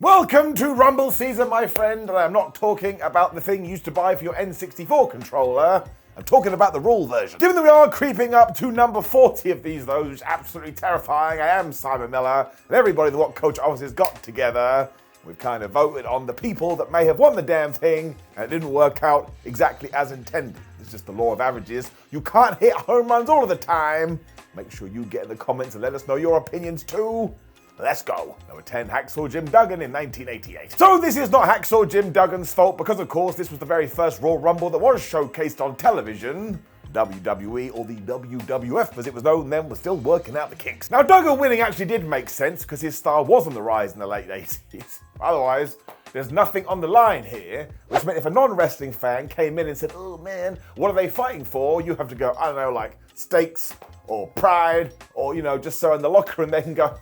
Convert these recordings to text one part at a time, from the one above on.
Welcome to Rumble season, my friend, and I'm not talking about the thing you used to buy for your N64 controller. I'm talking about the Raw version. Given that we are creeping up to number 40 of these, though, which is absolutely terrifying, I am Simon Miller, and everybody in the WhatCulture office has got together. We've kind of voted on the people that may have won the damn thing, and it didn't work out exactly as intended. It's just the law of averages. You can't hit home runs all of the time. Make sure you get in the comments and let us know your opinions too. Let's go. Number 10, Hacksaw Jim Duggan in 1988. So this is not Hacksaw Jim Duggan's fault because, of course, this was the very first Royal Rumble that was showcased on television. WWE, or the WWF as it was known then, was still working out the kinks. Now, Duggan winning actually did make sense because his star was on the rise in the late 80s. Otherwise, there's nothing on the line here, which meant if a non-wrestling fan came in and said, oh man, what are they fighting for? You have to go, I don't know, like stakes, or pride, or, you know, just so in the locker room they can go,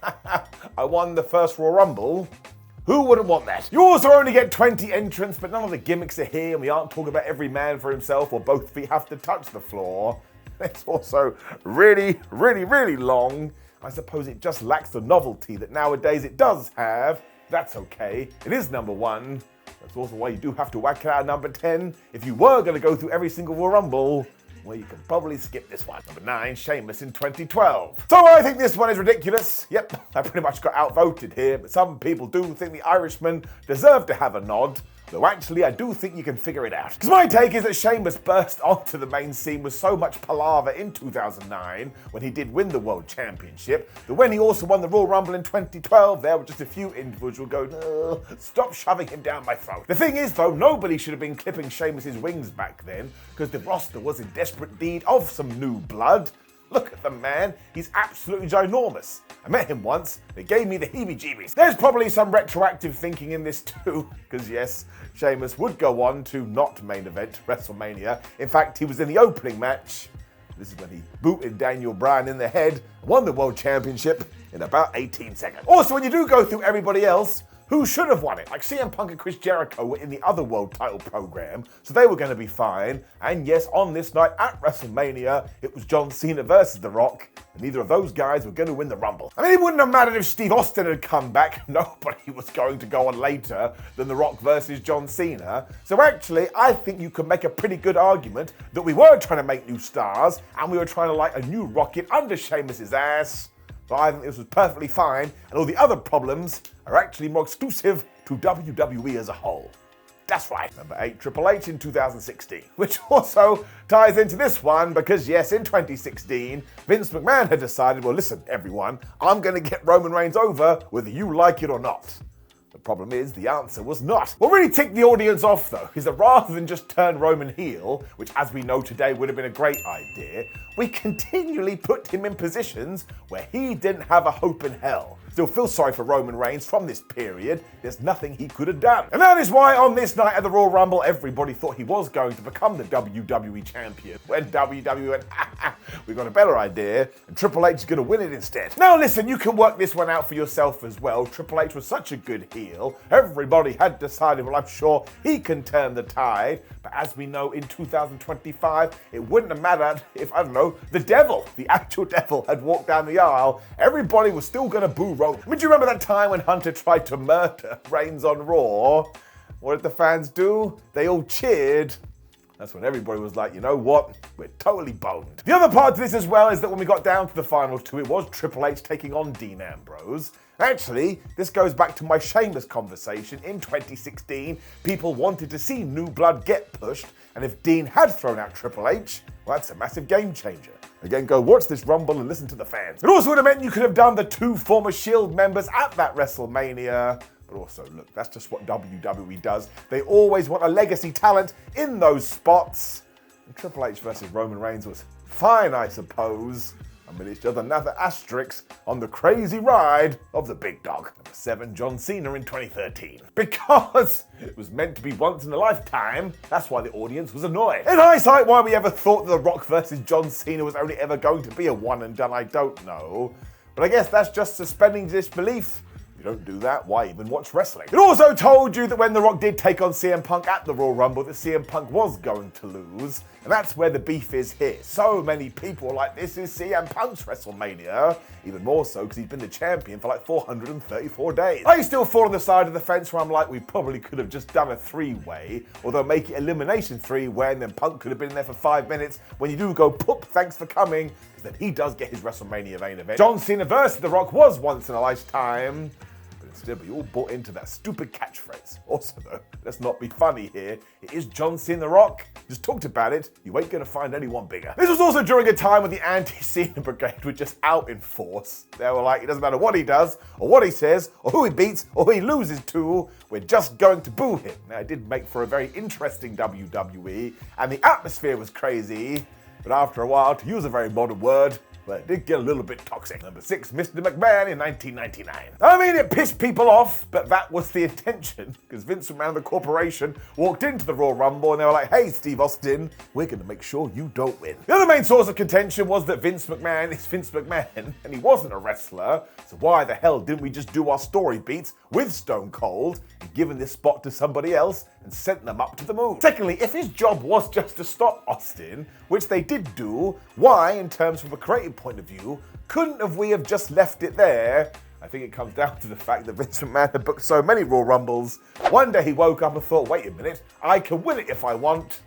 I won the first Royal Rumble. Who wouldn't want that? You also only get 20 entrants, but none of the gimmicks are here, and we aren't talking about every man for himself or both feet have to touch the floor. It's also really, really long. I suppose it just lacks the novelty that nowadays it does have. That's okay. It is number 1. That's also why you do have to whack it out at number 10. If you were going to go through every single Royal Rumble, well, you can probably skip this one. Number 9, Sheamus in 2012. So I think this one is ridiculous. Yep, I pretty much got outvoted here, but some people do think the Irishman deserved to have a nod. Though actually, I do think you can figure it out. Because my take is that Sheamus burst onto the main scene with so much palaver in 2009, when he did win the World Championship, that when he also won the Royal Rumble in 2012, there were just a few individuals going, no, stop shoving him down my throat. The thing is, though, nobody should have been clipping Sheamus's wings back then, because the roster was in desperate need of some new blood. Look at the man, he's absolutely ginormous. I met him once, it gave me the heebie-jeebies. There's probably some retroactive thinking in this too, because yes, Sheamus would go on to not main event WrestleMania. In fact, he was in the opening match. This is when he booted Daniel Bryan in the head and won the World Championship in about 18 seconds. Also, when you do go through everybody else, who should have won it? Like CM Punk and Chris Jericho were in the other world title program, so they were going to be fine. And yes, on this night at WrestleMania, it was John Cena versus The Rock, and neither of those guys were going to win the Rumble. I mean, it wouldn't have mattered if Steve Austin had come back. Nobody was going to go on later than The Rock versus John Cena. So actually, I think you could make a pretty good argument that we were trying to make new stars, and we were trying to light a new rocket under Sheamus's ass. So I think this was perfectly fine, and all the other problems are actually more exclusive to WWE as a whole. That's right. Number 8, Triple H in 2016, which also ties into this one because yes, in 2016, Vince McMahon had decided, well, listen, everyone, I'm going to get Roman Reigns over whether you like it or not. The problem is, the answer was not. What really ticked the audience off, though, is that rather than just turn Roman heel, which as we know today would have been a great idea, we continually put him in positions where he didn't have a hope in hell. Still feel sorry for Roman Reigns from this period. There's nothing he could have done. And that is why on this night at the Royal Rumble, everybody thought he was going to become the WWE champion. When WWE went, we've got a better idea, and Triple H is going to win it instead. Now listen, you can work this one out for yourself as well. Triple H was such a good heel. Everybody had decided, well, I'm sure he can turn the tide. But as we know, in 2025, it wouldn't have mattered if, I don't know, the devil, the actual devil, had walked down the aisle. Everybody was still going to boo Roman. I mean, do you remember that time when Hunter tried to murder Reigns on Raw? What did the fans do? They all cheered. That's when everybody was like, you know what? We're totally boned. The other part to this as well is that when we got down to the final 2, it was Triple H taking on Dean Ambrose. Actually, this goes back to my Sheamus conversation. In 2016, people wanted to see new blood get pushed, and if Dean had thrown out Triple H, well, that's a massive game changer. Again, go watch this Rumble and listen to the fans. It also would have meant you could have done the 2 former Shield members at that WrestleMania. But also, look, that's just what WWE does. They always want a legacy talent in those spots. And Triple H versus Roman Reigns was fine, I suppose. I mean, it's just another asterisk on the crazy ride of the big dog. Number 7, John Cena in 2013. Because it was meant to be once in a lifetime, that's why the audience was annoyed. In hindsight, why we ever thought that The Rock versus John Cena was only ever going to be a one and done, I don't know. But I guess that's just suspending disbelief. You don't do that, why even watch wrestling? It also told you that when The Rock did take on CM Punk at the Royal Rumble, that CM Punk was going to lose. And that's where the beef is here. So many people are like, this is CM Punk's WrestleMania. Even more so because he's been the champion for like 434 days. I still fall on the side of the fence where I'm like, we probably could have just done a three-way, although make it elimination three-way, and then Punk could have been there for 5 minutes. When you do go, poop, thanks for coming, because then he does get his WrestleMania main event. John Cena versus The Rock was once in a lifetime. Instead, we all bought into that stupid catchphrase. Also, though, let's not be funny here. It is John Cena The Rock. Just talked about it. You ain't gonna find anyone bigger. This was also during a time when the anti-Cena brigade were just out in force. They were like, it doesn't matter what he does, or what he says, or who he beats, or who he loses to, we're just going to boo him. Now, it did make for a very interesting WWE, and the atmosphere was crazy, but after a while, to use a very modern word, but it did get a little bit toxic. Number 6, Mr. McMahon in 1999. I mean, it pissed people off, but that was the intention, because Vince McMahon and the corporation walked into the Royal Rumble and they were like, hey, Steve Austin, we're going to make sure you don't win. The other main source of contention was that Vince McMahon is Vince McMahon, and he wasn't a wrestler, so why the hell didn't we just do our story beats with Stone Cold and given this spot to somebody else and sent them up to the moon? Secondly, if his job was just to stop Austin, which they did do, why, in terms of a creative point of view, couldn't we have just left it there? I think it comes down to the fact that Vince McMahon had booked so many Royal Rumbles. One day he woke up and thought, wait a minute, I can win it if I want.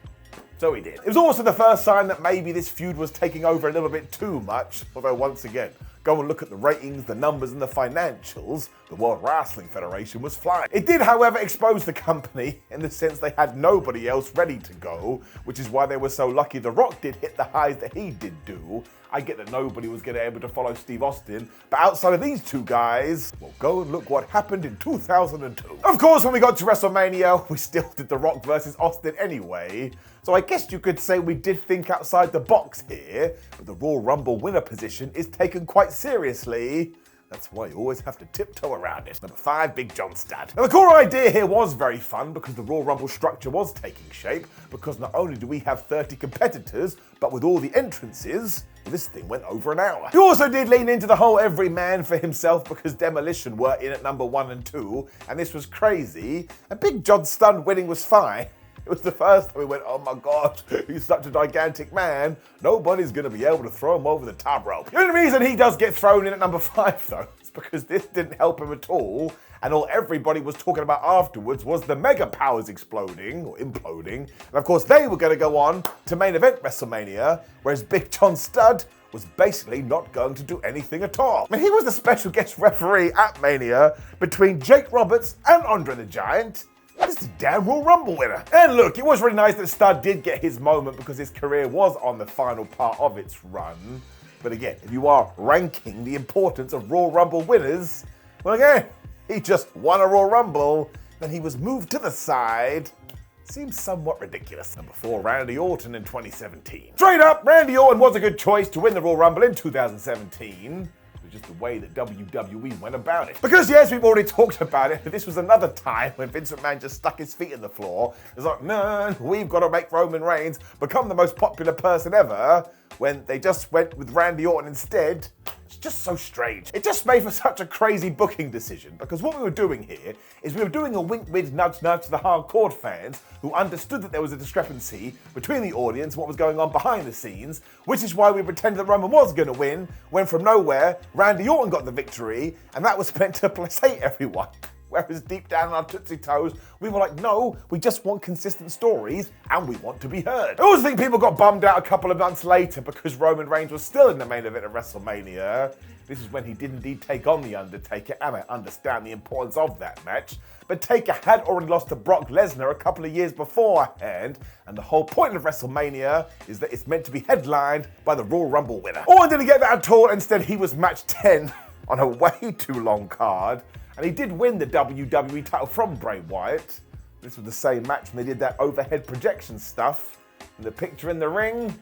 So he did. It was also the first sign that maybe this feud was taking over a little bit too much, although once again, go and look at the ratings, the numbers, and the financials, the World Wrestling Federation was flying. It did, however, expose the company in the sense they had nobody else ready to go, which is why they were so lucky The Rock did hit the highs that he did do. I get that nobody was going to be able to follow Steve Austin, but outside of these two guys, well, go and look what happened in 2002. Of course, when we got to WrestleMania, we still did The Rock versus Austin anyway, so I guess you could say we did think outside the box here, but the Royal Rumble winner position is taken quite seriously. That's why you always have to tiptoe around it. Number 5, Big John Studd. Now, the core idea here was very fun because the Royal Rumble structure was taking shape, because not only do we have 30 competitors, but with all the entrances, this thing went over an hour. You also did lean into the whole every man for himself because Demolition were in at number 1 and 2, and this was crazy, and Big John Studd winning was fine. It was the first time we went, oh my God, he's such a gigantic man. Nobody's going to be able to throw him over the top rope. The only reason he does get thrown in at number 5, though, is because this didn't help him at all. And all everybody was talking about afterwards was the mega powers exploding, or imploding. And of course, they were going to go on to main event WrestleMania, whereas Big John Studd was basically not going to do anything at all. I mean, he was the special guest referee at Mania between Jake Roberts and Andre the Giant. This is a damn Royal Rumble winner. And look, it was really nice that Studd did get his moment because his career was on the final part of its run. But again, if you are ranking the importance of Royal Rumble winners, well again, he just won a Royal Rumble, then he was moved to the side. Seems somewhat ridiculous. Number 4, Randy Orton in 2017. Straight up, Randy Orton was a good choice to win the Royal Rumble in 2017. Just the way that WWE went about it. Because yes, we've already talked about it, but this was another time when Vince McMahon just stuck his feet in the floor. It's like, man, we've got to make Roman Reigns become the most popular person ever, when they just went with Randy Orton instead. It's just so strange. It just made for such a crazy booking decision, because what we were doing here is we were doing a wink, wink, nudge, nudge to the hardcore fans who understood that there was a discrepancy between the audience and what was going on behind the scenes, which is why we pretended that Roman was going to win, when from nowhere, Randy Orton got the victory, and that was meant to placate everyone. Whereas deep down in our Tootsie Toes, we were like, no, we just want consistent stories and we want to be heard. I also think people got bummed out a couple of months later because Roman Reigns was still in the main event of WrestleMania. This is when he did indeed take on The Undertaker, and I understand the importance of that match. But Taker had already lost to Brock Lesnar a couple of years beforehand, and the whole point of WrestleMania is that it's meant to be headlined by the Royal Rumble winner. Orton didn't get that at all. Instead, he was match 10 on a way too long card. And he did win the WWE title from Bray Wyatt. This was the same match when they did that overhead projection stuff. And the picture in the ring,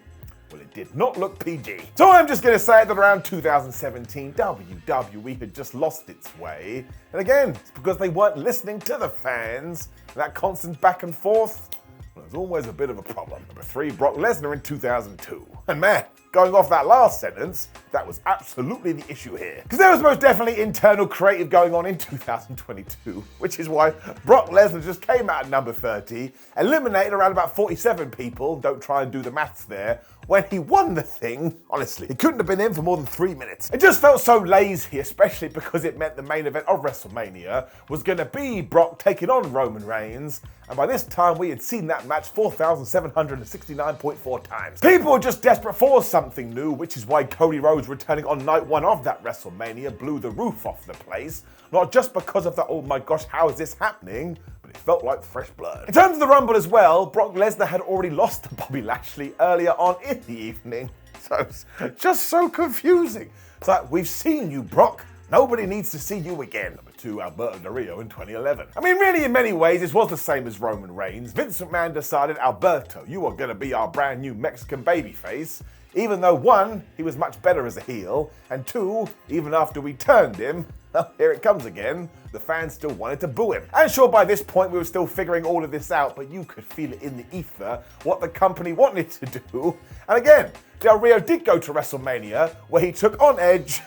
well, it did not look PG. So I'm just going to say that around 2017, WWE had just lost its way. And again, it's because they weren't listening to the fans. That constant back and forth, well, it was always a bit of a problem. Number 3, Brock Lesnar in 2002. And man, going off that last sentence, that was absolutely the issue here. Because there was most definitely internal creative going on in 2022, which is why Brock Lesnar just came out at number 30, eliminated around about 47 people, don't try and do the maths there, when he won the thing. Honestly, he couldn't have been in for more than 3 minutes. It just felt so lazy, especially because it meant the main event of WrestleMania was going to be Brock taking on Roman Reigns, and by this time we had seen that match 4,769.4 times. People were just desperate for something new, which is why Cody Rhodes returning on night one of that WrestleMania blew the roof off the place. Not just because of the, oh my gosh, how is this happening? But it felt like fresh blood. In terms of the Rumble as well, Brock Lesnar had already lost to Bobby Lashley earlier on in the evening. So it's just so confusing. It's like, we've seen you, Brock. Nobody needs to see you again. Number 2, Alberto Del Rio in 2011. I mean, really, in many ways, this was the same as Roman Reigns. Vince McMahon decided, Alberto, you are going to be our brand new Mexican babyface. Even though 1, he was much better as a heel, and 2, even after we turned him, well, here it comes again, the fans still wanted to boo him. And sure, by this point we were still figuring all of this out, but you could feel it in the ether what the company wanted to do. And again, Del Rio did go to WrestleMania, where he took on Edge,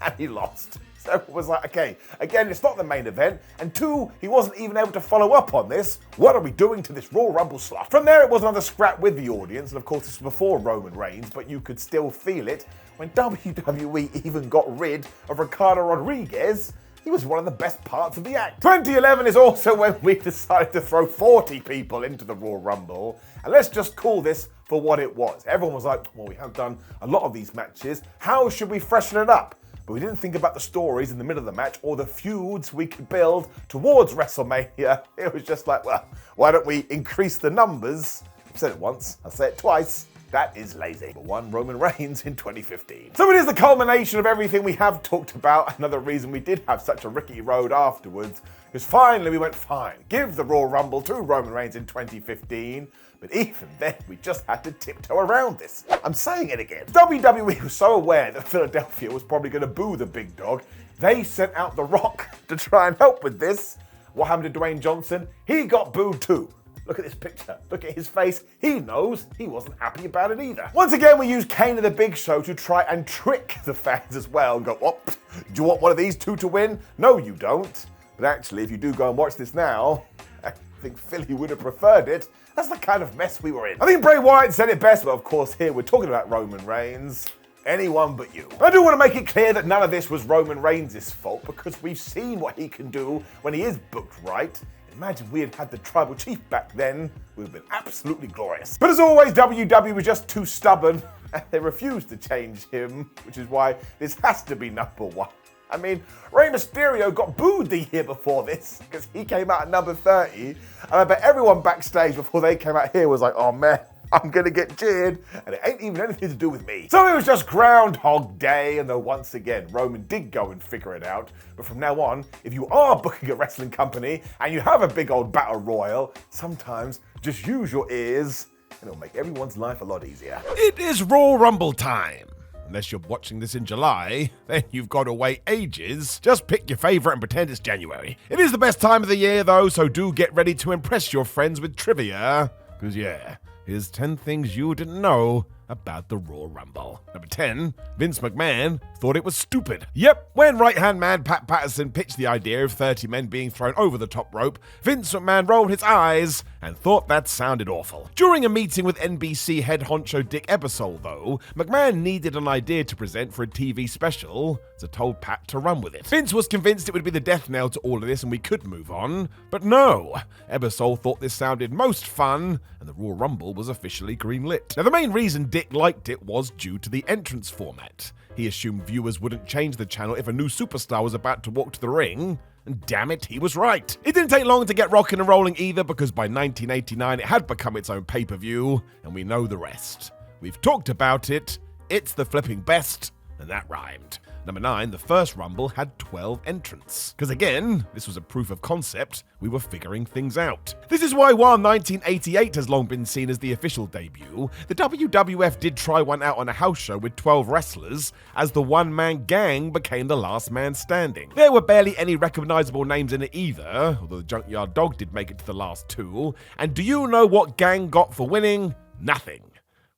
and he lost. So it was like, okay, again, it's not the main event, and 2, he wasn't even able to follow up on this. What are we doing to this Royal Rumble slot? From there, it was another scrap with the audience, and of course, this was before Roman Reigns, but you could still feel it when WWE even got rid of Ricardo Rodriguez. He was one of the best parts of the act. 2011 is also when we decided to throw 40 people into the Royal Rumble, and let's just call this for what it was. Everyone was like, well, we have done a lot of these matches. How should we freshen it up? But we didn't think about the stories in the middle of the match or the feuds we could build towards WrestleMania. It was just like, well, why don't we increase the numbers? I've said it once, I'll say it twice. That is lazy. But 1, Roman Reigns in 2015. So it is the culmination of everything we have talked about. Another reason we did have such a rickety road afterwards, because finally we went, fine, give the Royal Rumble to Roman Reigns in 2015. But even then, we just had to tiptoe around this. I'm saying it again. WWE was so aware that Philadelphia was probably going to boo the big dog, they sent out The Rock to try and help with this. What happened to Dwayne Johnson? He got booed too. Look at this picture. Look at his face. He knows he wasn't happy about it either. Once again, we used Kane and the Big Show to try and trick the fans as well and go, oh, do you want one of these 2 to win? No, you don't. But actually, if you do go and watch this now, I think Philly would have preferred it. That's the kind of mess we were in. I think Bray Wyatt said it best, but of course here we're talking about Roman Reigns. Anyone but you. I do want to make it clear that none of this was Roman Reigns' fault, because we've seen what he can do when he is booked right. Imagine we had the Tribal Chief back then. It would have been absolutely glorious. But as always, WWE was just too stubborn, and they refused to change him, which is why this has to be number 1. I mean, Rey Mysterio got booed the year before this because he came out at number 30, and I bet everyone backstage before they came out here was like, oh man, I'm gonna get cheered, and it ain't even anything to do with me. So it was just Groundhog Day, and though once again, Roman did go and figure it out, but from now on, if you are booking a wrestling company and you have a big old battle royal, sometimes just use your ears, and it'll make everyone's life a lot easier. It is Royal Rumble time. Unless you're watching this in July, then you've got to wait ages. Just pick your favorite and pretend it's January. It is the best time of the year though, so do get ready to impress your friends with trivia. Because yeah, here's 10 things you didn't know about the Royal Rumble. Number 10, Vince McMahon thought it was stupid. Yep, when right-hand man Pat Patterson pitched the idea of 30 men being thrown over the top rope, Vince McMahon rolled his eyes and thought that sounded awful. During a meeting with NBC head honcho Dick Ebersol, though, McMahon needed an idea to present for a TV special, so told Pat to run with it. Vince was convinced it would be the death knell to all of this and we could move on, but no. Ebersol thought this sounded most fun, and the Royal Rumble was officially greenlit. Now, the main reason Dick liked it was due to the entrance format. He assumed viewers wouldn't change the channel if a new superstar was about to walk to the ring, and damn it, he was right. It didn't take long to get rocking and rolling either, because by 1989 it had become its own pay-per-view, and we know the rest. We've talked about it, it's the flipping best, and that rhymed. Number 9, the first Rumble had 12 entrants. Because again, this was a proof of concept, we were figuring things out. This is why while 1988 has long been seen as the official debut, the WWF did try one out on a house show with 12 wrestlers, as the one-man gang became the last man standing. There were barely any recognizable names in it either, although the Junkyard Dog did make it to the last 2, and do you know what gang got for winning? Nothing.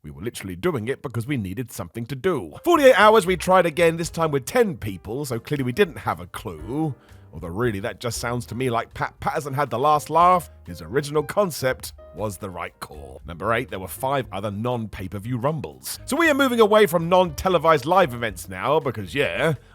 We were literally doing it because we needed something to do. 48 hours we tried again, this time with 10 people, so clearly we didn't have a clue. Although really that just sounds to me like Pat Patterson had the last laugh. His original concept was the right call. Number 8, there were 5 other non-pay-per-view rumbles. So we are moving away from non-televised live events now because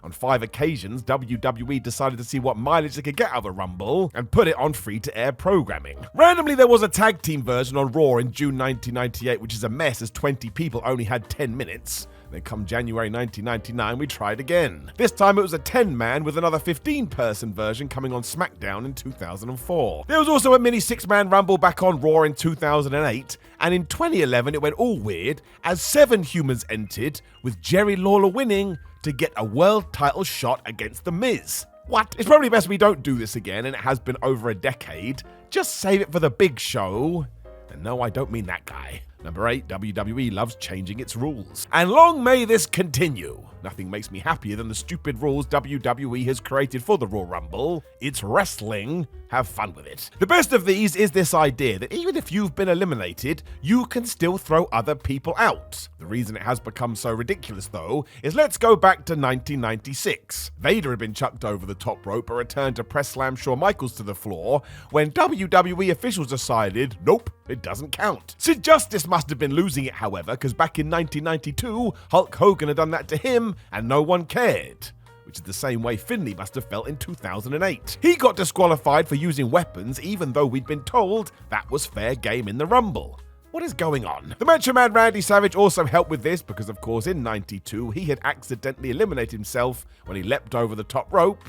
on 5 occasions WWE decided to see what mileage they could get out of a rumble and put it on free-to-air programming. Randomly there was a tag team version on Raw in June 1998, which is a mess as 20 people only had 10 minutes. Then come January 1999, we tried again. This time it was a 10-man with another 15-person version coming on SmackDown in 2004. There was also a mini 6-man Rumble back on Raw in 2008, and in 2011 it went all weird as 7 humans entered, with Jerry Lawler winning to get a world title shot against The Miz. What? It's probably best we don't do this again, and it has been over a decade. Just save it for the big show. And no, I don't mean that guy. Number 8, WWE loves changing its rules. And long may this continue. Nothing makes me happier than the stupid rules WWE has created for the Royal Rumble. It's wrestling. Have fun with it. The best of these is this idea that even if you've been eliminated, you can still throw other people out. The reason it has become so ridiculous, though, is let's go back to 1996. Vader had been chucked over the top rope but returned to press slam Shawn Michaels to the floor when WWE officials decided, nope, it doesn't count. Sid Justice must have been losing it, however, because back in 1992, Hulk Hogan had done that to him and no one cared. Which is the same way Finlay must have felt in 2008. He got disqualified for using weapons even though we'd been told that was fair game in the Rumble. What is going on? The Macho Man Randy Savage also helped with this because of course in 92 he had accidentally eliminated himself when he leapt over the top rope.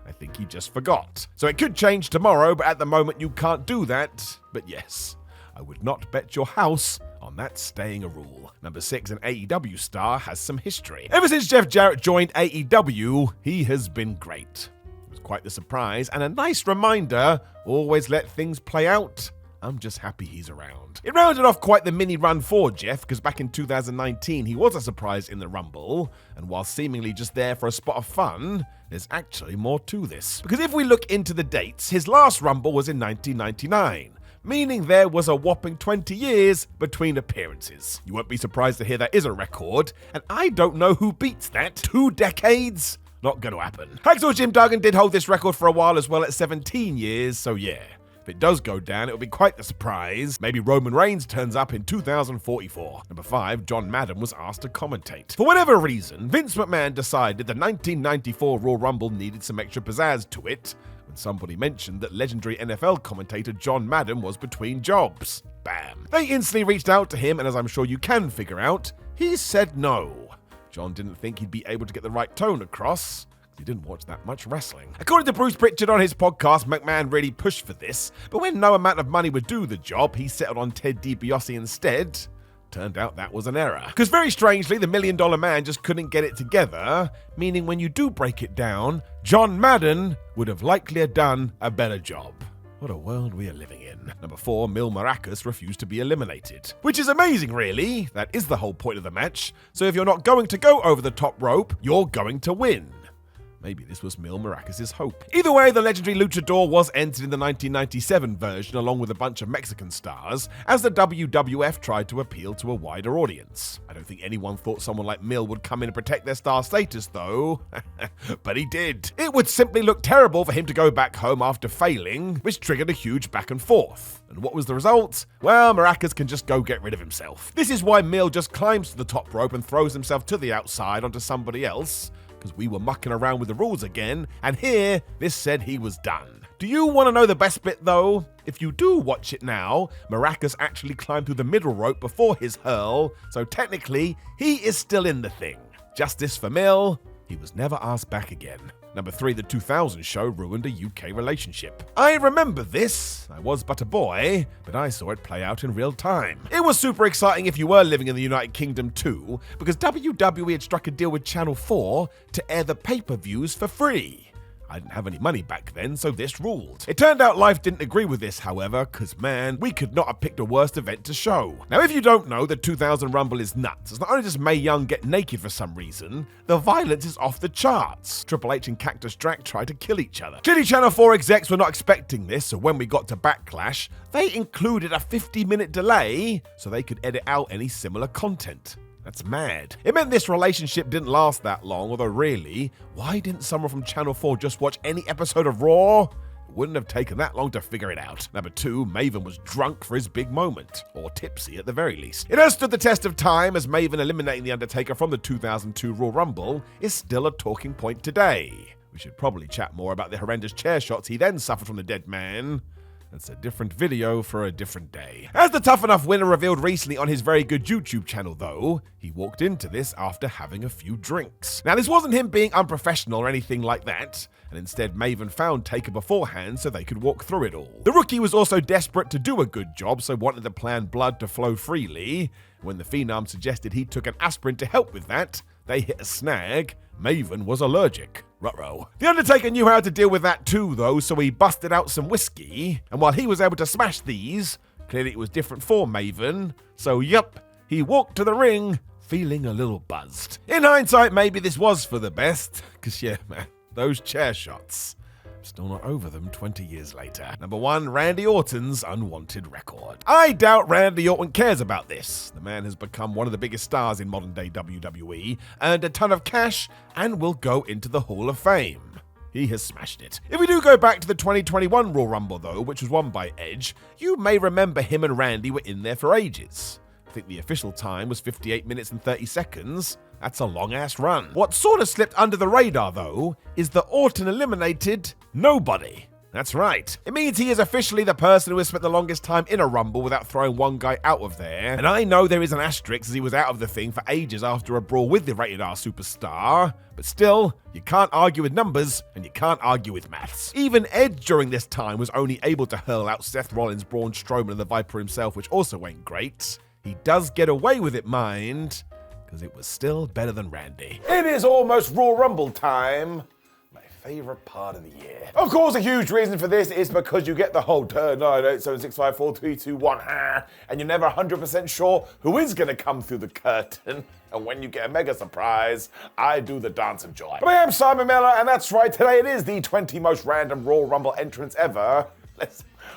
I think he just forgot. So it could change tomorrow, but at the moment you can't do that. But yes, I would not bet your house on that staying a rule. Number 6, an AEW star has some history. Ever since Jeff Jarrett joined AEW, he has been great. It was quite the surprise and a nice reminder, always let things play out. I'm just happy he's around. It rounded off quite the mini run for Jeff, because back in 2019 he was a surprise in the Rumble, and while seemingly just there for a spot of fun, there's actually more to this. Because if we look into the dates, his last Rumble was in 1999. Meaning there was a whopping 20 years between appearances. You won't be surprised to hear that is a record, and I don't know who beats that. 2 decades? Not gonna happen. Hacksaw Jim Duggan did hold this record for a while as well at 17 years, so yeah. If it does go down, it'll be quite the surprise. Maybe Roman Reigns turns up in 2044. Number 5, John Madden was asked to commentate. For whatever reason, Vince McMahon decided the 1994 Royal Rumble needed some extra pizzazz to it, when somebody mentioned that legendary NFL commentator John Madden was between jobs. Bam. They instantly reached out to him, and as I'm sure you can figure out, he said no. John didn't think he'd be able to get the right tone across. He didn't watch that much wrestling. According to Bruce Pritchard on his podcast, McMahon really pushed for this, but when no amount of money would do the job, he settled on Ted DiBiase instead. Turned out that was an error. Because very strangely, the $1 Million Man just couldn't get it together, meaning when you do break it down, John Madden would have likely done a better job. What a world we are living in. Number 4, Mil Maracas refused to be eliminated. Which is amazing, really. That is the whole point of the match. So if you're not going to go over the top rope, you're going to win. Maybe this was Mil Maracas' hope. Either way, the legendary luchador was entered in the 1997 version along with a bunch of Mexican stars, as the WWF tried to appeal to a wider audience. I don't think anyone thought someone like Mil would come in and protect their star status, though. But he did. It would simply look terrible for him to go back home after failing, which triggered a huge back and forth. And what was the result? Well, Maracas can just go get rid of himself. This is why Mil just climbs to the top rope and throws himself to the outside onto somebody else, because we were mucking around with the rules again, and here, this said he was done. Do you want to know the best bit, though? If you do watch it now, Maracas actually climbed through the middle rope before his hurl, so technically, he is still in the thing. Justice for Mil, he was never asked back again. Number 3, the 2000 show ruined a UK relationship. I remember this. I was but a boy, but I saw it play out in real time. It was super exciting if you were living in the United Kingdom too, because WWE had struck a deal with Channel 4 to air the pay-per-views for free. I didn't have any money back then, so this ruled. It turned out life didn't agree with this, however, because man, we could not have picked a worse event to show. Now, if you don't know, the 2000 Rumble is nuts. It's not only does Mae Young get naked for some reason, the violence is off the charts. Triple H and Cactus Jack tried to kill each other. Clearly, Channel 4 execs were not expecting this, so when we got to Backlash, they included a 50-minute delay so they could edit out any similar content. That's mad. It meant this relationship didn't last that long, although really, why didn't someone from Channel 4 just watch any episode of Raw? It wouldn't have taken that long to figure it out. Number 2, Maven was drunk for his big moment, or tipsy at the very least. It has stood the test of time, as Maven eliminating The Undertaker from the 2002 Royal Rumble is still a talking point today. We should probably chat more about the horrendous chair shots he then suffered from the dead man. That's a different video for a different day. As the Tough Enough winner revealed recently on his very good YouTube channel though, he walked into this after having a few drinks. Now this wasn't him being unprofessional or anything like that, and instead Maven found Taker beforehand so they could walk through it all. The rookie was also desperate to do a good job, so wanted the planned blood to flow freely. When the Phenom suggested he took an aspirin to help with that, they hit a snag. Maven was allergic. Ruh-roh. The Undertaker knew how to deal with that too though, so he busted out some whiskey, and while he was able to smash these, clearly it was different for Maven, so yup, he walked to the ring feeling a little buzzed. In hindsight, maybe this was for the best, cause yeah man, those chair shots. Still not over them 20 years later. Number 1, Randy Orton's unwanted record. I doubt Randy Orton cares about this. The man has become one of the biggest stars in modern day WWE, earned a ton of cash, and will go into the Hall of Fame. He has smashed it. If we do go back to the 2021 Royal Rumble though, which was won by Edge, you may remember him and Randy were in there for ages. I think the official time was 58 minutes and 30 seconds. That's a long-ass run. What sort of slipped under the radar, though, is that Orton eliminated nobody. That's right. It means he is officially the person who has spent the longest time in a Rumble without throwing one guy out of there. And I know there is an asterisk as he was out of the thing for ages after a brawl with the Rated R superstar. But still, you can't argue with numbers, and you can't argue with maths. Even Edge during this time was only able to hurl out Seth Rollins, Braun Strowman, and the Viper himself, which also ain't great. He does get away with it, mind, because it was still better than Randy. It is almost Royal Rumble time. My favorite part of the year. Of course, a huge reason for this is because you get the whole turn 9, 8, 7, 6, 5, 4, 3, 2, 1, and you're never 100% sure who is going to come through the curtain. And when you get a mega surprise, I do the dance of joy. But I am Simon Miller, and that's right, today it is the 20 most random Royal Rumble entrants ever.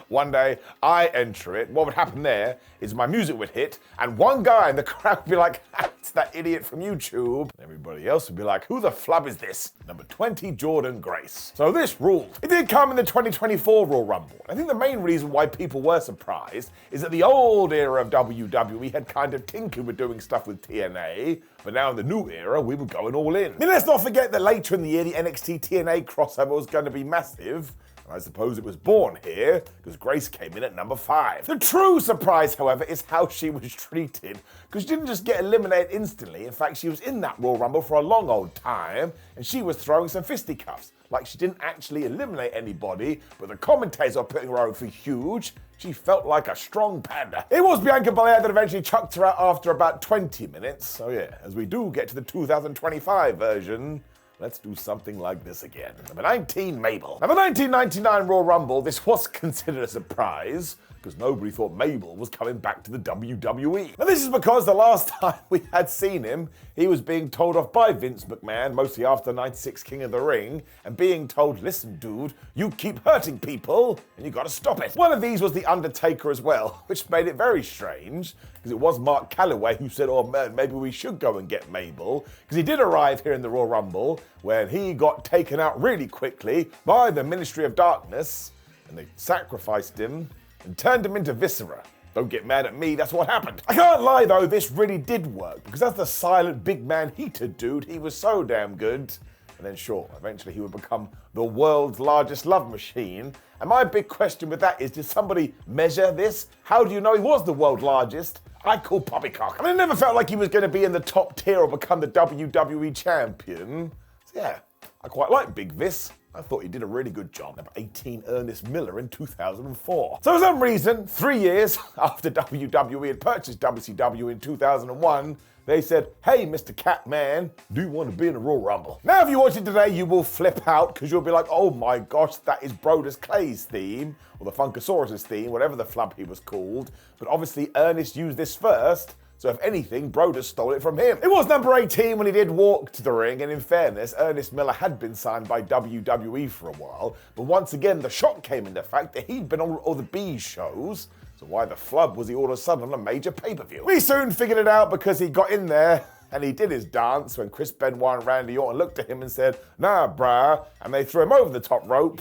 One day, I enter it. What would happen there is my music would hit, and one guy in the crowd would be like, it's that idiot from YouTube. Everybody else would be like, who the flub is this? Number 20, Jordan Grace. So this ruled. It did come in the 2024 Royal Rumble. I think the main reason why people were surprised is that the old era of WWE had kind of tinkered with doing stuff with TNA, but now in the new era, we were going all in. I mean, let's not forget that later in the year, the NXT TNA crossover was going to be massive. I suppose it was born here, because Grace came in at number 5. The true surprise, however, is how she was treated, because she didn't just get eliminated instantly. In fact, she was in that Royal Rumble for a long old time, and she was throwing some fisticuffs. Like she didn't actually eliminate anybody, but the commentators are putting her over for huge. She felt like a strong panda. It was Bianca Belair that eventually chucked her out after about 20 minutes. So yeah, as we do get to the 2025 version, let's do something like this again. Number 19, Mabel. Now, the 1999 Royal Rumble, this was considered a surprise, because nobody thought Mabel was coming back to the WWE. Now, this is because the last time we had seen him, he was being told off by Vince McMahon, mostly after 96 King of the Ring, and being told, listen, dude, you keep hurting people, and you gotta stop it. One of these was The Undertaker as well, which made it very strange, because it was Mark Calloway who said, oh man, maybe we should go and get Mabel, because he did arrive here in the Royal Rumble, when he got taken out really quickly by the Ministry of Darkness, and they sacrificed him, and turned him into Viscera. Don't get mad at me, that's what happened. I can't lie though, this really did work, because as the silent big man heater dude, he was so damn good. And then sure, eventually he would become the world's largest love machine. And my big question with that is, did somebody measure this? How do you know he was the world's largest? I call poppycock. I mean, I never felt like he was going to be in the top tier or become the WWE champion. So yeah, I quite like Big Vis. I thought he did a really good job. Number 18, Ernest Miller in 2004. So for some reason, 3 years after WWE had purchased WCW in 2001, they said, hey, Mr. Catman, do you want to be in a Royal Rumble? Now, if you watch it today, you will flip out because you'll be like, oh my gosh, that is Brodus Clay's theme, or the Funkasaurus' theme, whatever the flub he was called. But obviously, Ernest used this first. So if anything, Brodus stole it from him. It was number 18 when he did walk to the ring, and in fairness, Ernest Miller had been signed by WWE for a while, but once again, the shock came in the fact that he'd been on all the B shows, so why the flub was he all of a sudden on a major pay-per-view? We soon figured it out because he got in there, and he did his dance when Chris Benoit and Randy Orton looked at him and said, nah, brah, and they threw him over the top rope,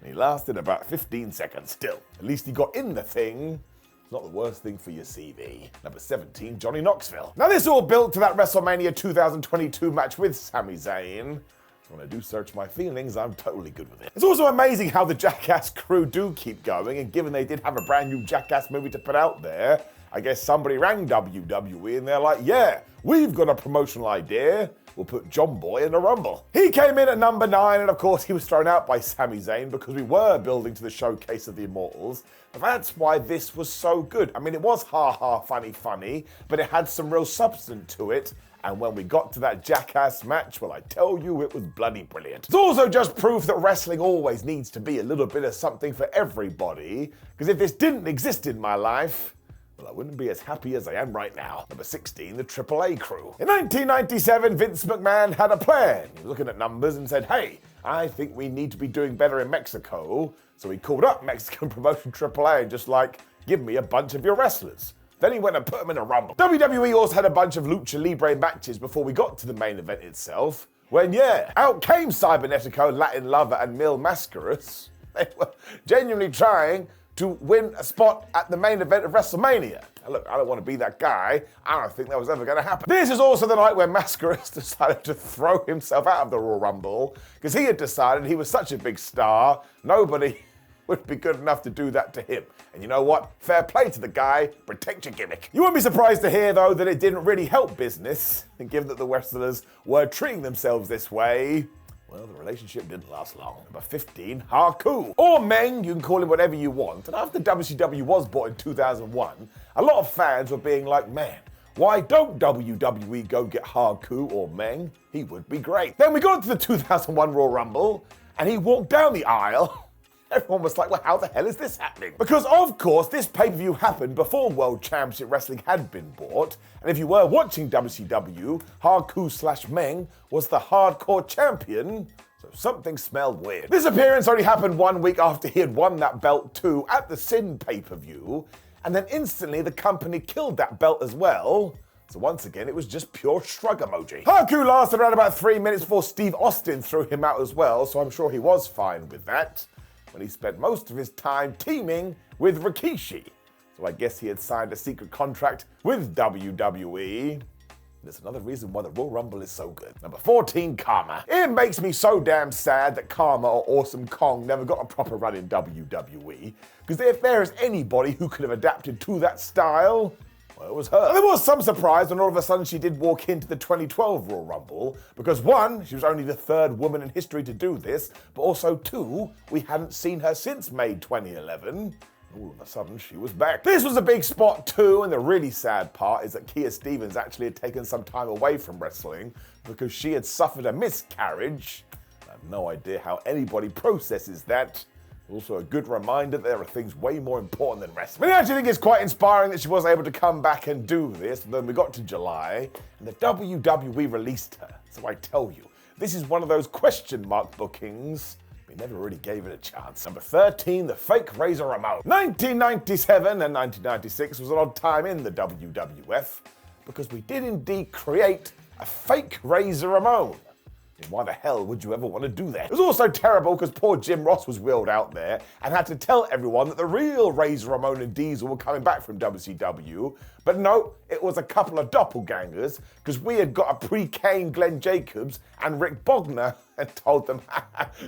and he lasted about 15 seconds still. At least he got in the thing. Not the worst thing for your CV. Number 17, Johnny Knoxville. Now this all built to that WrestleMania 2022 match with Sami Zayn. So when I do search my feelings, I'm totally good with it. It's also amazing how the Jackass crew do keep going, and given they did have a brand new Jackass movie to put out there, I guess somebody rang WWE and they're like, yeah, we've got a promotional idea. We'll put John Boy in the Rumble. He came in at number 9, and of course he was thrown out by Sami Zayn because we were building to the showcase of the Immortals. And that's why this was so good. I mean, it was ha-ha, funny, but it had some real substance to it. And when we got to that Jackass match, well, I tell you, it was bloody brilliant. It's also just proof that wrestling always needs to be a little bit of something for everybody. Because if this didn't exist in my life, well, I wouldn't be as happy as I am right now. Number 16, the AAA crew. In 1997, Vince McMahon had a plan. He was looking at numbers and said, hey, I think we need to be doing better in Mexico. So he called up Mexican promotion AAA and just like, give me a bunch of your wrestlers. Then he went and put them in a Rumble. WWE also had a bunch of Lucha Libre matches before we got to the main event itself. When, yeah, out came Cybernetico, Latin Lover, and Mil Mascaras. They were genuinely trying to win a spot at the main event of WrestleMania. Now look, I don't want to be that guy. I don't think that was ever going to happen. This is also the night when Mascaras decided to throw himself out of the Royal Rumble because he had decided he was such a big star, nobody would be good enough to do that to him. And you know what? Fair play to the guy, protect your gimmick. You won't be surprised to hear, though, that it didn't really help business, and given that the wrestlers were treating themselves this way, well, the relationship didn't last long. Number 15, Haku. Or Meng, you can call him whatever you want. And after WCW was bought in 2001, a lot of fans were being like, man, why don't WWE go get Haku or Meng? He would be great. Then we got to the 2001 Royal Rumble, and he walked down the aisle. Everyone was like, well, how the hell is this happening? Because, of course, this pay-per-view happened before World Championship Wrestling had been bought. And if you were watching WCW, Haku/Meng was the hardcore champion. So something smelled weird. This appearance only happened 1 week after he had won that belt too at the Sin pay-per-view. And then instantly the company killed that belt as well. So once again, it was just pure shrug emoji. Haku lasted around about 3 minutes before Steve Austin threw him out as well. So I'm sure he was fine with that, when he spent most of his time teaming with Rikishi. So I guess he had signed a secret contract with WWE. There's another reason why the Royal Rumble is so good. Number 14, Karma. It makes me so damn sad that Karma or Awesome Kong never got a proper run in WWE, because if there is anybody who could have adapted to that style, well, it was her. And there was some surprise when all of a sudden she did walk into the 2012 Royal Rumble, because 1, she was only the 3rd woman in history to do this, but also 2, we hadn't seen her since May 2011. All of a sudden, she was back. This was a big spot too, and the really sad part is that Kia Stevens actually had taken some time away from wrestling because she had suffered a miscarriage. I have no idea how anybody processes that. Also a good reminder that there are things way more important than wrestling. I actually think it's quite inspiring that she was able to come back and do this. And then we got to July, and the WWE released her. So I tell you, this is one of those question mark bookings. We never really gave it a chance. Number 13, the fake Razor Ramon. 1997 and 1996 was an odd time in the WWF because we did indeed create a fake Razor Ramon. I mean, why the hell would you ever want to do that? It was also terrible because poor Jim Ross was wheeled out there and had to tell everyone that the real Razor Ramon and Diesel were coming back from WCW. But no, it was a couple of doppelgangers because we had got a pre-Kane Glenn Jacobs and Rick Bogner and told them,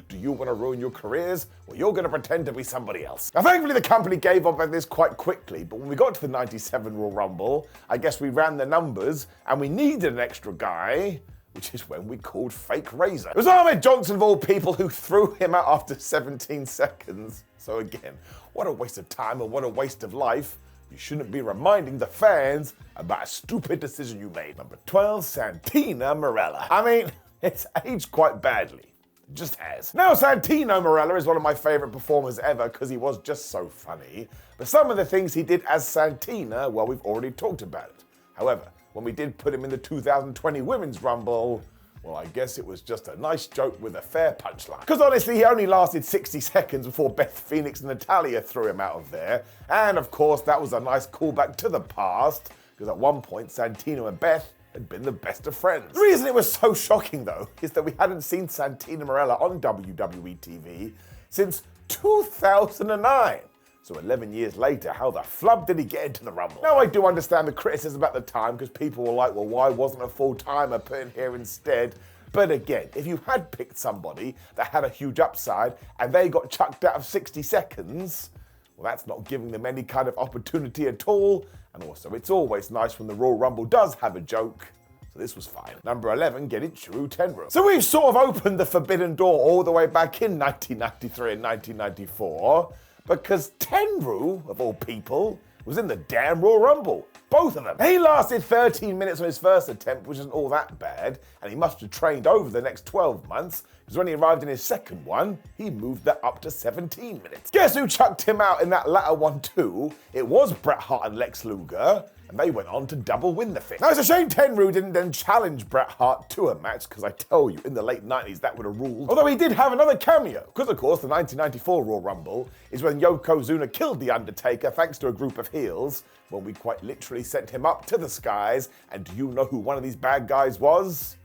do you want to ruin your careers? Well, you're going to pretend to be somebody else. Now, thankfully, the company gave up on this quite quickly, but when we got to the 97 Royal Rumble, I guess we ran the numbers and we needed an extra guy. which is when we called fake Razor. It was Ahmed Johnson of all people who threw him out after 17 seconds. So again, what a waste of time and what a waste of life. You shouldn't be reminding the fans about a stupid decision you made. Number 12, Santino Marella. I mean, it's aged quite badly. It just has. Now, Santino Marella is one of my favorite performers ever because he was just so funny. But some of the things he did as Santina, well, we've already talked about it. However, when we did put him in the 2020 Women's Rumble, well, I guess it was just a nice joke with a fair punchline. Because honestly, he only lasted 60 seconds before Beth Phoenix and Natalya threw him out of there. And of course, that was a nice callback to the past, because at one point, Santino and Beth had been the best of friends. The reason it was so shocking, though, is that we hadn't seen Santino Marella on WWE TV since 2009. So 11 years later, how the flub did he get into the Rumble? Now, I do understand the criticism at the time, because people were like, well, why wasn't a full-timer put in here instead? But again, if you had picked somebody that had a huge upside and they got chucked out of 60 seconds, well, that's not giving them any kind of opportunity at all. And also, it's always nice when the Royal Rumble does have a joke. So this was fine. Number 11, get it, Drew Tenru. So we've sort of opened the forbidden door all the way back in 1993 and 1994. Because Tenru, of all people, was in the damn Royal Rumble. Both of them. He lasted 13 minutes on his first attempt, which isn't all that bad, and he must have trained over the next 12 months, because when he arrived in his second one, he moved that up to 17 minutes. Guess who chucked him out in that latter one too? It was Bret Hart and Lex Luger, and they went on to double win the thing. Now, it's a shame Tenru didn't then challenge Bret Hart to a match, because I tell you, in the late 90s, that would have ruled. Although he did have another cameo, because of course, the 1994 Royal Rumble is when Yokozuna killed The Undertaker thanks to a group of heels, when we quite literally sent him up to the skies, and do you know who one of these bad guys was?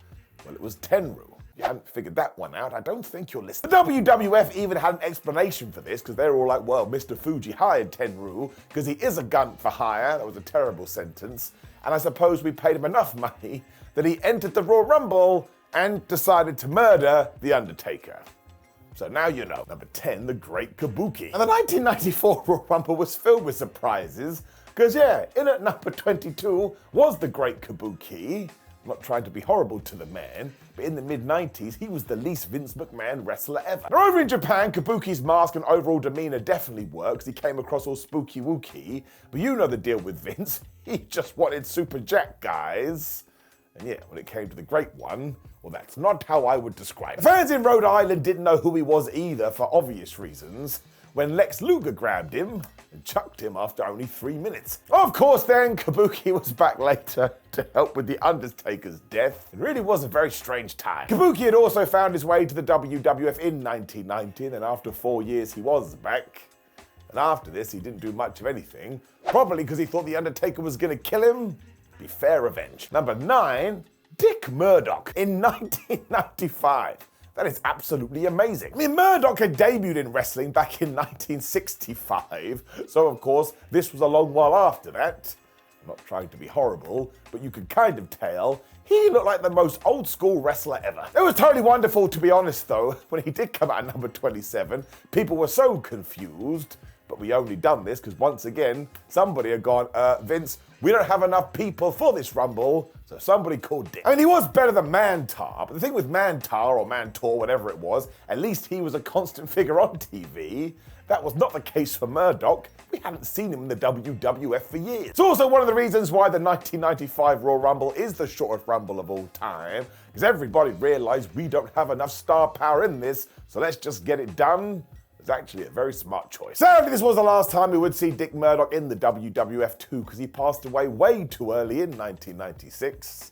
Well, it was Tenru. If you hadn't figured that one out, I don't think you're listening. The WWF even had an explanation for this, because they're all like, well, Mr. Fuji hired Tenru because he is a gun for hire. That was a terrible sentence. And I suppose we paid him enough money that he entered the Royal Rumble and decided to murder The Undertaker. So now you know. Number 10, the Great Kabuki. And the 1994 Royal Rumble was filled with surprises, because yeah, in at number 22 was the Great Kabuki. I'm not trying to be horrible to the man, but in the mid-90s, he was the least Vince McMahon wrestler ever. Now, over in Japan, Kabuki's mask and overall demeanor definitely works. He came across all spooky wooky, but you know the deal with Vince. He just wanted Super Jack guys. And yeah, when it came to the Great One, well, that's not how I would describe it. The fans in Rhode Island didn't know who he was either, for obvious reasons, when Lex Luger grabbed him and chucked him after only 3 minutes. Of course then, Kabuki was back later to help with The Undertaker's death. It really was a very strange time. Kabuki had also found his way to the WWF in 1990, and after 4 years he was back. And after this, he didn't do much of anything, probably because he thought The Undertaker was gonna kill him. Be fair revenge. Number 9, Dick Murdoch in 1995. That is absolutely amazing. I mean, Murdoch had debuted in wrestling back in 1965, so of course, this was a long while after that. I'm not trying to be horrible, but you could kind of tell he looked like the most old school wrestler ever. It was totally wonderful, to be honest though. When he did come out at number 27, people were so confused, but we only done this because once again, somebody had gone, Vince, we don't have enough people for this Rumble, so somebody called Dick. I mean, he was better than Mantar, but the thing with Mantar, or Mantor, whatever it was, at least he was a constant figure on TV. That was not the case for Murdoch. We hadn't seen him in the WWF for years. It's also one of the reasons why the 1995 Royal Rumble is the shortest Rumble of all time, because everybody realized we don't have enough star power in this, so let's just get it done. It's actually a very smart choice. Sadly, this was the last time we would see Dick Murdoch in the WWF too, because he passed away way too early in 1996.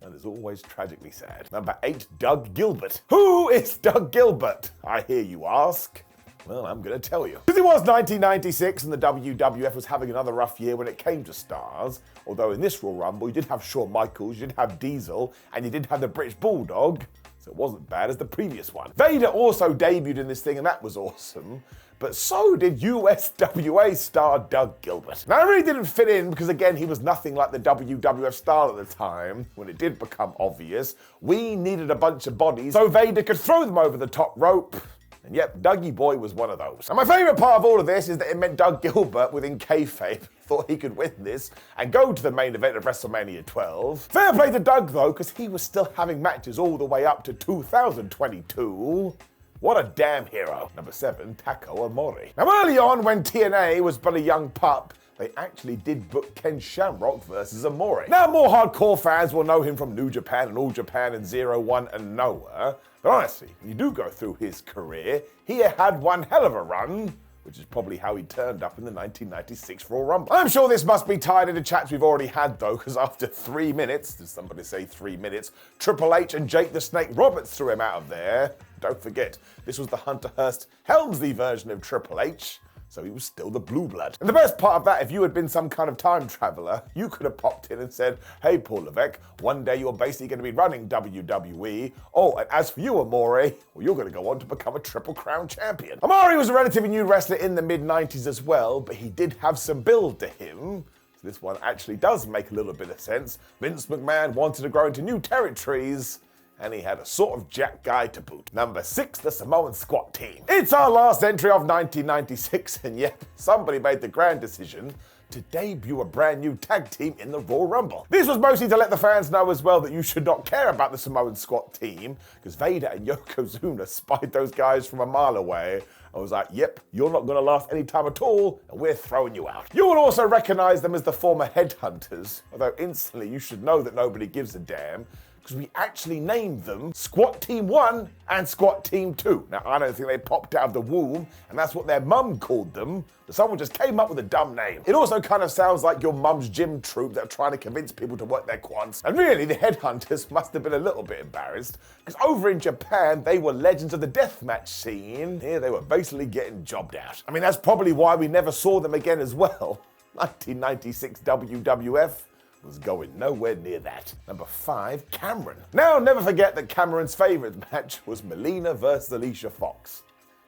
And it's always tragically sad. Number 8, Doug Gilbert. Who is Doug Gilbert? I hear you ask. Well, I'm gonna tell you. Because it was 1996 and the WWF was having another rough year when it came to stars. Although in this Royal Rumble, you did have Shawn Michaels, you did have Diesel, and you did have the British Bulldog. So it wasn't bad as the previous one. Vader also debuted in this thing, and that was awesome. But so did USWA star Doug Gilbert. Now, it really didn't fit in because, again, he was nothing like the WWF star at the time. When it did become obvious, we needed a bunch of bodies so Vader could throw them over the top rope. And yep, Dougie Boy was one of those. And my favourite part of all of this is that it meant Doug Gilbert, within kayfabe, thought he could win this and go to the main event of WrestleMania 12. Fair play to Doug though, because he was still having matches all the way up to 2022. What a damn hero. Number 7, Taco Amori. Now early on, when TNA was but a young pup, they actually did book Ken Shamrock versus Amore. Now, more hardcore fans will know him from New Japan and All Japan and 01 and Noah. But honestly, when you do go through his career, he had one hell of a run, which is probably how he turned up in the 1996 Royal Rumble. I'm sure this must be tied into chats we've already had though, because after 3 minutes, did somebody say 3 minutes, Triple H and Jake the Snake Roberts threw him out of there. Don't forget, this was the Hunter Hearst Helmsley version of Triple H. So he was still the blue blood. And the best part of that, if you had been some kind of time traveler, you could have popped in and said, hey, Paul Levesque, one day you're basically going to be running WWE. Oh, and as for you, Amore, well, you're going to go on to become a Triple Crown champion. Amore was a relatively new wrestler in the mid-90s as well, but he did have some build to him. So this one actually does make a little bit of sense. Vince McMahon wanted to grow into new territories, and he had a sort of jack guy to boot. Number 6, the Samoan Squat Team. It's our last entry of 1996, and yep, somebody made the grand decision to debut a brand new tag team in the Royal Rumble. This was mostly to let the fans know as well that you should not care about the Samoan Squat Team, because Vader and Yokozuna spied those guys from a mile away. I was like, yep, you're not gonna last any time at all, and we're throwing you out. You will also recognize them as the former Headhunters, although instantly you should know that nobody gives a damn, because we actually named them Squat Team 1 and Squat Team 2. Now, I don't think they popped out of the womb, and that's what their mum called them, but someone just came up with a dumb name. It also kind of sounds like your mum's gym troupe that are trying to convince people to work their quads. And really, the Headhunters must have been a little bit embarrassed, because over in Japan, they were legends of the deathmatch scene. Here, they were basically getting jobbed out. I mean, that's probably why we never saw them again as well. 1996 WWF was going nowhere near that. Number 5, Cameron. Now, never forget that Cameron's favorite match was Melina versus Alicia Fox.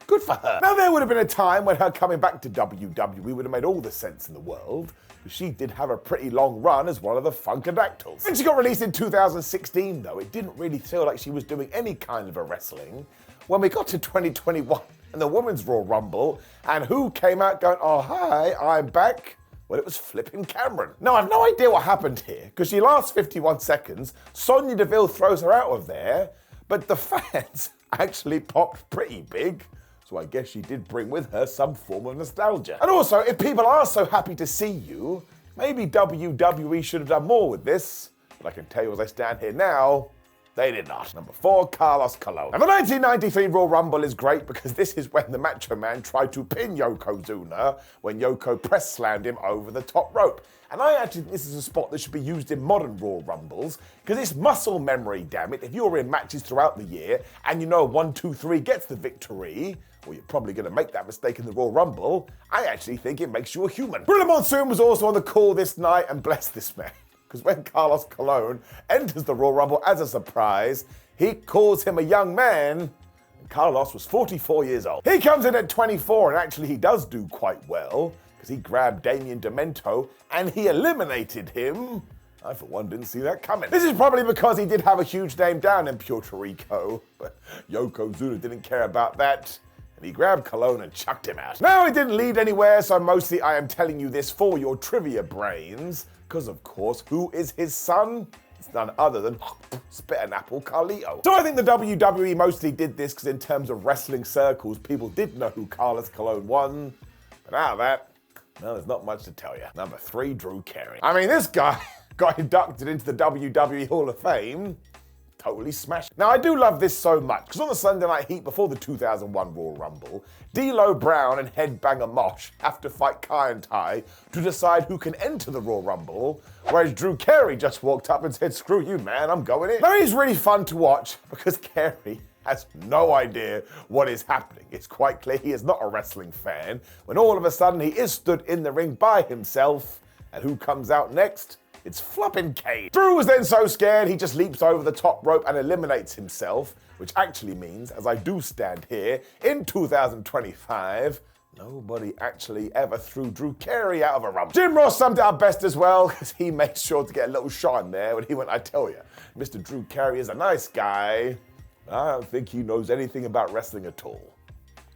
Good for her. Now, there would have been a time when her coming back to WWE would have made all the sense in the world, but she did have a pretty long run as one of the Funkadactyls. When she got released in 2016, though, it didn't really feel like she was doing any kind of a wrestling. When we got to 2021 and the Women's Royal Rumble, and who came out going, oh, hi, I'm back? Well, it was flipping Cameron. Now, I've no idea what happened here, because she lasts 51 seconds, Sonya Deville throws her out of there, but the fans actually popped pretty big, so I guess she did bring with her some form of nostalgia. And also, if people are so happy to see you, maybe WWE should have done more with this, but I can tell you as I stand here now, they did not. Number 4, Carlos Colon. Now, the 1993 Royal Rumble is great because this is when the Macho Man tried to pin Yokozuna when Yoko press slammed him over the top rope. And I actually think this is a spot that should be used in modern Royal Rumbles because it's muscle memory, damn it. If you're in matches throughout the year and you know 1, 2, 3 gets the victory, well, you're probably going to make that mistake in the Royal Rumble. I actually think it makes you a human. Bruno Monsoon was also on the call this night, and bless this man. Because when Carlos Colon enters the Royal Rumble as a surprise, he calls him a young man, and Carlos was 44 years old. He comes in at 24, and actually he does do quite well, because he grabbed Damien Demento, and he eliminated him. I, for one, didn't see that coming. This is probably because he did have a huge name down in Puerto Rico, but Yokozuna didn't care about that, and he grabbed Colon and chucked him out. Now, it didn't lead anywhere, so mostly I am telling you this for your trivia brains, because, of course, who is his son? It's none other than Spit and Apple Carlito. So I think the WWE mostly did this because in terms of wrestling circles, people did know who Carlos Colon won. But out of that, well, there's not much to tell you. Number 3, Drew Carey. I mean, this guy got inducted into the WWE Hall of Fame. Totally smashed. Now, I do love this so much, because on the Sunday Night Heat before the 2001 Royal Rumble, D'Lo Brown and Headbanger Mosh have to fight Kai and Tai to decide who can enter the Royal Rumble, whereas Drew Carey just walked up and said, screw you, man, I'm going in. Now, he's really fun to watch, because Carey has no idea what is happening. It's quite clear he is not a wrestling fan, when all of a sudden he is stood in the ring by himself, and who comes out next? It's flopping Kane. Drew was then so scared he just leaps over the top rope and eliminates himself, which actually means, as I do stand here, in 2025, nobody actually ever threw Drew Carey out of a rumble. Jim Ross summed it up best as well, because he made sure to get a little shine there when he went, I tell you, Mr. Drew Carey is a nice guy, but I don't think he knows anything about wrestling at all.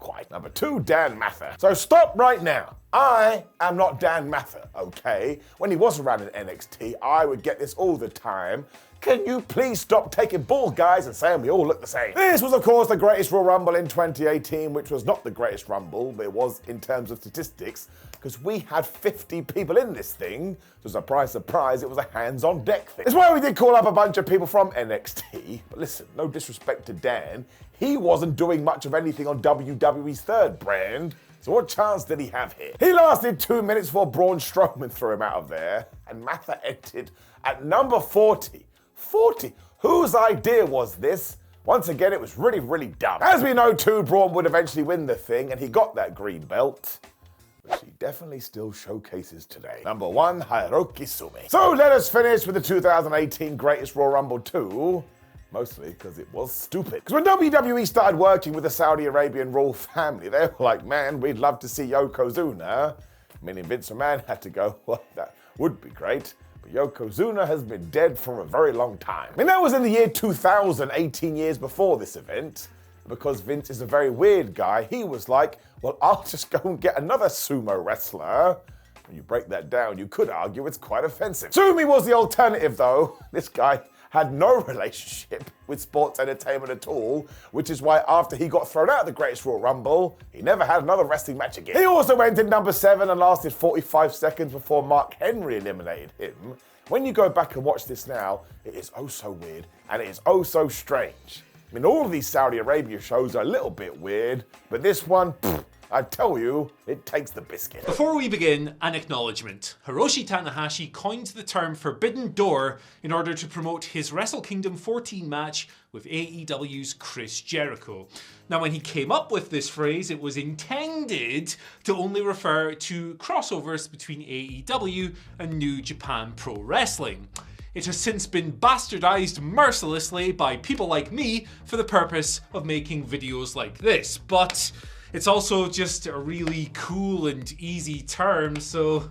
quite. Number 2, Dan Mather. So stop right now. I am not Dan Mather, okay? When he was around in NXT, I would get this all the time. Can you please stop taking bull, guys, and saying we all look the same? This was, of course, the greatest Royal Rumble in 2018, which was not the greatest Rumble, but it was in terms of statistics, because we had 50 people in this thing. So surprise, surprise, it was a hands-on deck thing. It's why we did call up a bunch of people from NXT. But listen, no disrespect to Dan, he wasn't doing much of anything on WWE's third brand. So what chance did he have here? He lasted 2 minutes before Braun Strowman threw him out of there, and Mather entered at number 40. 40. Whose idea was this? Once again, it was really, really dumb. As we know too, Braun would eventually win the thing, and he got that green belt, which he definitely still showcases today. Number 1, Hiroki Sumi. So let us finish with the 2018 Greatest Royal Rumble 2. Mostly because it was stupid. Because when WWE started working with the Saudi Arabian royal family, they were like, man, we'd love to see Yokozuna. Meaning Vince McMahon had to go, well, that would be great. But Yokozuna has been dead for a very long time. I mean, that was in the year 2000, 18 years before this event. Because Vince is a very weird guy, he was like, well, I'll just go and get another sumo wrestler. When you break that down, you could argue it's quite offensive. Sumi was the alternative, though. This guy had no relationship with sports entertainment at all, which is why after he got thrown out of the Greatest Royal Rumble, he never had another wrestling match again. He also went in number 7 and lasted 45 seconds before Mark Henry eliminated him. When you go back and watch this now, it is oh so weird, and it is oh so strange. I mean, all of these Saudi Arabia shows are a little bit weird, but this one, I tell you, it takes the biscuit. Before we begin, an acknowledgement. Hiroshi Tanahashi coined the term Forbidden Door in order to promote his Wrestle Kingdom 14 match with AEW's Chris Jericho. Now, when he came up with this phrase, it was intended to only refer to crossovers between AEW and New Japan Pro Wrestling. It has since been bastardized mercilessly by people like me for the purpose of making videos like this, but it's also just a really cool and easy term, so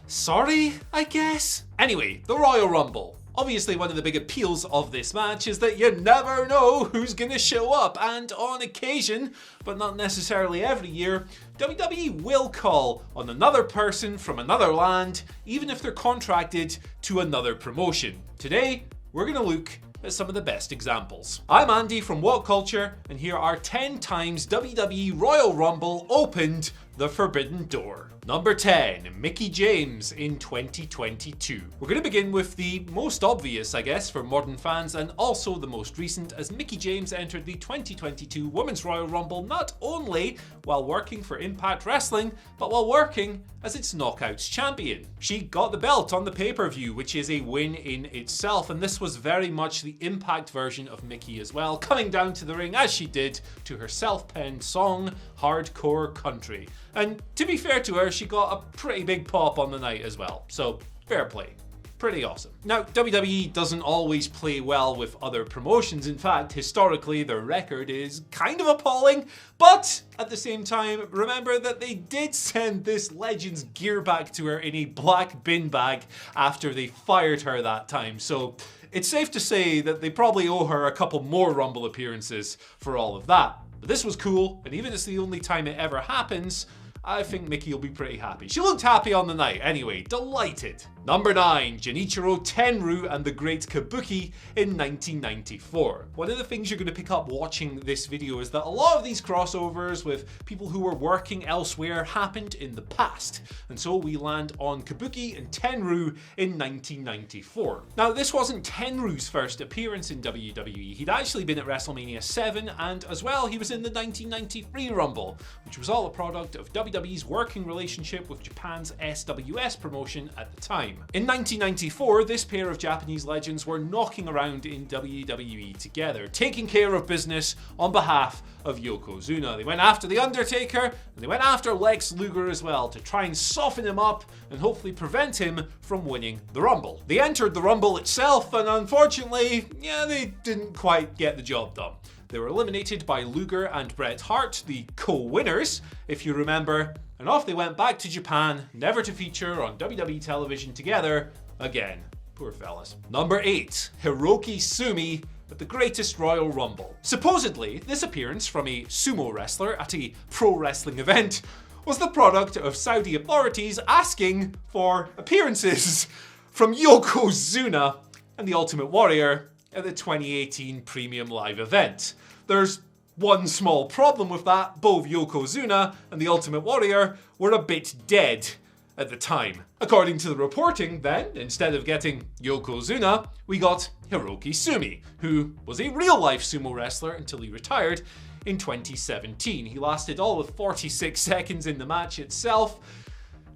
sorry, I guess? Anyway, the Royal Rumble. Obviously, one of the big appeals of this match is that you never know who's gonna show up, and on occasion, but not necessarily every year, WWE will call on another person from another land, even if they're contracted to another promotion. Today, we're gonna look at some of the best examples. I'm Andy from WhatCulture, and here are 10 times WWE Royal Rumble opened the Forbidden Door. Number 10, Mickie James in 2022. We're going to begin with the most obvious, I guess, for modern fans, and also the most recent, as Mickie James entered the 2022 Women's Royal Rumble not only while working for Impact Wrestling, but while working as its Knockouts champion. She got the belt on the pay-per-view, which is a win in itself, and this was very much the Impact version of Mickie as well, coming down to the ring as she did to her self-penned song, Hardcore Country. And to be fair to her, she got a pretty big pop on the night as well, so fair play. Pretty awesome. Now, WWE doesn't always play well with other promotions. In fact, historically, their record is kind of appalling, but at the same time, remember that they did send this legend's gear back to her in a black bin bag after they fired her that time, so it's safe to say that they probably owe her a couple more Rumble appearances for all of that. But this was cool, and even if it's the only time it ever happens, I think Mickie will be pretty happy. She looked happy on the night. Anyway, delighted. Number 9, Genichiro Tenryu and the Great Kabuki in 1994. One of the things you're going to pick up watching this video is that a lot of these crossovers with people who were working elsewhere happened in the past. And so we land on Kabuki and Tenryu in 1994. Now, this wasn't Tenryu's first appearance in WWE. He'd actually been at WrestleMania 7, and as well, he was in the 1993 Rumble, which was all a product of WWE's working relationship with Japan's SWS promotion at the time. In 1994, this pair of Japanese legends were knocking around in WWE together, taking care of business on behalf of Yokozuna. They went after The Undertaker, and they went after Lex Luger as well, to try and soften him up and hopefully prevent him from winning the Rumble. They entered the Rumble itself, and unfortunately, they didn't quite get the job done. They were eliminated by Luger and Bret Hart, the co-winners, if you remember, and off they went back to Japan, never to feature on WWE television together again. Poor fellas. Number 8, Hiroki Sumi at the Greatest Royal Rumble. Supposedly, this appearance from a sumo wrestler at a pro wrestling event was the product of Saudi authorities asking for appearances from Yokozuna and the Ultimate Warrior at the 2018 Premium Live event. There's one small problem with that: both Yokozuna and the Ultimate Warrior were a bit dead at the time. According to the reporting, then, instead of getting Yokozuna, we got Hiroki Sumi, who was a real-life sumo wrestler until he retired in 2017. He lasted all of 46 seconds in the match itself.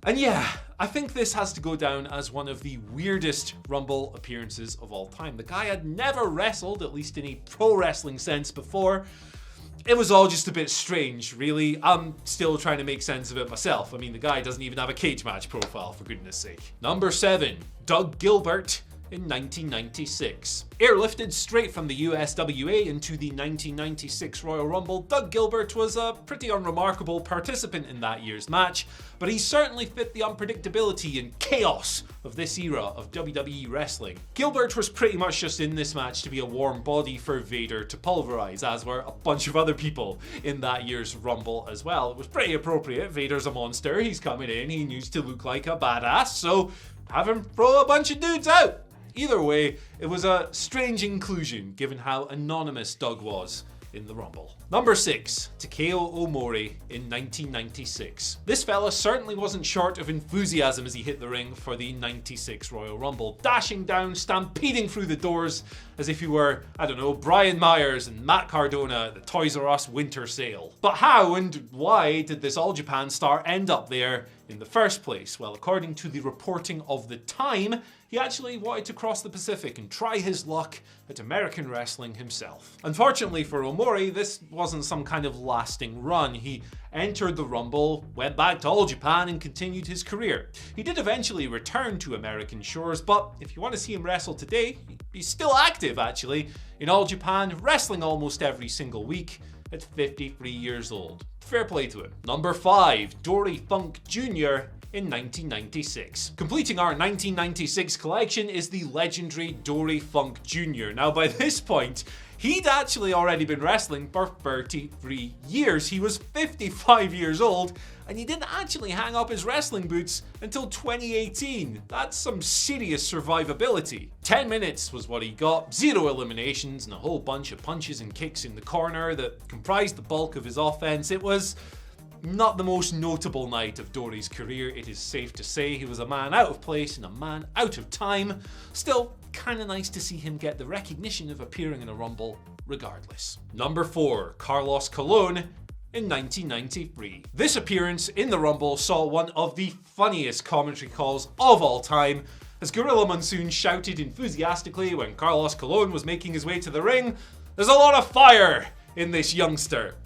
And yeah, I think this has to go down as one of the weirdest Rumble appearances of all time. The guy had never wrestled, at least in a pro wrestling sense, before. It was all just a bit strange, really. I'm still trying to make sense of it myself. I mean, the guy doesn't even have a cage match profile, for goodness sake. Number 7, Doug Gilbert in 1996. Airlifted straight from the USWA into the 1996 Royal Rumble, Doug Gilbert was a pretty unremarkable participant in that year's match, but he certainly fit the unpredictability and chaos of this era of WWE wrestling. Gilbert was pretty much just in this match to be a warm body for Vader to pulverize, as were a bunch of other people in that year's Rumble as well. It was pretty appropriate. Vader's a monster, he's coming in, he needs to look like a badass, so have him throw a bunch of dudes out. Either way, it was a strange inclusion given how anonymous Doug was in the Rumble. Number 6, Takeo Omori in 1996. This fella certainly wasn't short of enthusiasm as he hit the ring for the 96 Royal Rumble, dashing down, stampeding through the doors as if he were, I don't know, Brian Myers and Matt Cardona at the Toys R Us winter sale. But how and why did this All Japan star end up there in the first place? Well, according to the reporting of the time, he actually wanted to cross the Pacific and try his luck at American wrestling himself. Unfortunately for Omori, this wasn't some kind of lasting run. He entered the Rumble, went back to All Japan, and continued his career. He did eventually return to American shores, but if you want to see him wrestle today, he's still active actually in All Japan, wrestling almost every single week at 53 years old. Fair play to him. Number 5, Dory Funk Jr. in 1996. Completing our 1996 collection is the legendary Dory Funk Jr. Now, by this point, he'd actually already been wrestling for 33 years. He was 55 years old, and he didn't actually hang up his wrestling boots until 2018. That's some serious survivability. 10 minutes was what he got, 0 eliminations, and a whole bunch of punches and kicks in the corner that comprised the bulk of his offense. It was not the most notable night of Dory's career, it is safe to say. He was a man out of place and a man out of time. Still, kinda nice to see him get the recognition of appearing in a Rumble regardless. Number 4, Carlos Colon in 1993. This appearance in the Rumble saw one of the funniest commentary calls of all time, as Gorilla Monsoon shouted enthusiastically when Carlos Colon was making his way to the ring, "There's a lot of fire in this youngster."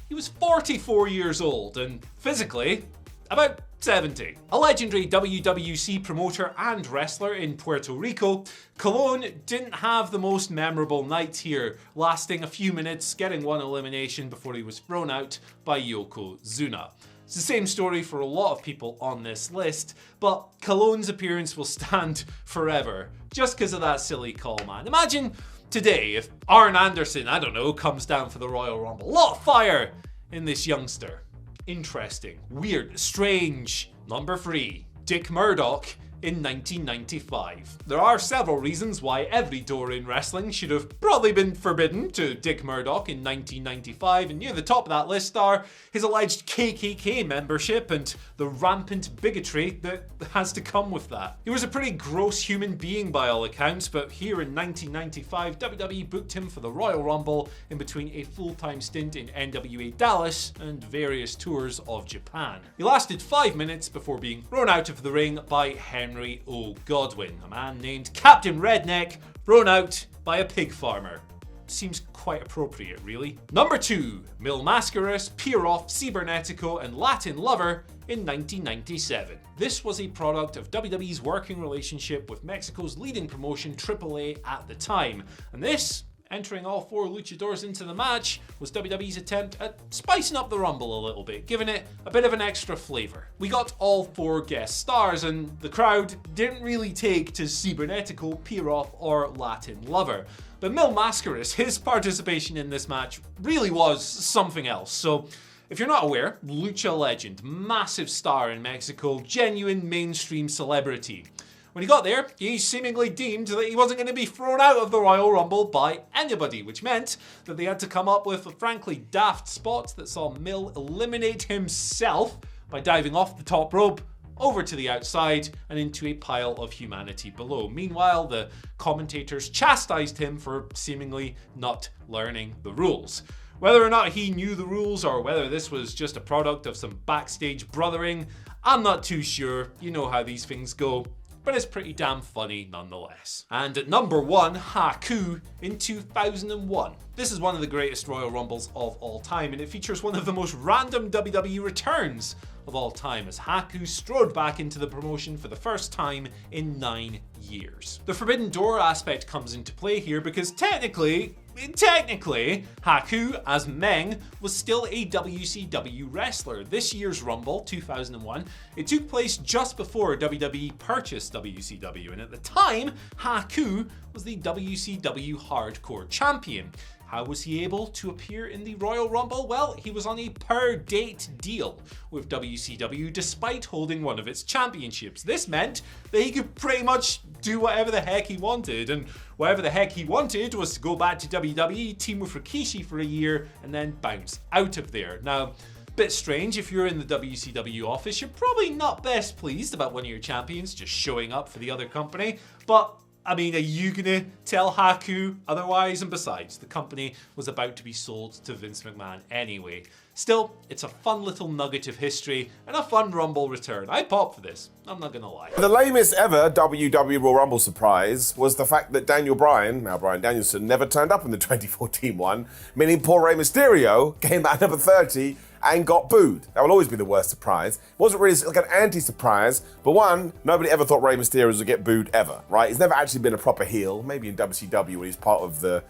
He was 44 years old and physically about 70. A legendary WWC promoter and wrestler in Puerto Rico, Colon didn't have the most memorable night here, lasting a few minutes, getting 1 elimination before he was thrown out by Yokozuna. It's the same story for a lot of people on this list, but Colon's appearance will stand forever just because of that silly call, man. Imagine today if Arn Anderson, I don't know, comes down for the Royal Rumble. A lot of fire in this youngster. Interesting, weird, strange. Number 3, Dick Murdoch in 1995. There are several reasons why every door in wrestling should have probably been forbidden to Dick Murdoch in 1995, and near the top of that list are his alleged KKK membership and the rampant bigotry that has to come with that. He was a pretty gross human being by all accounts, but here in 1995, WWE booked him for the Royal Rumble in between a full-time stint in NWA Dallas and various tours of Japan. He lasted 5 minutes before being thrown out of the ring by Henry O. Godwin, a man named Captain Redneck, thrown out by a pig farmer. Seems quite appropriate, really. Number 2, Mil Mascaras, Pieroff, Cibernetico, and Latin Lover in 1997. This was a product of WWE's working relationship with Mexico's leading promotion AAA at the time, and this Entering all 4 luchadors into the match was WWE's attempt at spicing up the Rumble a little bit, giving it a bit of an extra flavour. We got all 4 guest stars, and the crowd didn't really take to Cibernetico, Pieroth, or Latin Lover. But Mil Mascaras, his participation in this match really was something else. So, if you're not aware, lucha legend, massive star in Mexico, genuine mainstream celebrity. When he got there, he seemingly deemed that he wasn't going to be thrown out of the Royal Rumble by anybody, which meant that they had to come up with frankly daft spots that saw Mil eliminate himself by diving off the top rope, over to the outside, and into a pile of humanity below. Meanwhile, the commentators chastised him for seemingly not learning the rules. Whether or not he knew the rules or whether this was just a product of some backstage brothering, I'm not too sure. You know how these things go. But it's pretty damn funny nonetheless. And at number 1, Haku in 2001. This is one of the greatest Royal Rumbles of all time, and it features one of the most random WWE returns of all time as Haku strode back into the promotion for the first time in 9 years. The Forbidden Door aspect comes into play here because technically, Haku, as Meng, was still a WCW wrestler. This year's Rumble, 2001, it took place just before WWE purchased WCW, and at the time, Haku was the WCW Hardcore Champion. How was he able to appear in the Royal Rumble? Well, he was on a per-date deal with WCW despite holding one of its championships. This meant that he could pretty much do whatever the heck he wanted, and whatever the heck he wanted was to go back to WWE, team with Rikishi for a year, and then bounce out of there. Now, bit strange, if you're in the WCW office, you're probably not best pleased about one of your champions just showing up for the other company, but I mean, are you gonna tell Haku otherwise? And besides, the company was about to be sold to Vince McMahon anyway. Still, it's a fun little nugget of history and a fun Rumble return. I pop for this, I'm not gonna lie. The lamest ever WWE Royal Rumble surprise was the fact that Daniel Bryan, now Bryan Danielson, never turned up in the 2014 one, meaning poor Rey Mysterio came out number 30 and got booed. That will always be the worst surprise. It wasn't really like an anti-surprise, but one, nobody ever thought Rey Mysterio would get booed ever, right? He's never actually been a proper heel, maybe in WCW when he's part of the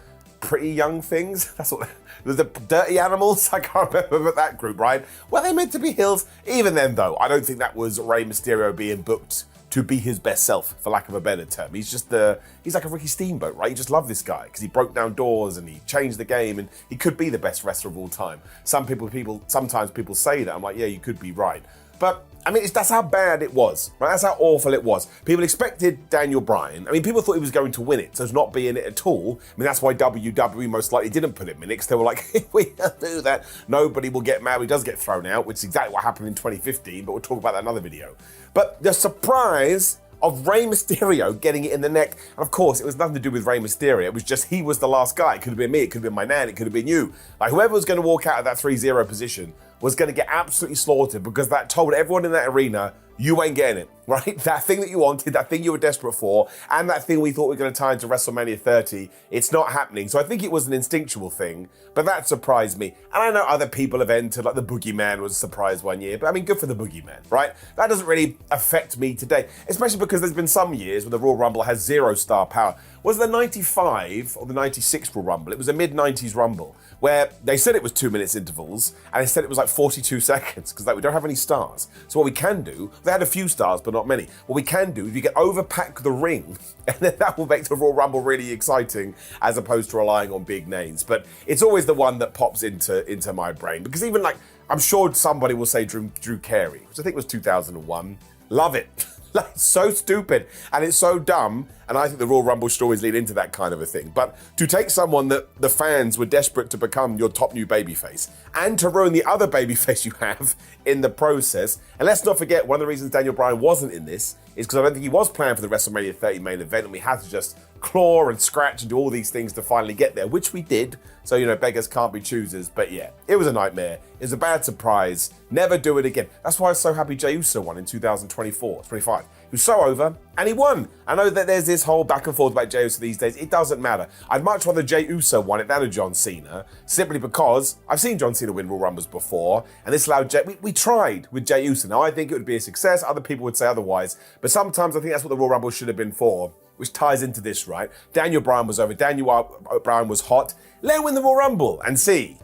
Pretty Young Things. That's what, the Dirty Animals, I can't remember that group, right? Were they meant to be heels? Even then though, I don't think that was Rey Mysterio being booked to be his best self, for lack of a better term. He's like a Ricky Steamboat, right? You just love this guy because he broke down doors and he changed the game and he could be the best wrestler of all time. Sometimes people say that. I'm like, yeah, you could be right. But I mean, that's how bad it was, right? That's how awful it was. People expected Daniel Bryan. I mean, people thought he was going to win it, so to not be in it at all. I mean, that's why WWE most likely didn't put him in it, because they were like, if we do that, nobody will get mad. He does get thrown out, which is exactly what happened in 2015, but we'll talk about that in another video. But the surprise of Rey Mysterio getting it in the neck, and of course, it was nothing to do with Rey Mysterio. It was just he was the last guy. It could have been me. It could have been my nan. It could have been you. Like, whoever was going to walk out of that 3-0 position was going to get absolutely slaughtered because that told everyone in that arena, you ain't getting it, right? That thing that you wanted, that thing you were desperate for, and that thing we thought we were going to tie into WrestleMania 30, it's not happening. So I think it was an instinctual thing, but that surprised me. And I know other people have entered, like the Boogeyman was a surprise one year, but I mean, good for the Boogeyman, right? That doesn't really affect me today, especially because there's been some years where the Royal Rumble has 0 star power. Was the 95 or the 96 Royal Rumble? It was a mid-90s Rumble, where they said it was 2 minutes intervals, and they said it was like 42 seconds, because like, we don't have any stars. So what we can do, they had a few stars, but not many. What we can do is you can overpack the ring, and then that will make the Royal Rumble really exciting, as opposed to relying on big names. But it's always the one that pops into my brain, because even like, I'm sure somebody will say Drew Carey, which I think was 2001. Love it. Like, it's so stupid and it's so dumb, and I think the Royal Rumble should always lead into that kind of a thing. But to take someone that the fans were desperate to become your top new babyface and to ruin the other babyface you have in the process, and let's not forget, one of the reasons Daniel Bryan wasn't in this is because I don't think he was planned for the WrestleMania 30 main event, and we had to just claw and scratch and do all these things to finally get there, which we did. So, you know, beggars can't be choosers. But yeah, it was a nightmare. It was a bad surprise. Never do it again. That's why I was so happy Jey Uso won in 2024, 25. He was so over. And he won. I know that there's this whole back and forth about Jey Uso these days. It doesn't matter. I'd much rather Jey Uso won it than a John Cena, simply because I've seen John Cena win Royal Rumbles before, and this allowed we tried with Jey Uso. Now, I think it would be a success. Other people would say otherwise. But sometimes I think that's what the Royal Rumble should have been for, which ties into this, right? Daniel Bryan was over. Daniel Bryan was hot. Let him win the Royal Rumble and see.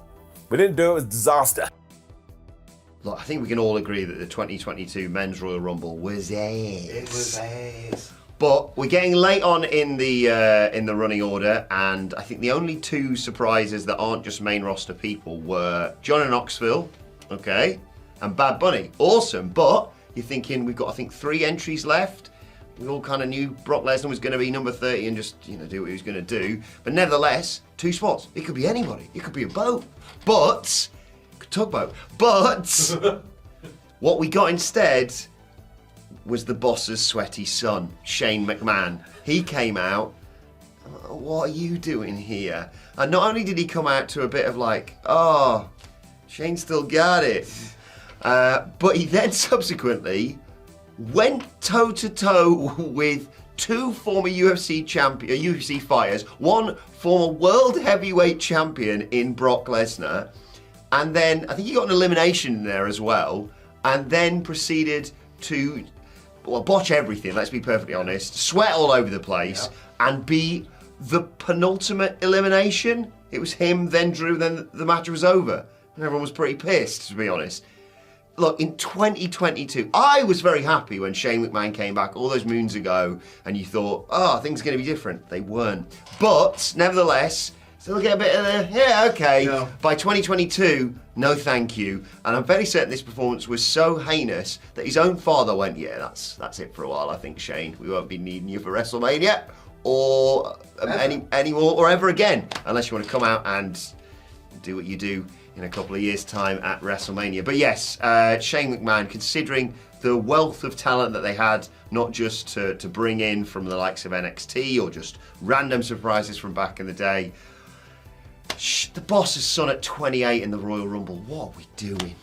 We didn't do it. It was a disaster. Look, I think we can all agree that the 2022 Men's Royal Rumble was ace. It was ace. But we're getting late on in the running order, and I think the only two surprises that aren't just main roster people were John and Knoxville, okay, and Bad Bunny. Awesome, but you're thinking we've got, I think, 3 entries left. We all kind of knew Brock Lesnar was going to be number 30 and just, do what he was going to do. But nevertheless, 2 spots. It could be anybody. It could be a boat. But... tugboat. But what we got instead was the boss's sweaty son, Shane McMahon. He came out, what are you doing here? And not only did he come out to a bit of like, oh, Shane still got it, but he then subsequently went toe-to-toe with 2 former UFC fighters, 1 former world heavyweight champion in Brock Lesnar, and then, I think he got an elimination in there as well, and then proceeded to, botch everything, let's be perfectly honest, sweat all over the place, and be the penultimate elimination. It was him, then Drew, then the match was over. And everyone was pretty pissed, to be honest. Look, in 2022, I was very happy when Shane McMahon came back all those moons ago, and you thought, oh, things are going to be different. They weren't. But, nevertheless... still get a bit of the, okay. Yeah. By 2022, no thank you. And I'm very certain this performance was so heinous that his own father went, yeah, that's it for a while, I think, Shane. We won't be needing you for WrestleMania or anymore or ever again, unless you want to come out and do what you do in a couple of years' time at WrestleMania. But yes, Shane McMahon, considering the wealth of talent that they had, not just to bring in from the likes of NXT or just random surprises from back in the day, the boss's son at 28 in the Royal Rumble. What are we doing?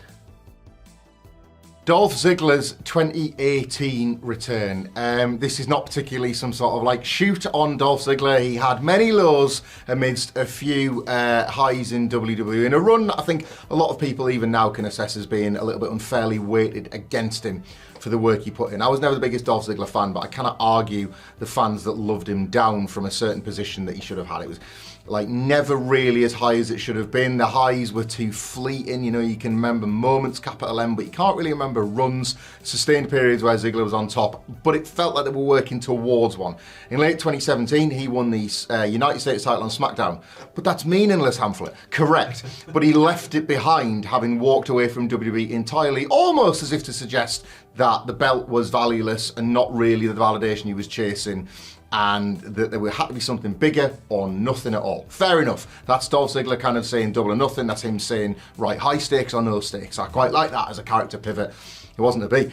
Dolph Ziggler's 2018 return. This is not particularly some sort of like shoot on Dolph Ziggler. He had many lows amidst a few highs in WWE. In a run, I think a lot of people even now can assess as being a little bit unfairly weighted against him for the work he put in. I was never the biggest Dolph Ziggler fan, but I cannot argue the fans that loved him down from a certain position that he should have had. It was like never really as high as it should have been. The highs were too fleeting. You can remember moments, capital M, but you can't really remember runs, sustained periods where Ziggler was on top, but it felt like they were working towards one. In late 2017, he won the United States title on SmackDown, but that's meaningless, Hamflet. Correct, but he left it behind, having walked away from WWE entirely, almost as if to suggest that the belt was valueless and not really the validation he was chasing, and that there had to be something bigger or nothing at all. Fair enough. That's Dolph Ziggler kind of saying double or nothing. That's him saying, right, high stakes or no stakes. I quite like that as a character pivot. It wasn't to be.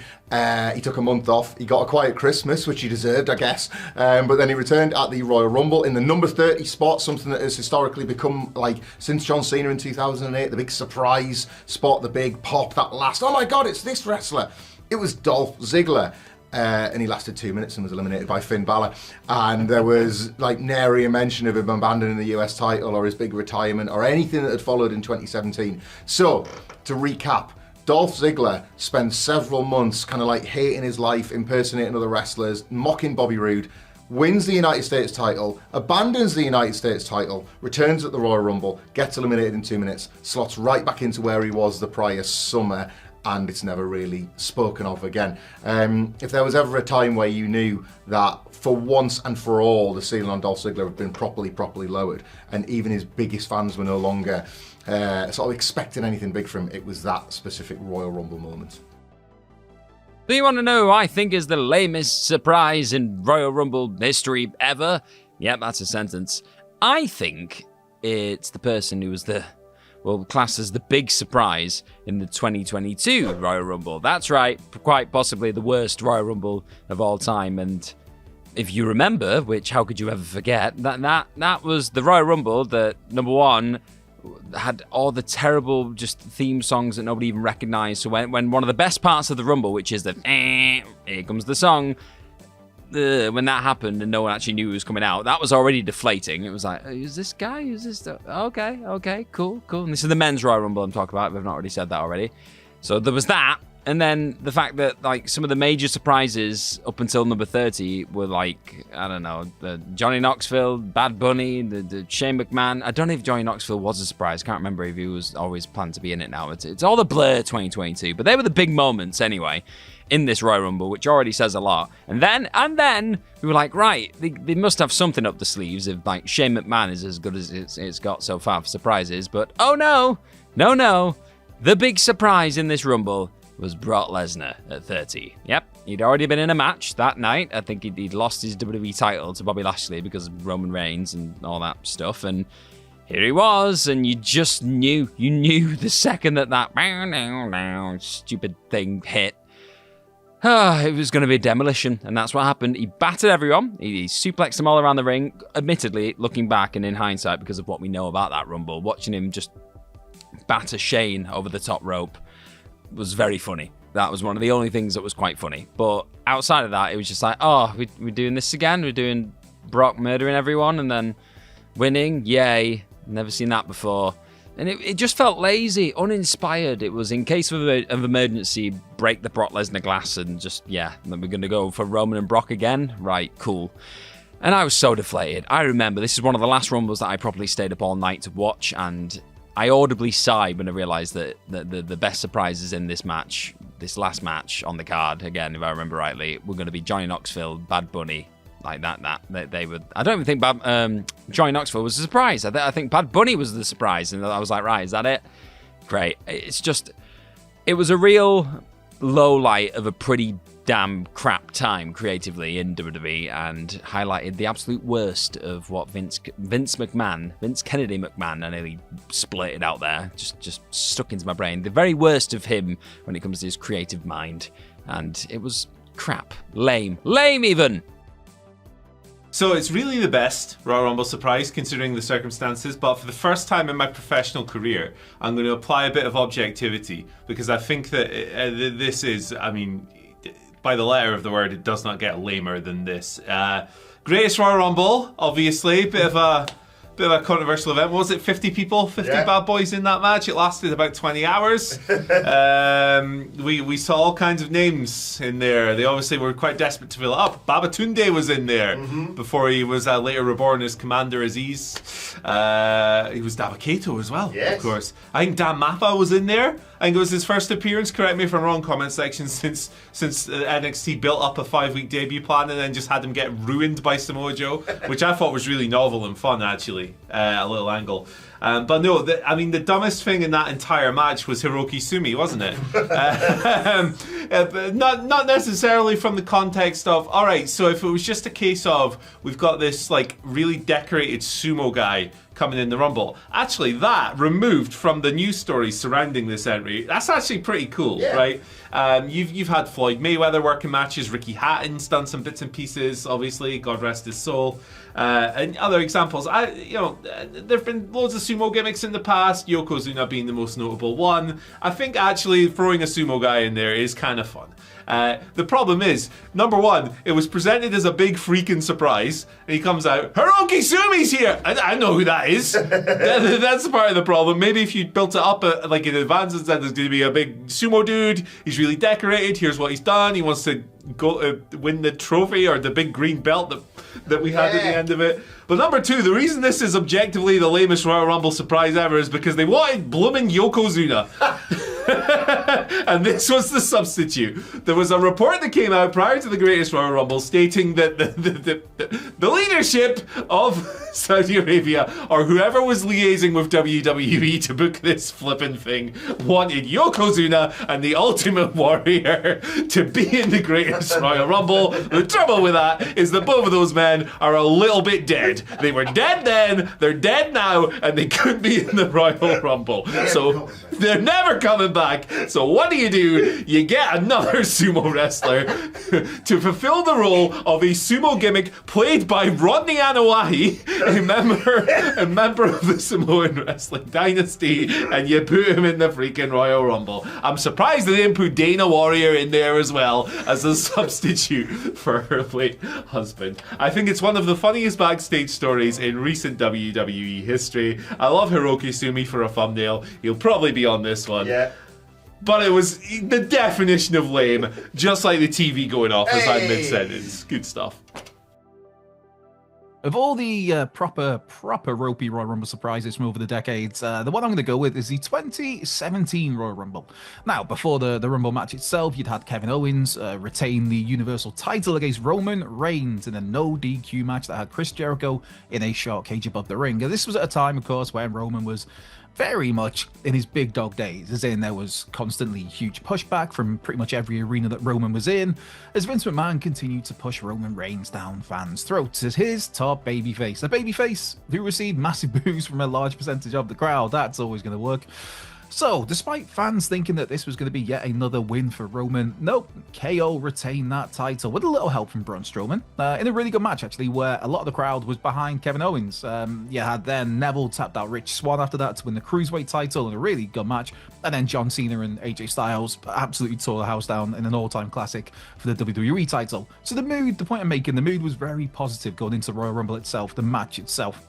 He took a month off. He got a quiet Christmas, which he deserved, I guess. But then he returned at the Royal Rumble in the number 30 spot, something that has historically become, like, since John Cena in 2008, the big surprise spot, the big pop, that last, oh my God, it's this wrestler. It was Dolph Ziggler. And he lasted 2 minutes and was eliminated by Finn Balor. And there was like nary a mention of him abandoning the US title or his big retirement or anything that had followed in 2017. So, to recap, Dolph Ziggler spent several months kind of like hating his life, impersonating other wrestlers, mocking Bobby Roode, wins the United States title, abandons the United States title, returns at the Royal Rumble, gets eliminated in 2 minutes, slots right back into where he was the prior summer, and it's never really spoken of again. If there was ever a time where you knew that for once and for all the ceiling on Dolph Ziggler had been properly lowered, and even his biggest fans were no longer sort of expecting anything big from him, it was that specific Royal Rumble moment. Do you want to know who I think is the lamest surprise in Royal Rumble history ever? Yep, that's a sentence. I think it's the person who was classed as the big surprise in the 2022 Royal Rumble. That's right, quite possibly the worst Royal Rumble of all time. And if you remember, which how could you ever forget, that was the Royal Rumble that, number one, had all the terrible just theme songs that nobody even recognised. So when one of the best parts of the Rumble, which is the here comes the song, when that happened and no one actually knew who was coming out, that was already deflating. It was like, who's this guy? Who's this? Okay, cool. And this is the men's Royal Rumble I'm talking about. We've not already said that already. So there was that. And then the fact that, like, some of the major surprises up until number 30 were, like, I don't know, the Johnny Knoxville, Bad Bunny, the Shane McMahon. I don't know if Johnny Knoxville was a surprise. Can't remember if he was always planned to be in it now. It's all the blur 2022. But they were the big moments anyway in this Royal Rumble, which already says a lot. And then we were like, right, they must have something up the sleeves if, like, Shane McMahon is as good as it's got so far for surprises. But, oh no. The big surprise in this Rumble was Brock Lesnar at 30. Yep, he'd already been in a match that night. I think he'd lost his WWE title to Bobby Lashley because of Roman Reigns and all that stuff. And here he was, and you just knew. You knew the second that stupid thing hit. It was going to be a demolition, and that's what happened. He battered everyone. He suplexed them all around the ring. Admittedly, looking back and in hindsight, because of what we know about that Rumble, watching him just batter Shane over the top rope was very funny. That was one of the only things that was quite funny. But outside of that, it was just like, oh, we're doing this again? We're doing Brock murdering everyone and then winning? Yay. Never seen that before. And it just felt lazy, uninspired. It was in case of emergency, break the Brock Lesnar glass and just, then we're going to go for Roman and Brock again? Right, cool. And I was so deflated. I remember this is one of the last Rumbles that I probably stayed up all night to watch, and I audibly sighed when I realised that the best surprises in this match, this last match on the card, again, if I remember rightly, were going to be Johnny Knoxville, Bad Bunny, like that. They would. I don't even think Johnny Knoxville was a surprise. I think Bad Bunny was the surprise, and I was like, right, is that it? Great. It was a real low light of a pretty damn crap time creatively in WWE, and highlighted the absolute worst of what Vince Kennedy McMahon, I nearly split it out there, just stuck into my brain. The very worst of him when it comes to his creative mind, and it was crap, lame even. So it's really the best Royal Rumble surprise considering the circumstances, but for the first time in my professional career, I'm going to apply a bit of objectivity, because I think that this is, I mean, by the letter of the word, it does not get lamer than this. Greatest Royal Rumble, obviously, bit of a controversial event. What was it, 50 people, 50 bad boys in that match? It lasted about 20 hours. We saw all kinds of names in there. They obviously were quite desperate to fill it up. Babatunde was in there before he was later reborn as Commander Aziz. He was Dabba-Kato as well, of course. I think Dan Mappa was in there. I think it was his first appearance, correct me if I'm wrong, comment section, since NXT built up a 5-week debut plan and then just had him get ruined by Samoa Joe, which I thought was really novel and fun, actually, a little angle. But no, the dumbest thing in that entire match was Hiroki Sumi, wasn't it? Not necessarily from the context of, all right, so if it was just a case of we've got this like really decorated sumo guy coming in the Rumble, actually that removed from the news stories surrounding this entry, that's actually pretty cool, right? You've had Floyd Mayweather working matches, Ricky Hatton's done some bits and pieces, obviously, God rest his soul. And other examples, there've been loads of sumo gimmicks in the past, Yokozuna being the most notable one. I think actually throwing a sumo guy in there is kind of fun. The problem is, number one, it was presented as a big freaking surprise, and he comes out, Hiroki Sumi's here! I know who that is. That's part of the problem. Maybe if you built it up like in advance and said there's going to be a big sumo dude, he's really decorated, here's what he's done, he wants to go win the trophy or the big green belt that we had at the end of it. But number two, the reason this is objectively the lamest Royal Rumble surprise ever is because they wanted bloomin' Yokozuna. And this was the substitute. There was a report that came out prior to the Greatest Royal Rumble stating that the leadership of Saudi Arabia, or whoever was liaising with WWE to book this flippin' thing, wanted Yokozuna and the Ultimate Warrior to be in the Greatest Royal Rumble. The trouble with that is that both of those men are a little bit dead. They were dead then, they're dead now, and they could be in the Royal Rumble. So they're never coming back. So what do? You get another sumo wrestler to fulfill the role of a sumo gimmick played by Rodney Anoa'i, a member of the Samoan Wrestling Dynasty, and you put him in the freaking Royal Rumble. I'm surprised they didn't put Dana Warrior in there as well as a substitute for her late husband. I think it's one of the funniest backstage stories in recent WWE history. I love Hiroki Sumi for a thumbnail. He'll probably be on this one. Yeah. But it was the definition of lame, just like the TV going off as that mid-sentence. Good stuff. Of all the proper ropey Royal Rumble surprises from over the decades, the one I'm going to go with is the 2017 Royal Rumble. Now, before the Rumble match itself, you'd had Kevin Owens retain the Universal title against Roman Reigns in a no DQ match that had Chris Jericho in a short cage above the ring. And this was at a time, of course, when Roman was very much in his big dog days, as in there was constantly huge pushback from pretty much every arena that Roman was in, as Vince McMahon continued to push Roman Reigns down fans' throats as his top babyface. A babyface who received massive boos from a large percentage of the crowd. That's always going to work. So, despite fans thinking that this was going to be yet another win for Roman, nope, KO retained that title with a little help from Braun Strowman in a really good match, actually, where a lot of the crowd was behind Kevin Owens. You had then Neville tapped out Rich Swann after that to win the Cruiserweight title in a really good match, and then John Cena and AJ Styles absolutely tore the house down in an all-time classic for the WWE title. So the point I'm making, the mood was very positive going into Royal Rumble itself, the match itself.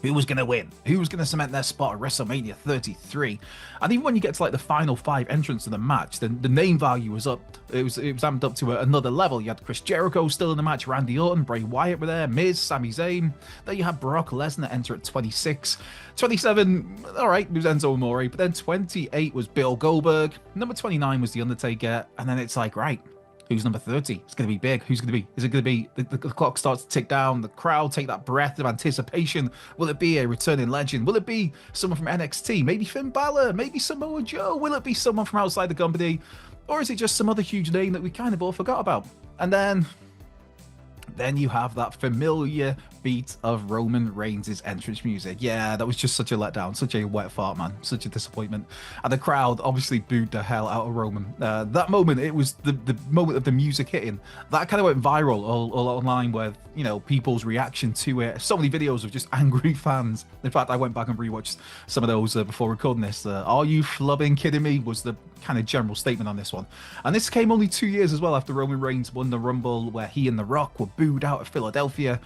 Who was going to win? Who was going to cement their spot at WrestleMania 33? And even when you get to like the final 5 entrants of the match, then the name value was up. It was amped up to another level. You had Chris Jericho still in the match, Randy Orton, Bray Wyatt were there, Miz, Sami Zayn. Then you had Brock Lesnar enter at 26. 27, all right, it was Enzo Amore. But then 28 was Bill Goldberg. Number 29 was The Undertaker. And then it's like, right, who's number 30? It's going to be big. Who's going to be? Is it going to be? The clock starts to tick down. The crowd take that breath of anticipation. Will it be a returning legend? Will it be someone from NXT? Maybe Finn Balor? Maybe Samoa Joe? Will it be someone from outside the company? Or is it just some other huge name that we kind of all forgot about? And then you have that familiar beat of Roman Reigns' entrance music. Yeah, that was just such a letdown, such a wet fart, man, such a disappointment. And the crowd obviously booed the hell out of Roman. That moment, it was the moment of the music hitting. That kind of went viral all online with, you know, people's reaction to it. So many videos of just angry fans. In fact, I went back and rewatched some of those before recording this. Are you flubbing kidding me? Was the kind of general statement on this one. And this came only 2 years as well after Roman Reigns won the Rumble, where he and The Rock were booed out of Philadelphia.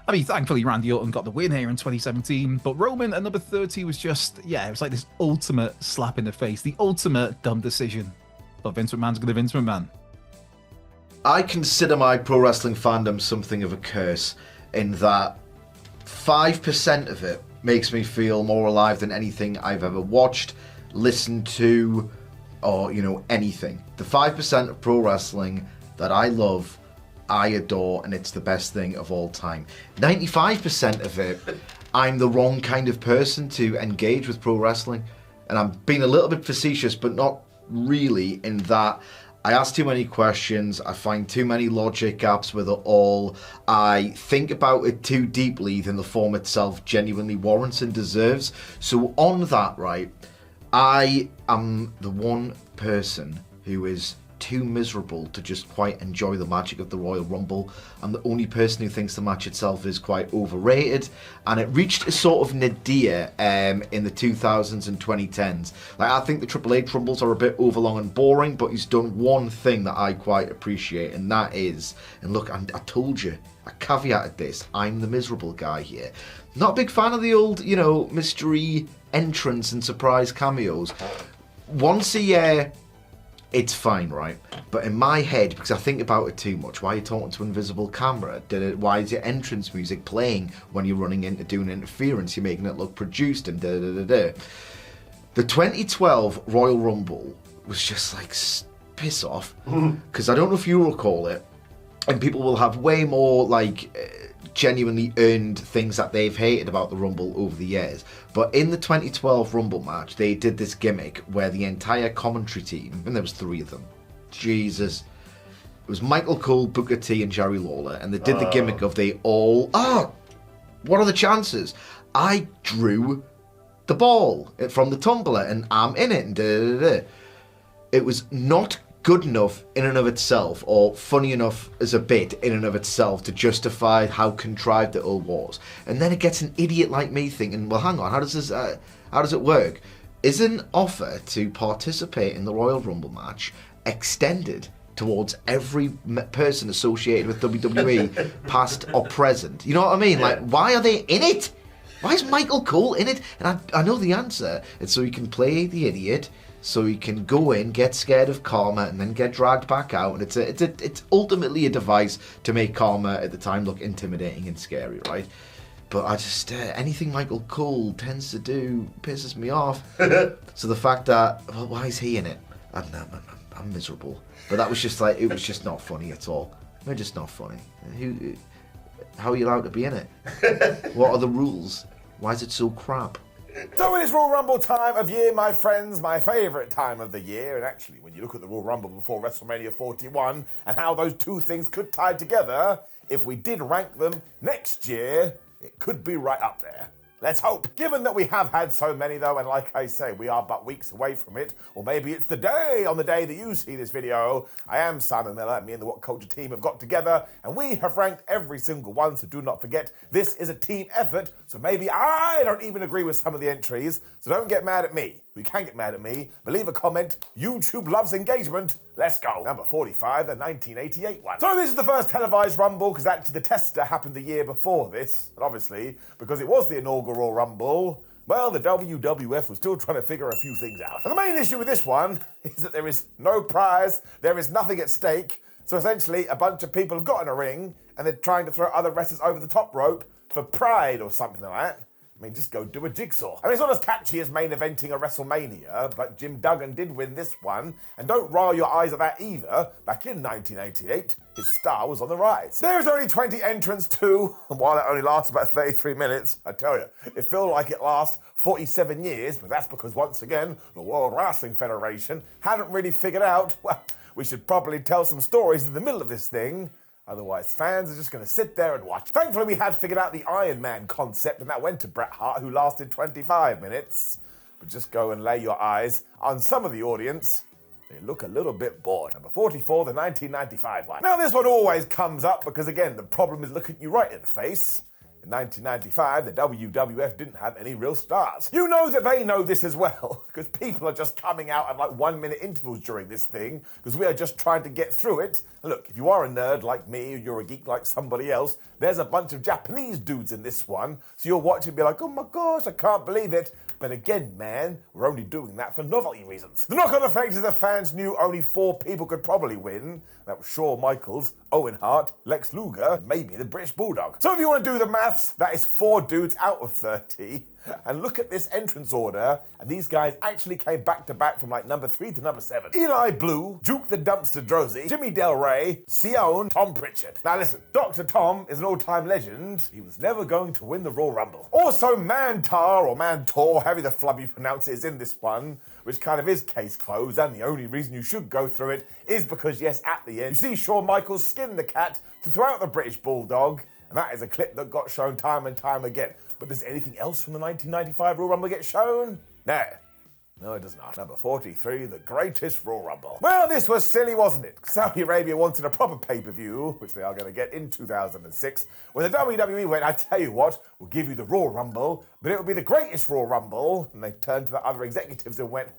I mean, thankfully, Randy Orton got the win here in 2017, but Roman at number 30 was just, yeah, it was like this ultimate slap in the face, the ultimate dumb decision. But Vince McMahon's going to Vince McMahon. I consider my pro wrestling fandom something of a curse in that 5% of it makes me feel more alive than anything I've ever watched, listened to, or, you know, anything. The 5% of pro wrestling that I love, I adore, and it's the best thing of all time. 95% of it, I'm the wrong kind of person to engage with pro wrestling. And I'm being a little bit facetious, but not really, in that I ask too many questions, I find too many logic gaps with it all, I think about it too deeply than the form itself genuinely warrants and deserves. So on that, right, I am the one person who is too miserable to just quite enjoy the magic of the Royal Rumble. I'm the only person who thinks the match itself is quite overrated, and it reached a sort of nadir in the 2000s and 2010s. Like, I think the Triple H Rumbles are a bit overlong and boring, but he's done one thing that I quite appreciate, and that is, and look, I told you, I caveated this, I'm the miserable guy here. Not a big fan of the old, you know, mystery entrance and surprise cameos. Once a year, it's fine, right? But in my head, because I think about it too much, why are you talking to invisible camera? Why is your entrance music playing when you're running into doing interference? You're making it look produced and da-da-da-da. The 2012 Royal Rumble was just like, piss off. Because I don't know if you recall it, and people will have way more like genuinely earned things that they've hated about the Rumble over the years. But in the 2012 Rumble match, they did this gimmick where the entire commentary team, and there was 3 of them, Jesus, it was Michael Cole, Booker T, and Jerry Lawler, and they did the gimmick of they all, what are the chances? I drew the ball from the tumbler and I'm in it and da-da-da. It was not good enough in and of itself, or funny enough as a bit in and of itself, to justify how contrived it all was. And then it gets an idiot like me thinking, well, hang on, how does it work? Is an offer to participate in the Royal Rumble match extended towards every person associated with WWE, past or present? You know what I mean? Like, why are they in it? Why is Michael Cole in it? And I know the answer. It's so he can play the idiot, so he can go in, get scared of Karma, and then get dragged back out. And it's ultimately a device to make Karma at the time look intimidating and scary, right? But I just, anything Michael Cole tends to do pisses me off. So the fact that, well, why is he in it? I don't know, I'm miserable. But that was just like, it was just not funny at all. They're just not funny. How are you allowed to be in it? What are the rules? Why is it so crap? So it is Royal Rumble time of year, my friends, my favourite time of the year. And actually, when you look at the Royal Rumble before WrestleMania 41 and how those two things could tie together, if we did rank them next year, it could be right up there. Let's hope. Given that we have had so many though, and like I say, we are but weeks away from it, or maybe it's the day on the day that you see this video, I am Simon Miller, me and the WhatCulture team have got together, and we have ranked every single one, so do not forget, this is a team effort, so maybe I don't even agree with some of the entries, so don't get mad at me. You can get mad at me, but leave a comment. YouTube loves engagement. Let's go. Number 45, the 1988 one. So this is the first televised Rumble, because actually the tester happened the year before this. And obviously, because it was the inaugural Rumble, well, the WWF was still trying to figure a few things out. And the main issue with this one is that there is no prize, there is nothing at stake. So essentially, a bunch of people have got in a ring, and they're trying to throw other wrestlers over the top rope for pride or something like that. I mean, just go do a jigsaw. I mean, it's not as catchy as main eventing a WrestleMania, but Jim Duggan did win this one, and don't roll your eyes at that either. Back in 1988, his star was on the rise. There is only 20 entrants too, and while it only lasts about 33 minutes, I tell you, it feels like it lasts 47 years, but that's because once again, the World Wrestling Federation hadn't really figured out, well, we should probably tell some stories in the middle of this thing. Otherwise, fans are just going to sit there and watch. Thankfully, we had figured out the Iron Man concept, and that went to Bret Hart, who lasted 25 minutes. But just go and lay your eyes on some of the audience. They look a little bit bored. Number 44, the 1995 one. Now, this one always comes up because, again, the problem is looking you right in the face. In 1995, the WWF didn't have any real stars. You know that they know this as well, because people are just coming out at like 1 minute intervals during this thing, because we are just trying to get through it. And look, if you are a nerd like me, or you're a geek like somebody else, there's a bunch of Japanese dudes in this one, so you'll watch it and be like, oh my gosh, I can't believe it. But again, man, we're only doing that for novelty reasons. The knock-on effect is the fans knew only 4 people could probably win. That was Shawn Michaels, Owen Hart, Lex Luger, and maybe the British Bulldog. So if you want to do the maths, that is 4 dudes out of 30. And look at this entrance order, and these guys actually came back to back from like number 3 to number 7. Eli Blue, Duke the Dumpster Drozy, Jimmy Del Rey, Sion, Tom Pritchard. Now listen, Dr. Tom is an all-time legend. He was never going to win the Royal Rumble. Also, Mantar, or Mantor, however the flub you pronounce it, is in this one, which kind of is case closed, and the only reason you should go through it is because, yes, at the end, you see Shawn Michaels skin the cat to throw out the British Bulldog, and that is a clip that got shown time and time again. But does anything else from the 1995 Royal Rumble get shown? No, it does not. Number 43, the greatest Royal Rumble. Well, this was silly, wasn't it? Saudi Arabia wanted a proper pay-per-view, which they are going to get in 2006, when the WWE went, I tell you what, we'll give you the Royal Rumble, but it will be the greatest Royal Rumble. And they turned to the other executives and went,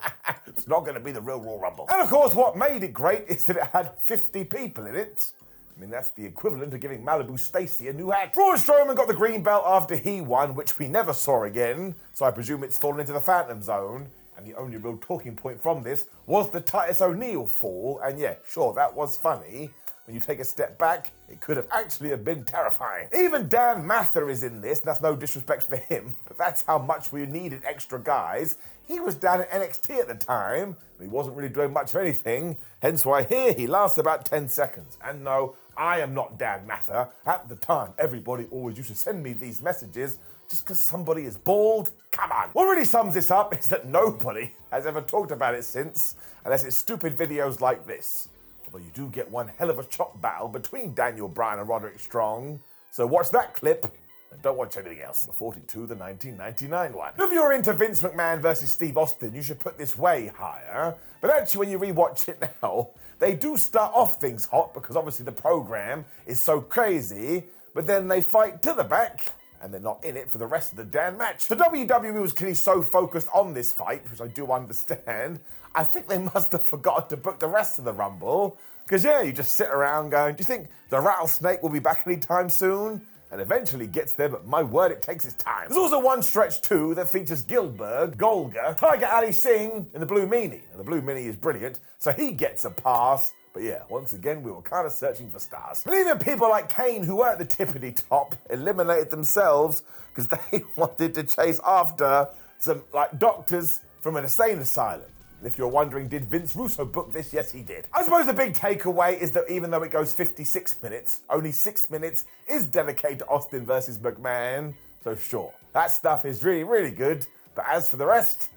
it's not going to be the real Royal Rumble. And of course, what made it great is that it had 50 people in it. I mean, that's the equivalent of giving Malibu Stacy a new hat. Braun Strowman got the green belt after he won, which we never saw again, so I presume it's fallen into the Phantom Zone. And the only real talking point from this was the Titus O'Neil fall, and yeah, sure, that was funny. When you take a step back, it could have actually been terrifying. Even Dan Mather is in this, and that's no disrespect for him, but that's how much we needed extra guys. He was down at NXT at the time, and he wasn't really doing much of anything, hence why here he lasts about 10 seconds. And no, I am not Dan Mather. At the time, everybody always used to send me these messages just because somebody is bald. Come on. What really sums this up is that nobody has ever talked about it since, unless it's stupid videos like this. Although you do get one hell of a chop battle between Daniel Bryan and Roderick Strong. So watch that clip And don't watch anything else. Number 42, the 1999 one. If you're into Vince McMahon versus Steve Austin, you should put this way higher. But actually, when you rewatch it now, they do start off things hot because obviously the program is so crazy, but then they fight to the back and they're not in it for the rest of the damn match. The WWE was clearly so focused on this fight, which I do understand, I think they must have forgotten to book the rest of the Rumble. Because yeah, you just sit around going, do you think the rattlesnake will be back anytime soon? And eventually gets there, but my word, it takes its time. There's also one stretch too that features Gilbert, Golga, Tiger Ali Singh, and the Blue Meanie. And the Blue Meanie is brilliant, so he gets a pass. But yeah, once again, we were kind of searching for stars. And even people like Kane, who were at the tippity top, eliminated themselves because they wanted to chase after some like doctors from an insane asylum. And if you're wondering, did Vince Russo book this? Yes, he did. I suppose the big takeaway is that even though it goes 56 minutes, only 6 minutes is dedicated to Austin versus McMahon. So sure, that stuff is really, really good. But as for the rest,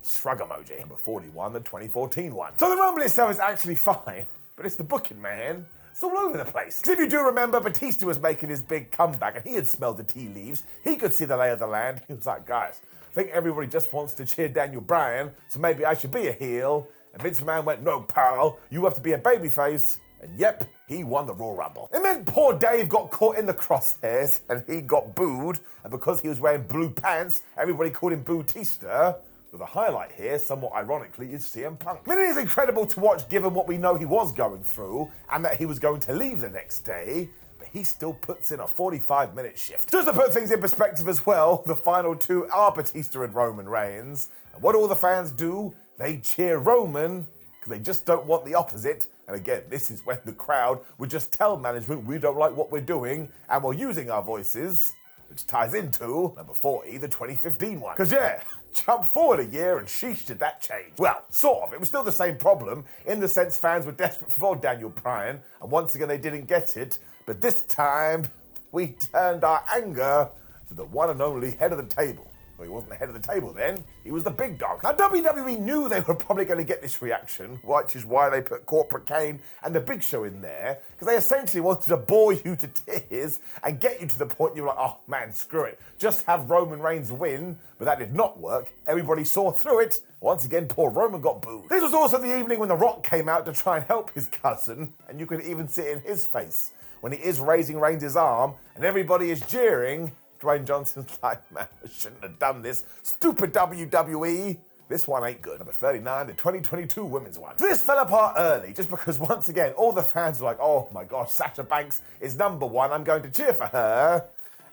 shrug emoji. Number 41, the 2014 one. So the Rumble itself is actually fine, but it's the booking, man. It's all over the place. Because if you do remember, Batista was making his big comeback and he had smelled the tea leaves. He could see the lay of the land. He was like, guys, I think everybody just wants to cheer Daniel Bryan, so maybe I should be a heel. And Vince McMahon went, no, pal, you have to be a babyface. And yep, he won the Royal Rumble. It meant poor Dave got caught in the crosshairs and he got booed. And because he was wearing blue pants, everybody called him Bootista. But the highlight here, somewhat ironically, is CM Punk. I mean, it is incredible to watch given what we know he was going through and that he was going to leave the next day. But he still puts in a 45-minute shift. Just to put things in perspective as well, the final two are Batista and Roman Reigns. And what all the fans do, they cheer Roman because they just don't want the opposite. And again, this is when the crowd would just tell management we don't like what we're doing and we're using our voices, which ties into number 40, the 2015 one. Because yeah, jump forward a year and sheesh did that change. Well, sort of. It was still the same problem in the sense fans were desperate for Daniel Bryan and once again they didn't get it. But this time, we turned our anger to the one and only head of the table. Well, he wasn't the head of the table then, he was the big dog. Now, WWE knew they were probably going to get this reaction, which is why they put Corporate Kane and the Big Show in there, because they essentially wanted to bore you to tears and get you to the point you were like, oh man, screw it. Just have Roman Reigns win, but that did not work. Everybody saw through it. Once again, poor Roman got booed. This was also the evening when The Rock came out to try and help his cousin, and you could even see it in his face when he is raising Reigns' arm and everybody is jeering. Dwayne Johnson's like, man, I shouldn't have done this. Stupid WWE. This one ain't good. Number 39, the 2022 women's one. So this fell apart early just because once again, all the fans were like, oh my gosh, Sasha Banks is number one. I'm going to cheer for her.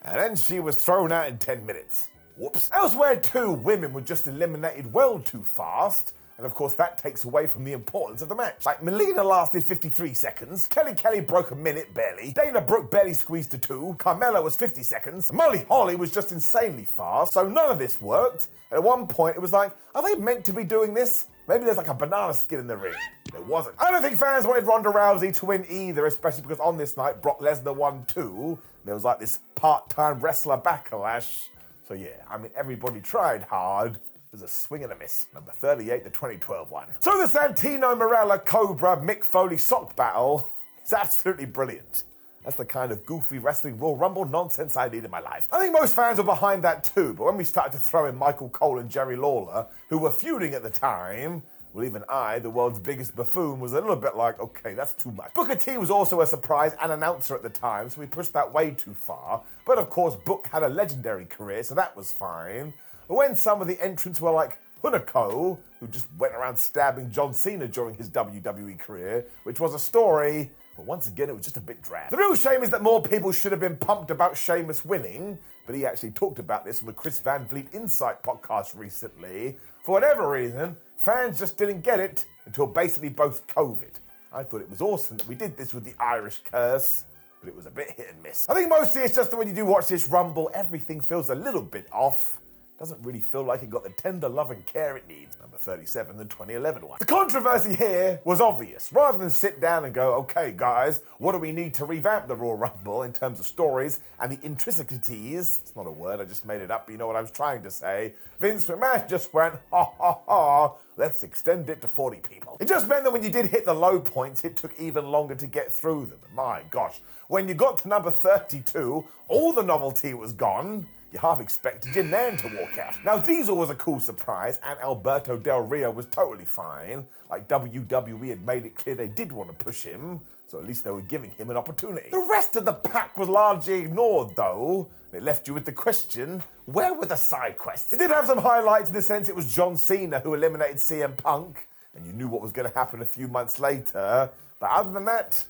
And then she was thrown out in 10 minutes. Whoops. Elsewhere too, women were just eliminated well too fast. And of course that takes away from the importance of the match. Like Melina lasted 53 seconds, Kelly broke a minute barely, Dana Brooke barely squeezed to 2, Carmella was 50 seconds, Molly Holly was just insanely fast, so none of this worked. And at one point it was like, are they meant to be doing this? Maybe there's like a banana skin in the ring. There wasn't. I don't think fans wanted Ronda Rousey to win either, especially because on this night Brock Lesnar won too. There was like this part-time wrestler backlash. So yeah, I mean everybody tried hard. There's a swing and a miss. Number 38, the 2012 one. So the Santino Marella Cobra Mick Foley sock battle is absolutely brilliant. That's the kind of goofy wrestling Royal Rumble nonsense I need in my life. I think most fans were behind that too, but when we started to throw in Michael Cole and Jerry Lawler, who were feuding at the time, well, even I, the world's biggest buffoon, was a little bit like, okay, that's too much. Booker T was also a surprise and announcer at the time, so we pushed that way too far. But of course, Book had a legendary career, so that was fine. But when some of the entrants were like Hunico, who just went around stabbing John Cena during his WWE career, which was a story, but once again, it was just a bit drab. The real shame is that more people should have been pumped about Sheamus winning, but he actually talked about this on the Chris Van Vliet Insight podcast recently. For whatever reason, fans just didn't get it until basically post-COVID. I thought it was awesome that we did this with the Irish curse, but it was a bit hit and miss. I think mostly it's just that when you do watch this Rumble, everything feels a little bit off. doesn't really feel like it got the tender love and care it needs. Number 37, the 2011 one. The controversy here was obvious. Rather than sit down and go, okay guys, what do we need to revamp the Royal Rumble in terms of stories and the intricacies? It's not a word, I just made it up, but you know what I was trying to say. Vince McMahon just went, ha ha ha, let's extend it to 40 people. It just meant that when you did hit the low points, it took even longer to get through them. And my gosh, when you got to number 32, all the novelty was gone. You half expected your nan to walk out. Now, Diesel was a cool surprise, and Alberto Del Rio was totally fine. Like WWE had made it clear they did want to push him, so at least they were giving him an opportunity. The rest of the pack was largely ignored, though. It left you with the question, where were the side quests? It did have some highlights in the sense it was John Cena who eliminated CM Punk, and you knew what was going to happen a few months later. But other than that,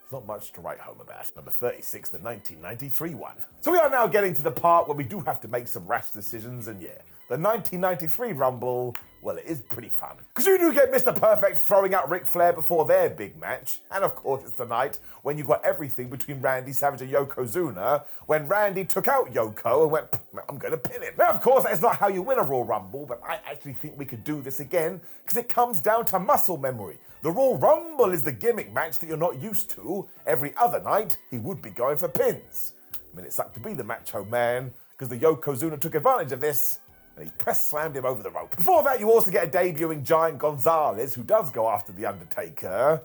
there's not much to write home about. Number 36, the 1993 one. So we are now getting to the part where we do have to make some rash decisions, and yeah, the 1993 Rumble, well, it is pretty fun. Because you do get Mr. Perfect throwing out Ric Flair before their big match, and of course it's the night when you got everything between Randy Savage and Yokozuna, when Randy took out Yoko and went, I'm gonna pin him. Now, of course, that's not how you win a Royal Rumble, but I actually think we could do this again, because it comes down to muscle memory. The Royal Rumble is the gimmick match that you're not used to. Every other night, he would be going for pins. I mean, it sucked to be the Macho Man, because the Yokozuna took advantage of this, and he press slammed him over the rope. Before that, you also get a debuting Giant Gonzalez, who does go after The Undertaker,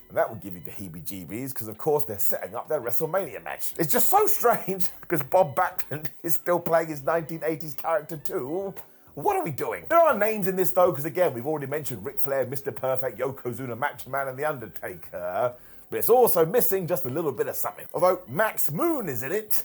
and that will give you the heebie-jeebies, because of course they're setting up their WrestleMania match. It's just so strange, because Bob Backlund is still playing his 1980s character too. What are we doing? There are names in this though, because again, we've already mentioned Ric Flair, Mr. Perfect, Yokozuna, Macho Man, and The Undertaker, but it's also missing just a little bit of something. Although Max Moon is in it,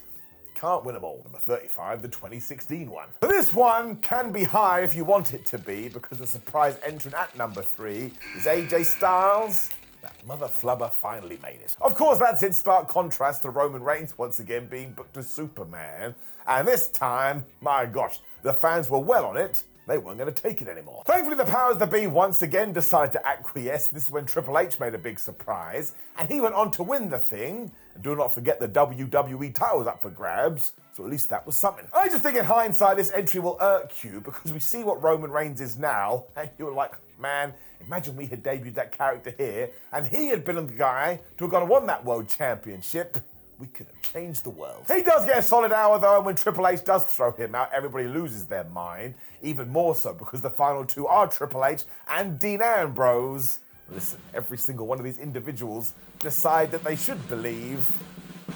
can't win them all. Number 35, the 2016 one. But this one can be high if you want it to be, because the surprise entrant at number 3 is AJ Styles. That mother flubber finally made it. Of course, that's in stark contrast to Roman Reigns once again being booked as Superman. And this time, my gosh, the fans were well on it. They weren't going to take it anymore. Thankfully, the powers that be once again decided to acquiesce. This is when Triple H made a big surprise, and he went on to win the thing. And do not forget the WWE title was up for grabs, so at least that was something. I just think in hindsight, this entry will irk you, because we see what Roman Reigns is now, and you're like, man, imagine we had debuted that character here, and he had been the guy to have gone and won that world championship. We could have changed the world. He does get a solid hour though, and when Triple H does throw him out, everybody loses their mind. Even more so because the final two are Triple H and Dean Ambrose. Listen, every single one of these individuals decide that they should believe.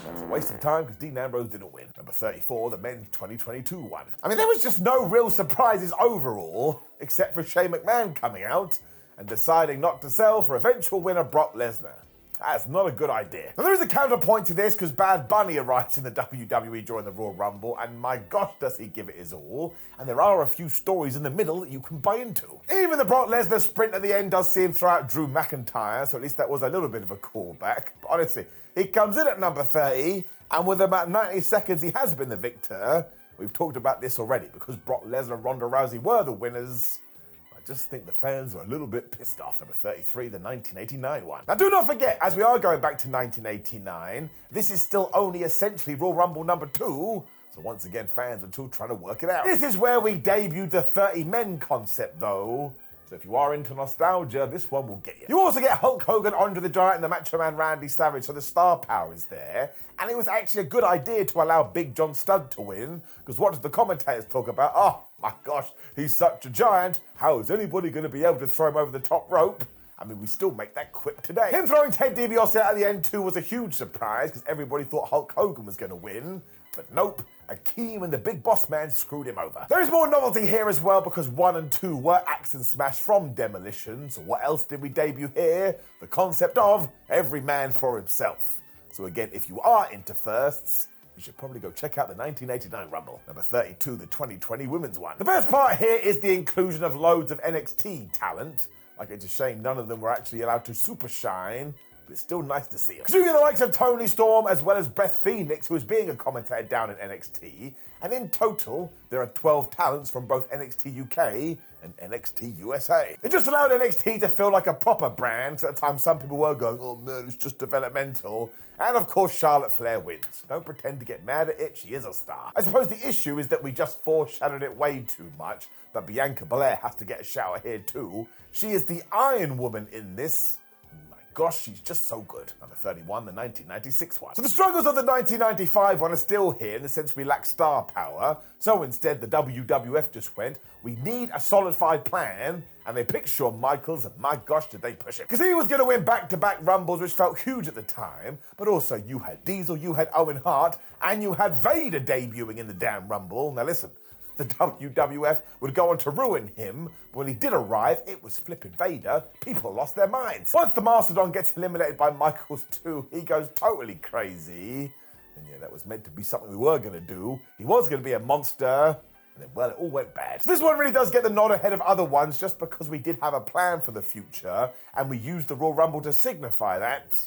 That's a waste of time because Dean Ambrose didn't win. Number 34, the men's 2022 one. I mean, there was just no real surprises overall, except for Shane McMahon coming out and deciding not to sell for eventual winner Brock Lesnar. That's not a good idea. Now, there is a counterpoint to this because Bad Bunny arrives in the WWE during the Royal Rumble, and my gosh, does he give it his all. And there are a few stories in the middle that you can buy into. Even the Brock Lesnar sprint at the end does see him throw out Drew McIntyre, so at least that was a little bit of a callback. But honestly, he comes in at number 30, and with about 90 seconds, he has been the victor. We've talked about this already because Brock Lesnar and Ronda Rousey were the winners. I just think the fans were a little bit pissed off. Number 33, the 1989 one. Now do not forget, as we are going back to 1989, this is still only essentially Royal Rumble number 2, so once again fans are still trying to work it out. This is where we debuted the 30 men concept though, so if you are into nostalgia, this one will get you. You also get Hulk Hogan, Andre the Giant, and the Macho Man Randy Savage, so the star power is there, and it was actually a good idea to allow Big John Studd to win, because what did the commentators talk about? Oh my gosh, he's such a giant, how is anybody going to be able to throw him over the top rope? I mean, we still make that quip today. Him throwing Ted DiBiase out at the end too was a huge surprise, because everybody thought Hulk Hogan was going to win, but nope. Akeem and the Big Boss Man screwed him over. There is more novelty here as well because 1 and 2 were Axe and Smash from Demolition. So what else did we debut here? The concept of every man for himself. So again, if you are into firsts, you should probably go check out the 1989 Rumble. Number 32, the 2020 women's one. The best part here is the inclusion of loads of NXT talent. Like, it's a shame none of them were actually allowed to super shine, but it's still nice to see them. Because you get the likes of Toni Storm as well as Beth Phoenix, who is being a commentator down in NXT, and in total, there are 12 talents from both NXT UK and NXT USA. It just allowed NXT to feel like a proper brand, so at the time some people were going, oh man, it's just developmental. And of course, Charlotte Flair wins. Don't pretend to get mad at it, she is a star. I suppose the issue is that we just foreshadowed it way too much, but Bianca Belair has to get a shout here too. She is the Iron Woman in this. Gosh, she's just so good. Number 31, the 1996 one. So the struggles of the 1995 one are still here in the sense we lack star power. So instead, the WWF just went, we need a solidified plan, and they picked Shawn Michaels, and my gosh, did they push it. Because he was going to win back-to-back Rumbles, which felt huge at the time, but also you had Diesel, you had Owen Hart, and you had Vader debuting in the damn Rumble. Now listen, the WWF would go on to ruin him, but when he did arrive, it was flipping Vader. People lost their minds. Once the Mastodon gets eliminated by Michaels too, he goes totally crazy. And yeah, that was meant to be something we were going to do. He was going to be a monster, and then, well, it all went bad. So this one really does get the nod ahead of other ones just because we did have a plan for the future, and we used the Royal Rumble to signify that.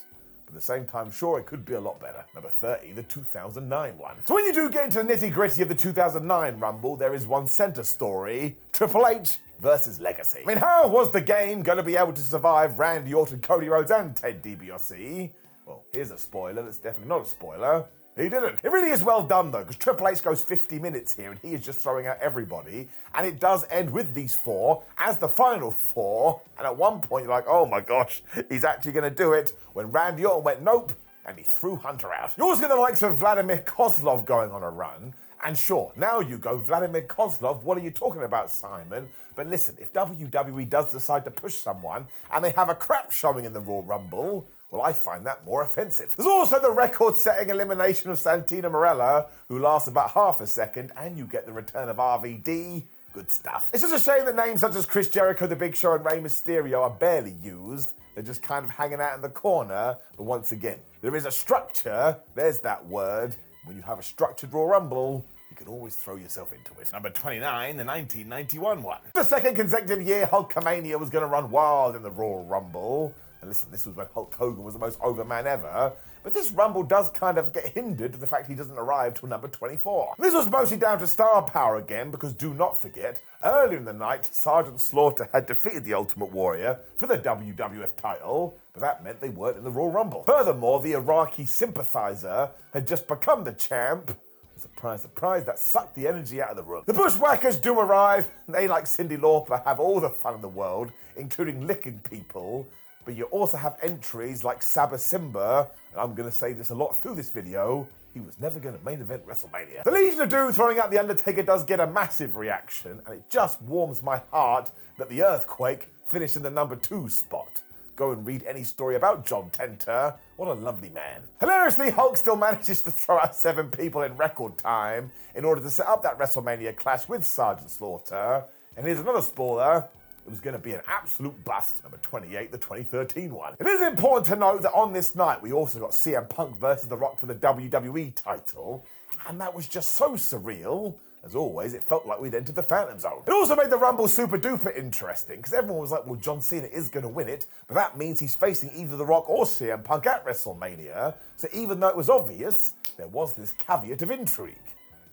But at the same time, sure, it could be a lot better. Number 30, the 2009 one. So when you do get into the nitty-gritty of the 2009 Rumble, there is one center story, Triple H versus Legacy. I mean, how was the game going to be able to survive Randy Orton, Cody Rhodes, and Ted DiBiase? Well, here's a spoiler that's definitely not a spoiler. He didn't. It really is well done though, because Triple H goes 50 minutes here and he is just throwing out everybody, and it does end with these four as the final four, and at one point you're like, oh my gosh, he's actually going to do it, when Randy Orton went nope, and he threw Hunter out. You also get the likes of Vladimir Kozlov going on a run, and sure, now you go, Vladimir Kozlov, what are you talking about, Simon? But listen, if WWE does decide to push someone, and they have a crap showing in the Royal Rumble, well, I find that more offensive. There's also the record-setting elimination of Santino Marella, who lasts about half a second, and you get the return of RVD. Good stuff. It's just a shame that names such as Chris Jericho, The Big Show, and Rey Mysterio are barely used. They're just kind of hanging out in the corner. But once again, there is a structure. There's that word. When you have a structured Royal Rumble, you can always throw yourself into it. Number 29, the 1991 one. The second consecutive year, Hulkamania was going to run wild in the Royal Rumble. And listen, this was when Hulk Hogan was the most over man ever, but this Rumble does kind of get hindered to the fact he doesn't arrive till number 24. This was mostly down to star power again, because do not forget, earlier in the night, Sergeant Slaughter had defeated the Ultimate Warrior for the WWF title, but that meant they weren't in the Royal Rumble. Furthermore, the Iraqi sympathizer had just become the champ. Surprise, surprise, that sucked the energy out of the room. The Bushwhackers do arrive, and they, like Cyndi Lauper, have all the fun in the world, including licking people. But you also have entries like Saba Simba, and I'm going to say this a lot through this video, he was never going to main event WrestleMania. The Legion of Doom throwing out The Undertaker does get a massive reaction, and it just warms my heart that the Earthquake finished in the number 2 spot. Go and read any story about John Tenter. What a lovely man. Hilariously, Hulk still manages to throw out 7 people in record time in order to set up that WrestleMania clash with Sergeant Slaughter. And here's another spoiler. It was going to be an absolute bust. Number 28, the 2013 one. It is important to note that on this night, we also got CM Punk versus The Rock for the WWE title, and that was just so surreal. As always, it felt like we'd entered the Phantom Zone. It also made the Rumble super duper interesting, because everyone was like, well, John Cena is going to win it, but that means he's facing either The Rock or CM Punk at WrestleMania, so even though it was obvious, there was this caveat of intrigue,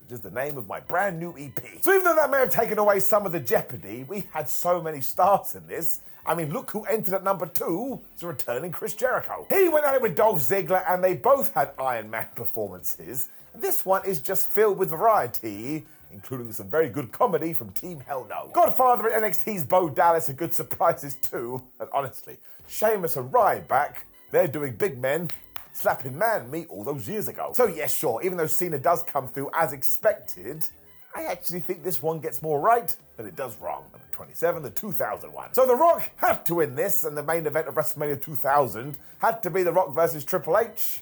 which is the name of my brand new EP. So even though that may have taken away some of the jeopardy, we had so many stars in this. I mean, look who entered at number 2, it's returning Chris Jericho. He went at it with Dolph Ziggler, and they both had Iron Man performances. This one is just filled with variety, including some very good comedy from Team Hell No. Godfather and NXT's Bo Dallas are good surprises too, and honestly, Sheamus and Ryback, they're doing big men slapping man meat all those years ago. So yes, sure, even though Cena does come through as expected, I actually think this one gets more right than it does wrong. Number 27, the 2001. So The Rock had to win this, and the main event of WrestleMania 2000 had to be The Rock versus Triple H.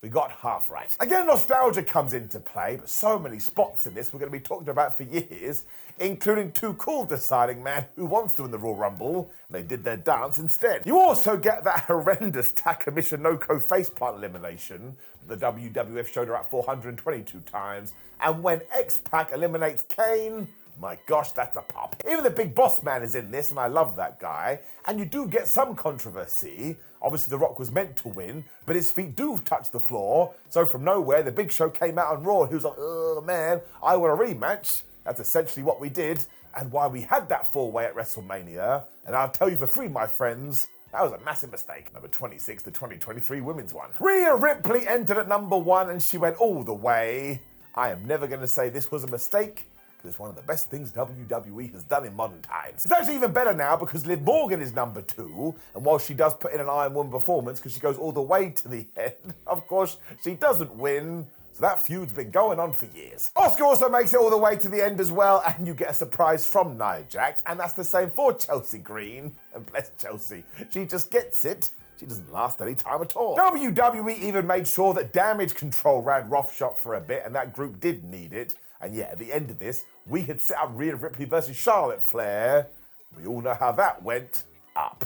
We got half right. Again, nostalgia comes into play, but so many spots in this we're going to be talking about for years, including Too Cool deciding, man, who wants to win the Royal Rumble, and they did their dance instead. You also get that horrendous Taka Michinoku faceplant elimination. The WWF showed her at 422 times, and when X-Pac eliminates Kane, my gosh, that's a pop. Even the Big Boss Man is in this, and I love that guy. And you do get some controversy. Obviously, The Rock was meant to win, but his feet do touch the floor. So from nowhere, the Big Show came out on Raw, and he was like, oh man, I want a rematch. That's essentially what we did. and why we had that 4-way at WrestleMania, and I'll tell you for free, my friends, that was a massive mistake. Number 26, the 2023 women's one. Rhea Ripley entered at number 1 and she went all the way. I am never going to say this was a mistake, because it's one of the best things WWE has done in modern times. It's actually even better now because Liv Morgan is number 2, and while she does put in an Iron Woman performance because she goes all the way to the end, of course, she doesn't win. So that feud's been going on for years. Asuka also makes it all the way to the end as well, and you get a surprise from Nia Jax, and that's the same for Chelsea Green. And bless Chelsea, she just gets it. She doesn't last any time at all. WWE even made sure that Damage Control ran roughshod for a bit, and that group did need it. And yeah, at the end of this, we had set up Rhea Ripley versus Charlotte Flair. We all know how that went up.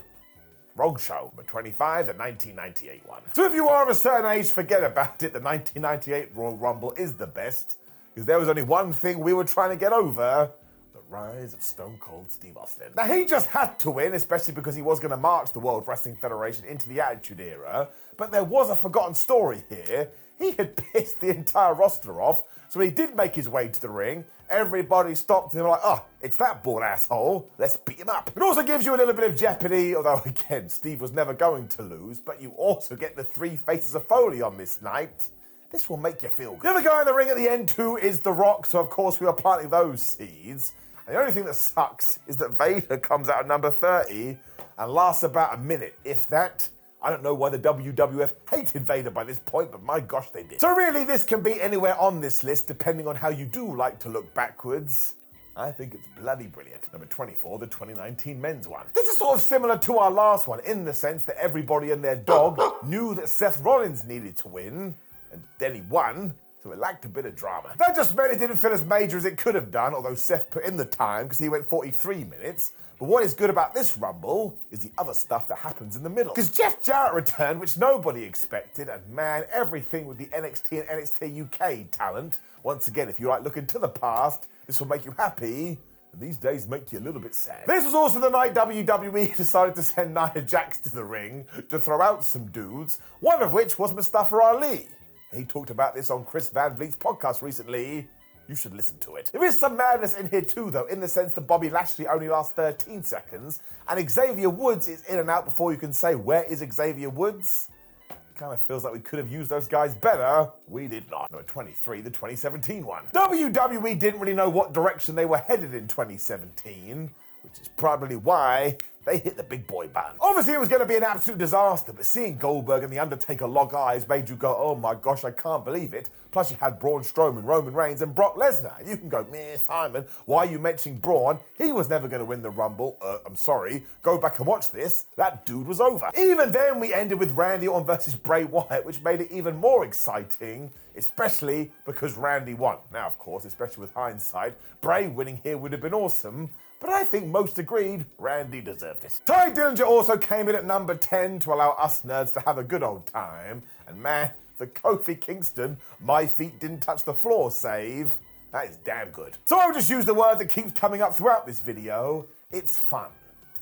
Wrong show. Number 25, the 1998 one. So if you are of a certain age, forget about it. The 1998 Royal Rumble is the best, because there was only one thing we were trying to get over: the rise of Stone Cold Steve Austin. Now, he just had to win, especially because he was going to march the World Wrestling Federation into the Attitude Era, but there was a forgotten story here. He had pissed the entire roster off, so when he did make his way to the ring, everybody stopped and they were like, oh, it's that bald asshole, let's beat him up. It also gives you a little bit of jeopardy, although again, Steve was never going to lose, but you also get the 3 faces of Foley on this night. This will make you feel good. The other guy in the ring at the end too is The Rock, so of course we are planting those seeds. And the only thing that sucks is that Vader comes out at number 30 and lasts about a minute, if that. I don't know why the WWF hated Vader by this point, but my gosh, they did. So really, this can be anywhere on this list, depending on how you do like to look backwards. I think it's bloody brilliant. Number 24, the 2019 men's one. This is sort of similar to our last one, in the sense that everybody and their dog knew that Seth Rollins needed to win, and then he won, so it lacked a bit of drama. That just meant it didn't feel as major as it could have done, although Seth put in the time, because he went 43 minutes. But what is good about this Rumble is the other stuff that happens in the middle. Because Jeff Jarrett returned, which nobody expected, and man, everything with the NXT and NXT UK talent. Once again, if you like looking to the past, this will make you happy, and these days make you a little bit sad. This was also the night WWE decided to send Nia Jax to the ring to throw out some dudes, one of which was Mustafa Ali. He talked about this on Chris Van Vliet's podcast recently. You should listen to it. There is some madness in here too, though, in the sense that Bobby Lashley only lasts 13 seconds, and Xavier Woods is in and out before you can say, where is Xavier Woods? It kind of feels like we could have used those guys better. We did not. Number 23, the 2017 one. WWE didn't really know what direction they were headed in 2017, which is probably why they hit the big boy button. Obviously, it was going to be an absolute disaster, but seeing Goldberg and The Undertaker lock eyes made you go, oh my gosh, I can't believe it. Plus, you had Braun Strowman, Roman Reigns, and Brock Lesnar. You can go, meh, Simon, why are you mentioning Braun? He was never going to win the Rumble. I'm sorry. Go back and watch this. That dude was over. Even then, we ended with Randy Orton versus Bray Wyatt, which made it even more exciting, especially because Randy won. Now, of course, especially with hindsight, Bray winning here would have been awesome, but I think most agreed Randy deserved it. Ty Dillinger also came in at number 10 to allow us nerds to have a good old time. And man, the Kofi Kingston, my feet didn't touch the floor save, that is damn good. So I'll just use the word that keeps coming up throughout this video. It's fun.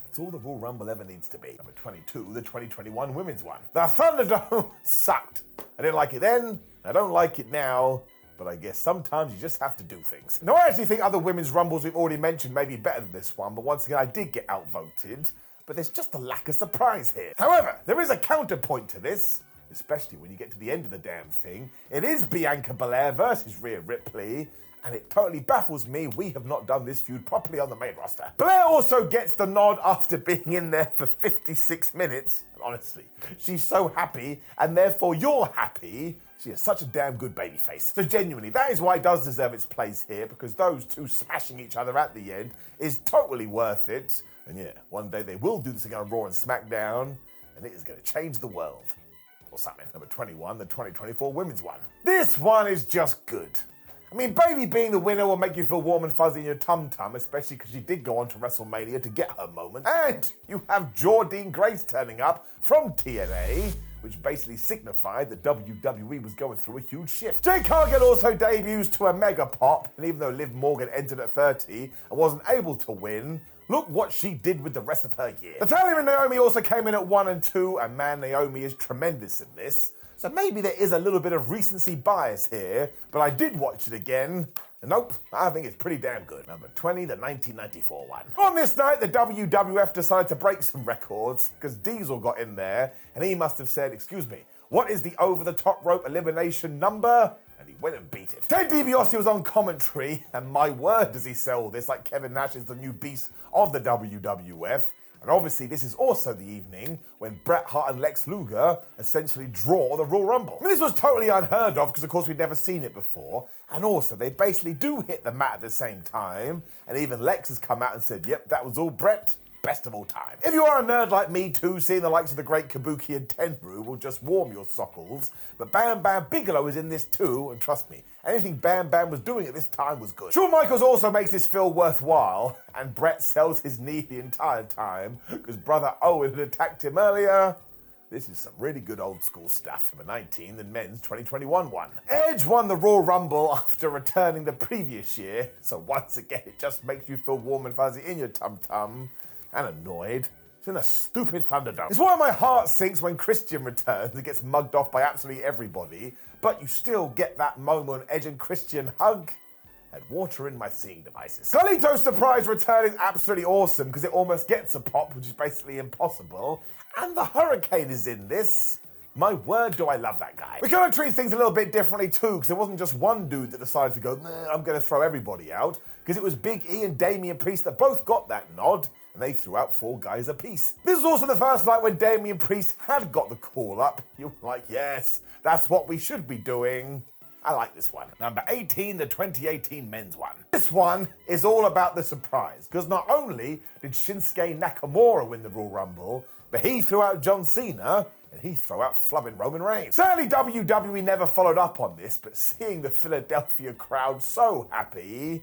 That's all the Royal Rumble ever needs to be. Number 22, the 2021 women's one. The Thunderdome sucked. I didn't like it then, I don't like it now. But I guess sometimes you just have to do things. Now, I actually think other women's rumbles we've already mentioned may be better than this one, but once again, I did get outvoted. But there's just a lack of surprise here. However, there is a counterpoint to this, especially when you get to the end of the damn thing. It is Bianca Belair versus Rhea Ripley, and it totally baffles me we have not done this feud properly on the main roster. Belair also gets the nod after being in there for 56 minutes. And honestly, she's so happy, and therefore you're happy. She is such a damn good babyface. So genuinely, that is why it does deserve its place here, because those two smashing each other at the end is totally worth it. And yeah, one day they will do this again on Raw and SmackDown, and it is going to change the world. Or something. Number 21, the 2024 women's one. This one is just good. I mean, Bayley being the winner will make you feel warm and fuzzy in your tum-tum, especially because she did go on to WrestleMania to get her moment. And you have Jordynne Grace turning up from TNA, which basically signified that WWE was going through a huge shift. Jade Cargill also debuts to a mega pop, and even though Liv Morgan entered at 30 and wasn't able to win, look what she did with the rest of her year. Natalya and Naomi also came in at 1 and 2, and man, Naomi is tremendous in this. So maybe there is a little bit of recency bias here, but I did watch it again, Nope, I think it's pretty damn good. Number 20, the 1994 one. On this night, the WWF decided to break some records because Diesel got in there and he must have said, excuse me, what is the over-the-top rope elimination number? And he went and beat it. Ted DiBiase was on commentary, and my word does he sell this like Kevin Nash is the new beast of the WWF. And obviously this is also the evening when Bret Hart and Lex Luger essentially draw the Royal Rumble. I mean, this was totally unheard of because of course we'd never seen it before. And also they basically do hit the mat at the same time. And even Lex has come out and said, yep, that was all Bret. Best of all time. If you are a nerd like me too, seeing the likes of the great Kabuki and Tenryu will just warm your sockles. But Bam Bam Bigelow is in this too, and trust me, anything Bam Bam was doing at this time was good. Shawn Michaels also makes this feel worthwhile, and Bret sells his knee the entire time because brother Owen had attacked him earlier. This is some really good old school stuff. Number 19, the men's 2021 one. Edge won the Royal Rumble after returning the previous year, so once again it just makes you feel warm and fuzzy in your tum-tum. And annoyed. It's in a stupid Thunderdome. It's why my heart sinks when Christian returns and gets mugged off by absolutely everybody, but you still get that moment Edge and Christian hug. Had water in my seeing devices. Carlito's surprise return is absolutely awesome because it almost gets a pop, which is basically impossible. And the Hurricane is in this. My word, do I love that guy. We kind of treat things a little bit differently too, because it wasn't just one dude that decided to go, nah, I'm going to throw everybody out, because it was Big E and Damian Priest that both got that nod, and they threw out 4 guys apiece. This was also the first night when Damian Priest had got the call up. You were like, yes, that's what we should be doing. I like this one. Number 18, the 2018 men's one. This one is all about the surprise, because not only did Shinsuke Nakamura win the Royal Rumble, but he threw out John Cena, and he threw out flubbing Roman Reigns. Sadly, WWE never followed up on this, but seeing the Philadelphia crowd so happy,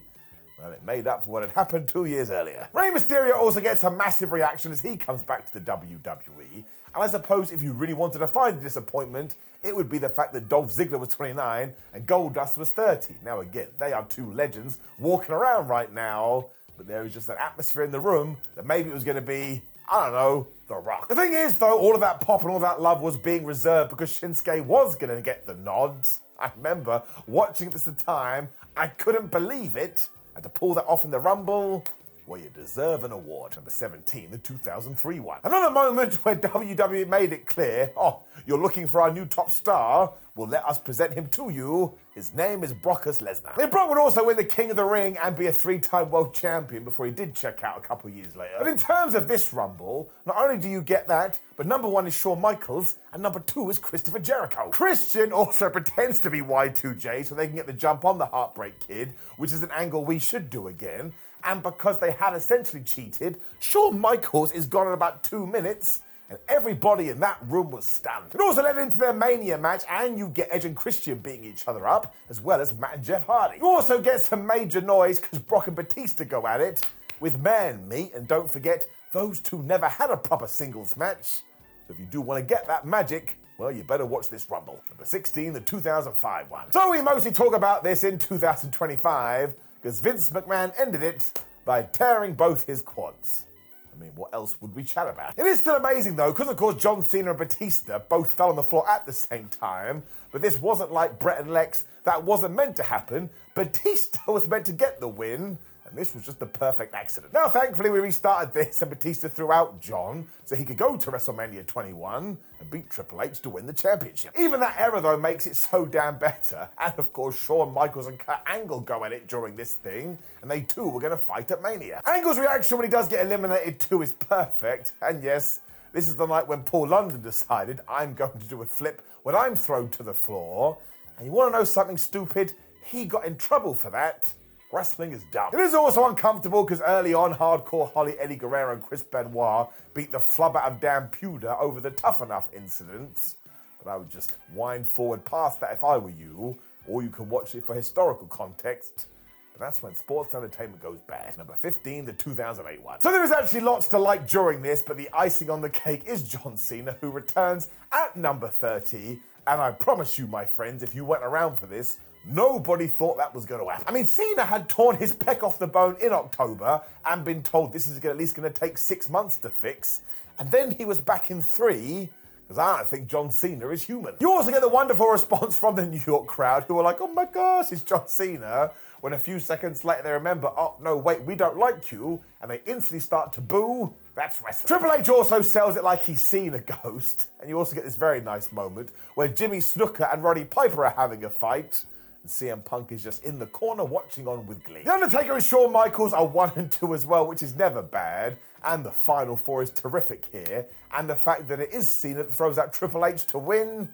well, it made up for what had happened 2 years earlier. Rey Mysterio also gets a massive reaction as he comes back to the WWE, and I suppose if you really wanted to find a disappointment, it would be the fact that Dolph Ziggler was 29 and Goldust was 30. Now again, they are 2 legends walking around right now, but there is just an atmosphere in the room that maybe it was going to be, I don't know, The Rock. The thing is though, all of that pop and all that love was being reserved because Shinsuke was going to get the nods. I remember watching this at the time, I couldn't believe it. And to pull that off in the Rumble, well, you deserve an award. Number 17, the 2003 one. Another moment where WWE made it clear, oh, you're looking for our new top star? Well, let us present him to you. His name is Brock Lesnar. Then Brock would also win the King of the Ring and be a 3-time world champion before he did check out a couple years later. But in terms of this Rumble, not only do you get that, but number 1 is Shawn Michaels, and number 2 is Christopher Jericho. Christian also pretends to be Y2J so they can get the jump on the Heartbreak Kid, which is an angle we should do again. And because they had essentially cheated, Shawn Michaels is gone in about 2 minutes, and everybody in that room was stunned. It also led into their Mania match, and you get Edge and Christian beating each other up, as well as Matt and Jeff Hardy. You also get some major noise because Brock and Batista go at it with man meat, and don't forget, those 2 never had a proper singles match. So if you do want to get that magic, well, you better watch this Rumble. Number 16, the 2005 one. So we mostly talk about this in 2025, because Vince McMahon ended it by tearing both his quads. I mean, what else would we chat about? It is still amazing though, because of course John Cena and Batista both fell on the floor at the same time, but this wasn't like Bret and Lex. That wasn't meant to happen. Batista was meant to get the win, and this was just the perfect accident. Now, thankfully, we restarted this, and Batista threw out John so he could go to WrestleMania 21 and beat Triple H to win the championship. Even that era, though, makes it so damn better. And of course, Shawn Michaels and Kurt Angle go at it during this thing, and they too were going to fight at Mania. Angle's reaction when he does get eliminated too is perfect, and yes, this is the night when Paul London decided, I'm going to do a flip when I'm thrown to the floor. And you want to know something stupid? He got in trouble for that. Wrestling is dumb. It is also uncomfortable because early on, Hardcore Holly, Eddie Guerrero, and Chris Benoit beat the flub out of Dan Puder over the Tough Enough incidents. But I would just wind forward past that if I were you, or you can watch it for historical context. But that's when sports entertainment goes bad. Number 15, the 2008 one. So there is actually lots to like during this, but the icing on the cake is John Cena, who returns at number 30. And I promise you, my friends, if you went around for this, nobody thought that was going to happen. I mean, Cena had torn his pec off the bone in October and been told this is at least going to take 6 months to fix. And then he was back in 3, because I don't think John Cena is human. You also get the wonderful response from the New York crowd who are like, oh my gosh, it's John Cena, when a few seconds later they remember, oh no, wait, we don't like you, and they instantly start to boo. That's wrestling. Triple H also sells it like he's seen a ghost, and you also get this very nice moment where Jimmy Snuka and Roddy Piper are having a fight, and CM Punk is just in the corner watching on with glee. The Undertaker and Shawn Michaels are 1 and 2 as well, which is never bad, and the Final Four is terrific here, and the fact that it is Cena that throws out Triple H to win,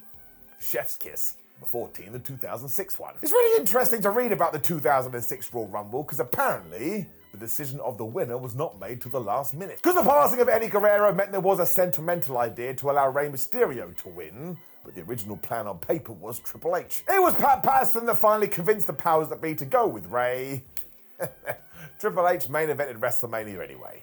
chef's kiss. Number 14, the 2006 one. It's really interesting to read about the 2006 Royal Rumble, because apparently the decision of the winner was not made till the last minute. Because the passing of Eddie Guerrero meant there was a sentimental idea to allow Rey Mysterio to win, but the original plan on paper was Triple H. It was Pat Patterson that finally convinced the powers that be to go with Rey. Triple H main evented WrestleMania anyway.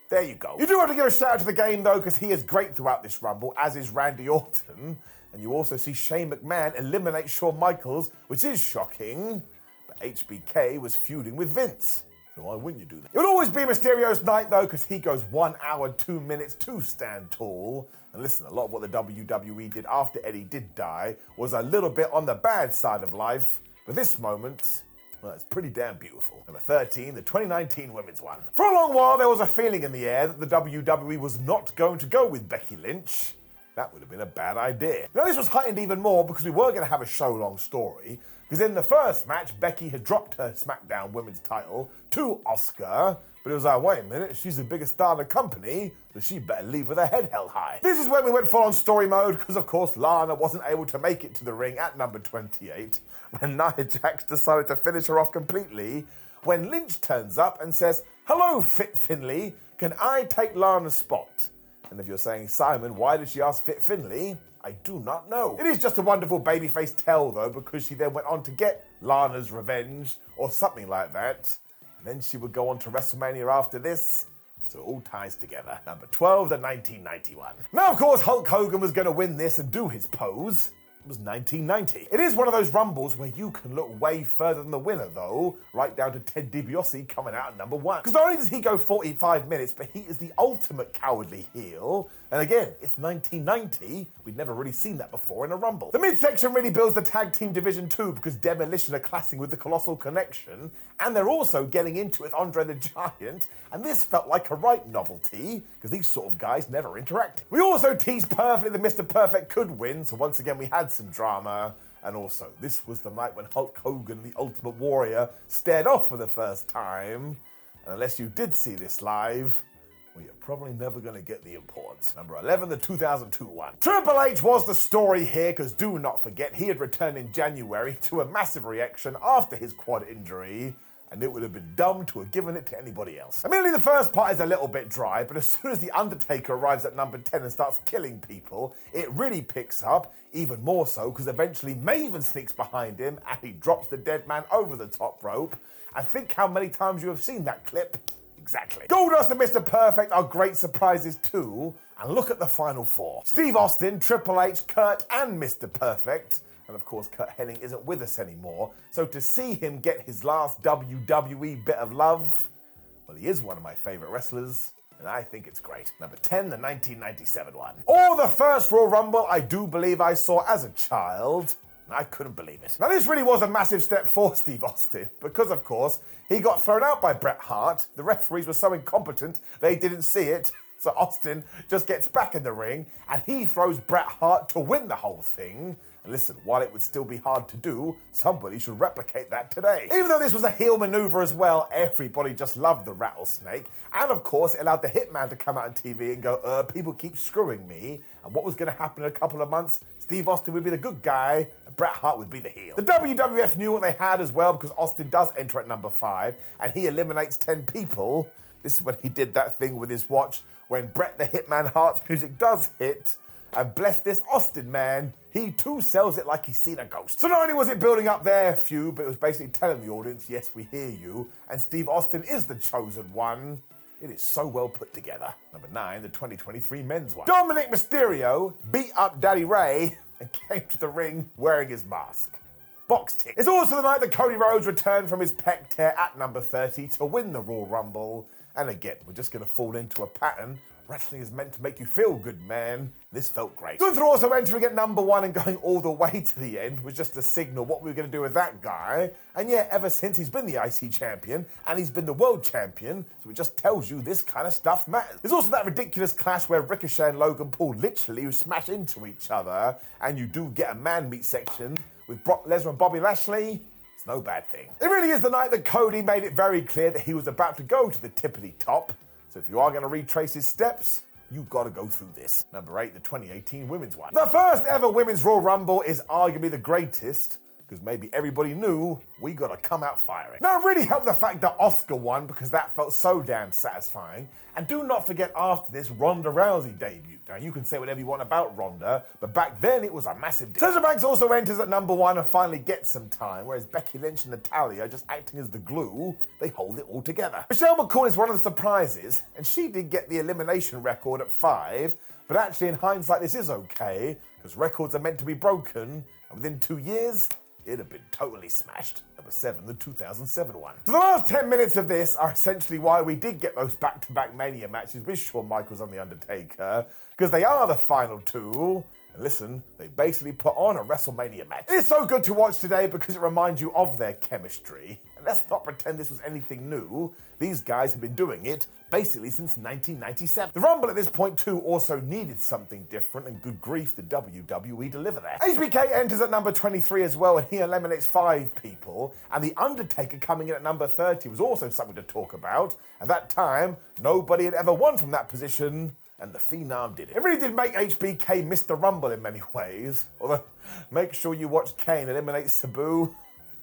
There you go. You do have to give a shout out to the game though, because he is great throughout this Rumble, as is Randy Orton. And you also see Shane McMahon eliminate Shawn Michaels, which is shocking. But HBK was feuding with Vince. So why wouldn't you do that? It would always be Mysterio's night though, because he goes 1 hour, 2 minutes to stand tall. And listen, a lot of what the WWE did after Eddie did die was a little bit on the bad side of life. But this moment, well, it's pretty damn beautiful. Number 13, the 2019 women's one. For a long while, there was a feeling in the air that the WWE was not going to go with Becky Lynch. That would have been a bad idea. Now this was heightened even more because we were going to have a show-long story, because in the first match, Becky had dropped her SmackDown Women's title to Asuka, but it was like, wait a minute, she's the biggest star in the company, so she better leave with her head held high. This is when we went full-on story mode, because of course Lana wasn't able to make it to the ring at number 28, when Nia Jax decided to finish her off completely, when Lynch turns up and says, hello Fit Finlay, can I take Lana's spot? And if you're saying, Simon, why did she ask Fit Finlay? I do not know. It is just a wonderful babyface tell though, because she then went on to get Lana's revenge, or something like that. And then she would go on to WrestleMania after this. So it all ties together. Number 12, the 1991. Now, of course, Hulk Hogan was going to win this and do his pose. It was 1990. It is one of those rumbles where you can look way further than the winner though, right down to Ted DiBiase coming out at number 1. Because not only does he go 45 minutes, but he is the ultimate cowardly heel. And again, it's 1990. We'd never really seen that before in a rumble. The midsection really builds the tag team division too, because Demolition are clashing with the Colossal Connection, and they're also getting into it with Andre the Giant, and this felt like a right novelty, because these sort of guys never interacted. We also teased perfectly that Mr. Perfect could win, so once again we had some drama. And also, this was the night when Hulk Hogan, the Ultimate Warrior, stared off for the first time. And unless you did see this live, well, you're probably never going to get the importance. Number 11, the 2002 one. Triple H was the story here, because do not forget, he had returned in January to a massive reaction after his quad injury, and it would have been dumb to have given it to anybody else. Admittedly, the first part is a little bit dry, but as soon as The Undertaker arrives at number 10 and starts killing people, it really picks up, even more so, because eventually Maven sneaks behind him and he drops the dead man over the top rope. And think how many times you have seen that clip. Exactly. Goldust and Mr. Perfect are great surprises too, and look at the final four. Steve Austin, Triple H, Kurt, and Mr. Perfect. And of course, Kurt Hennig isn't with us anymore, so to see him get his last WWE bit of love, well, he is one of my favorite wrestlers, and I think it's great. Number 10, the 1997 one. Or the first Royal Rumble I do believe I saw as a child, and I couldn't believe it. Now, this really was a massive step for Steve Austin, because of course, he got thrown out by Bret Hart. The referees were so incompetent, they didn't see it. So Austin just gets back in the ring, and he throws Bret Hart to win the whole thing. And listen, while it would still be hard to do, somebody should replicate that today. Even though this was a heel maneuver as well, everybody just loved the rattlesnake. And of course, it allowed the Hitman to come out on TV and go, people keep screwing me. And what was going to happen in a couple of months? Steve Austin would be the good guy, and Bret Hart would be the heel. The WWF knew what they had as well, because Austin does enter at number 5, and he eliminates 10 people. This is when he did that thing with his watch, when Bret the Hitman Hart's music does hit. And bless this Austin man, he too sells it like he's seen a ghost. So not only was it building up their feud, but it was basically telling the audience, yes, we hear you, and Steve Austin is the chosen one. It is so well put together. Number 9, the 2023 men's one. Dominic Mysterio beat up Daddy Ray and came to the ring wearing his mask. Box tick. It's also the night that Cody Rhodes returned from his pec tear at number 30 to win the Royal Rumble. And again, we're just going to fall into a pattern Wrestling is meant to make you feel good, man. This felt great. Gunther also entering at number 1 and going all the way to the end was just to signal what we were going to do with that guy. And yeah, ever since he's been the IC champion and he's been the world champion, so it just tells you this kind of stuff matters. There's also that ridiculous clash where Ricochet and Logan Paul literally smash into each other, and you do get a man meat section with Brock Lesnar and Bobby Lashley. It's no bad thing. It really is the night that Cody made it very clear that he was about to go to the tippity top. So if you are going to retrace his steps, you've got to go through this. Number 8, the 2018 women's one. The first ever women's Royal Rumble is arguably the greatest, because maybe everybody knew we got to come out firing. Now, it really helped the fact that Asuka won, because that felt so damn satisfying. And do not forget, after this, Ronda Rousey debuted. Now, you can say whatever you want about Ronda, but back then it was a massive deal. Sasha Banks also enters at number 1 and finally gets some time, whereas Becky Lynch and Natalya, just acting as the glue, they hold it all together. Michelle McCool is one of the surprises, and she did get the elimination record at 5, but actually in hindsight this is okay, because records are meant to be broken, and within 2 years, it'd have been totally smashed. Number 7, the 2007 one. So the last 10 minutes of this are essentially why we did get those back-to-back Mania matches with Shawn Michaels and The Undertaker, because they are the final 2. And listen, they basically put on a WrestleMania match. It's so good to watch today because it reminds you of their chemistry. And let's not pretend this was anything new. These guys have been doing it basically since 1997. The Rumble at this point too also needed something different, and good grief, the WWE deliver that. HBK enters at number 23 as well, and he eliminates 5 people. And The Undertaker coming in at number 30 was also something to talk about. At that time, nobody had ever won from that position, and the Phenom did it. It really did make HBK miss the Rumble in many ways. Although, make sure you watch Kane eliminate Sabu.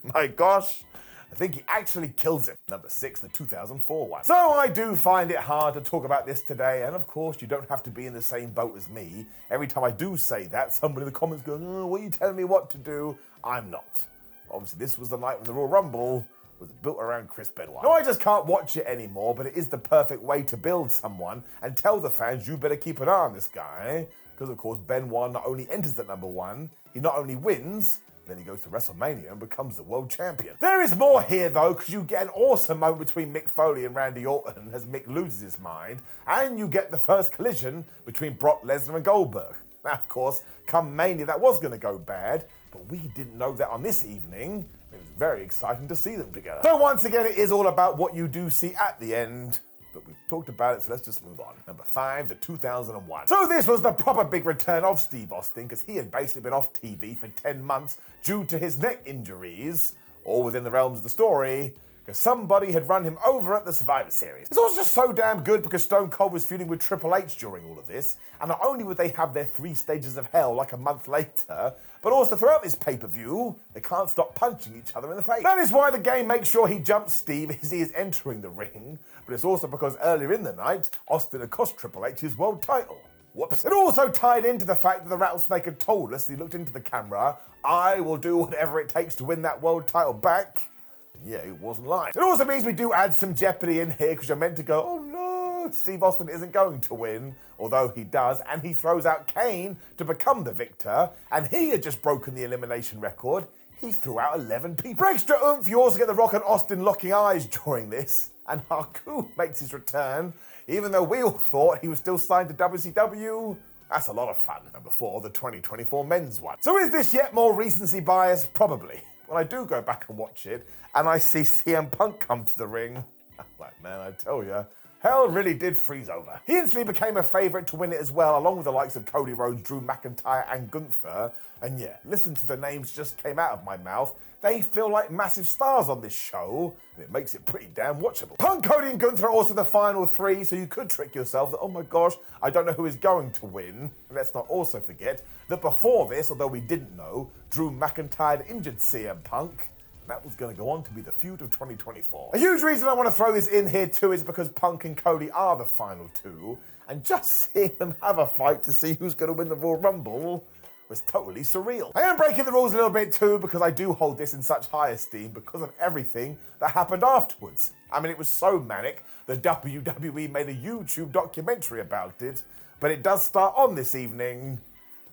My gosh, I think he actually kills him. Number 6, the 2004 one. So I do find it hard to talk about this today, and of course you don't have to be in the same boat as me. Every time I do say that, somebody in the comments goes, oh, what are you telling me what to do? I'm not. Obviously this was the night when the Royal Rumble was built around Chris Benoit. No, I just can't watch it anymore, but it is the perfect way to build someone and tell the fans you better keep an eye on this guy. Because of course Benoit not only enters at number 1, he not only wins, then he goes to WrestleMania and becomes the world champion. There is more here though, because you get an awesome moment between Mick Foley and Randy Orton as Mick loses his mind, and you get the first collision between Brock Lesnar and Goldberg. Now of course, come Mania that was going to go bad, but we didn't know that on this evening. It was very exciting to see them together. So once again, it is all about what you do see at the end. But we've talked about it, so let's just move on. Number 5, the 2001. So this was the proper big return of Steve Austin, because he had basically been off TV for 10 months due to his neck injuries, all within the realms of the story, because somebody had run him over at the Survivor Series. It's also just so damn good because Stone Cold was feuding with Triple H during all of this, and not only would they have their 3 stages of hell like a month later, but also throughout this pay-per-view, they can't stop punching each other in the face. That is why the game makes sure he jumps Steve as he is entering the ring, but it's also because earlier in the night, Austin had cost Triple H his world title. Whoops. It also tied into the fact that the Rattlesnake had told us, he looked into the camera, I will do whatever it takes to win that world title back. Yeah, it wasn't lying. It also means we do add some jeopardy in here, because you're meant to go, oh no, Steve Austin isn't going to win, although he does, and he throws out Kane to become the victor, and he had just broken the elimination record. He threw out 11 people. For extra oomph, you also get The Rock and Austin locking eyes during this, and Haku makes his return, even though we all thought he was still signed to WCW. That's a lot of fun. Number 4, the 2024 men's one. So is this yet more recency bias? Probably. When I do go back and watch it, and I see CM Punk come to the ring, I'm like, man, I tell ya, hell really did freeze over. He instantly became a favourite to win it as well, along with the likes of Cody Rhodes, Drew McIntyre, and Gunther. And yeah, listen to the names just came out of my mouth. They feel like massive stars on this show, and it makes it pretty damn watchable. Punk, Cody, and Gunther are also the final 3, so you could trick yourself that, oh my gosh, I don't know who is going to win. And let's not also forget that before this, although we didn't know, Drew McIntyre injured CM Punk. And that was going to go on to be the feud of 2024. A huge reason I want to throw this in here too is because Punk and Cody are the final 2, and just seeing them have a fight to see who's going to win the Royal Rumble was totally surreal. I am breaking the rules a little bit too, because I do hold this in such high esteem because of everything that happened afterwards. I mean, it was so manic, the WWE made a YouTube documentary about it, but it does start on this evening.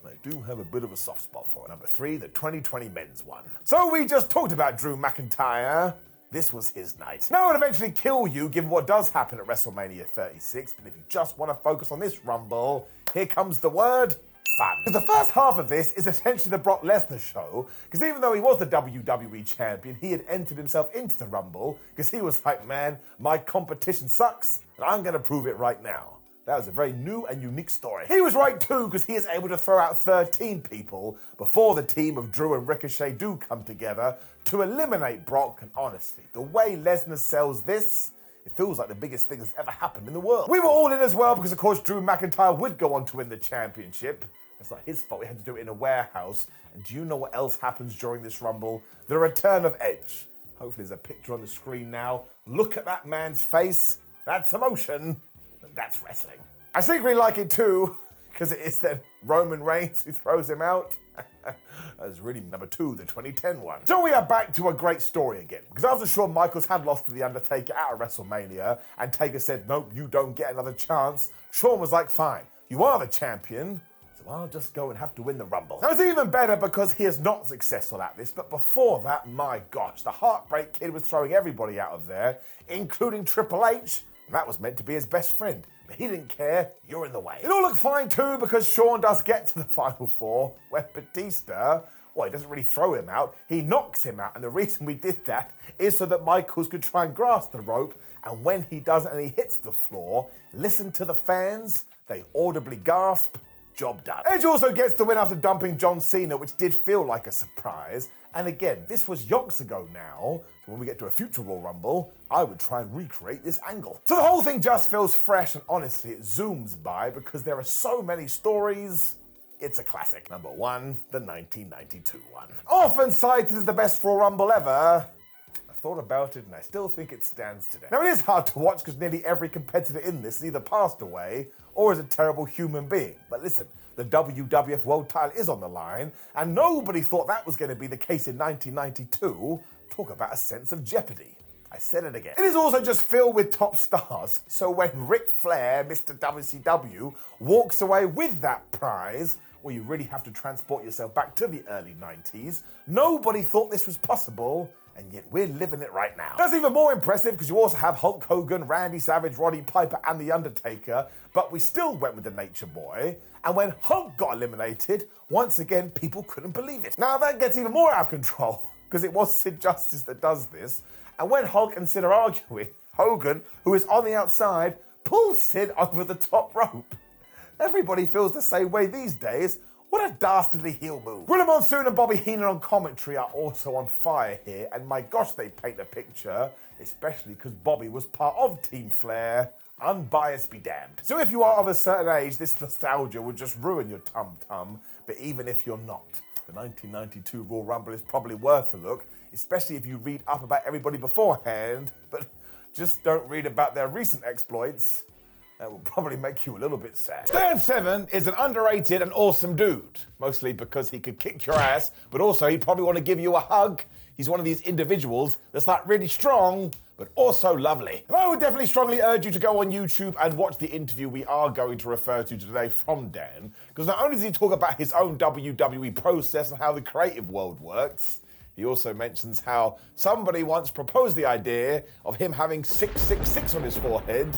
I do have a bit of a soft spot for it. Number 3, the 2020 men's one. So we just talked about Drew McIntyre. this was his night. Now, it would eventually kill you given what does happen at WrestleMania 36, but if you just want to focus on this Rumble, here comes the word fun. Because the first half of this is essentially the Brock Lesnar show, because even though he was the WWE champion, he had entered himself into the Rumble, because he was like, man, my competition sucks, and I'm going to prove it right now. That was a very new and unique story. He was right too, because he is able to throw out 13 people before the team of Drew and Ricochet do come together to eliminate Brock, and honestly, the way Lesnar sells this, it feels like the biggest thing that's ever happened in the world. We were all in as well because, of course, Drew McIntyre would go on to win the championship. It's not his fault. We had to do it in a warehouse. And do you know what else happens during this Rumble? The return of Edge. Hopefully there's a picture on the screen now. Look at that man's face. That's emotion. And that's wrestling. I secretly like it too, because it is then Roman Reigns who throws him out. That's really number 2, the 2010 one. So we are back to a great story again, because after Shawn Michaels had lost to The Undertaker at WrestleMania, and Taker said, nope, you don't get another chance, Shawn was like, fine, you are the champion, so I'll just go and have to win the Rumble. Now it's even better because he is not successful at this, but before that, my gosh, the Heartbreak Kid was throwing everybody out of there, including Triple H, and that was meant to be his best friend. But he didn't care, you're in the way. It all looked fine too, because Shawn does get to the Final Four, where Batista, well, he doesn't really throw him out, he knocks him out, and the reason we did that is so that Michaels could try and grasp the rope, and when he doesn't and he hits the floor, listen to the fans, they audibly gasp, job done. Edge also gets the win after dumping John Cena, which did feel like a surprise. And again, this was yonks ago now, so when we get to a future Royal Rumble, I would try and recreate this angle. So the whole thing just feels fresh, and honestly, it zooms by because there are so many stories. It's a classic. Number 1, the 1992 one. Often cited as the best Royal Rumble ever, thought about it and I still think it stands today. Now it is hard to watch because nearly every competitor in this has either passed away or is a terrible human being. But listen, the WWF World title is on the line and nobody thought that was going to be the case in 1992. Talk about a sense of jeopardy. I said it again. It is also just filled with top stars. So when Ric Flair, Mr. WCW, walks away with that prize, well, you really have to transport yourself back to the early 90s. Nobody thought this was possible, and yet we're living it right now. That's even more impressive because you also have Hulk Hogan, Randy Savage, Roddy Piper, and The Undertaker, but we still went with the Nature Boy. And when Hulk got eliminated, once again, people couldn't believe it. Now that gets even more out of control because it was Sid Justice that does this. And when Hulk and Sid are arguing, Hogan, who is on the outside, pulls Sid over the top rope. Everybody feels the same way these days. What a dastardly heel move. Gorilla Monsoon and Bobby Heenan on commentary are also on fire here, and my gosh, they paint a picture, especially because Bobby was part of Team Flair. Unbiased be damned. So if you are of a certain age, this nostalgia would just ruin your tum-tum, but even if you're not, the 1992 Royal Rumble is probably worth a look, especially if you read up about everybody beforehand, but just don't read about their recent exploits. That will probably make you a little bit sad. Dan Severn is an underrated and awesome dude, mostly because he could kick your ass, but also he'd probably want to give you a hug. He's one of these individuals that's like really strong, but also lovely. And I would definitely strongly urge you to go on YouTube and watch the interview we are going to refer to today from Dan, because not only does he talk about his own WWE process and how the creative world works, he also mentions how somebody once proposed the idea of him having 666 on his forehead,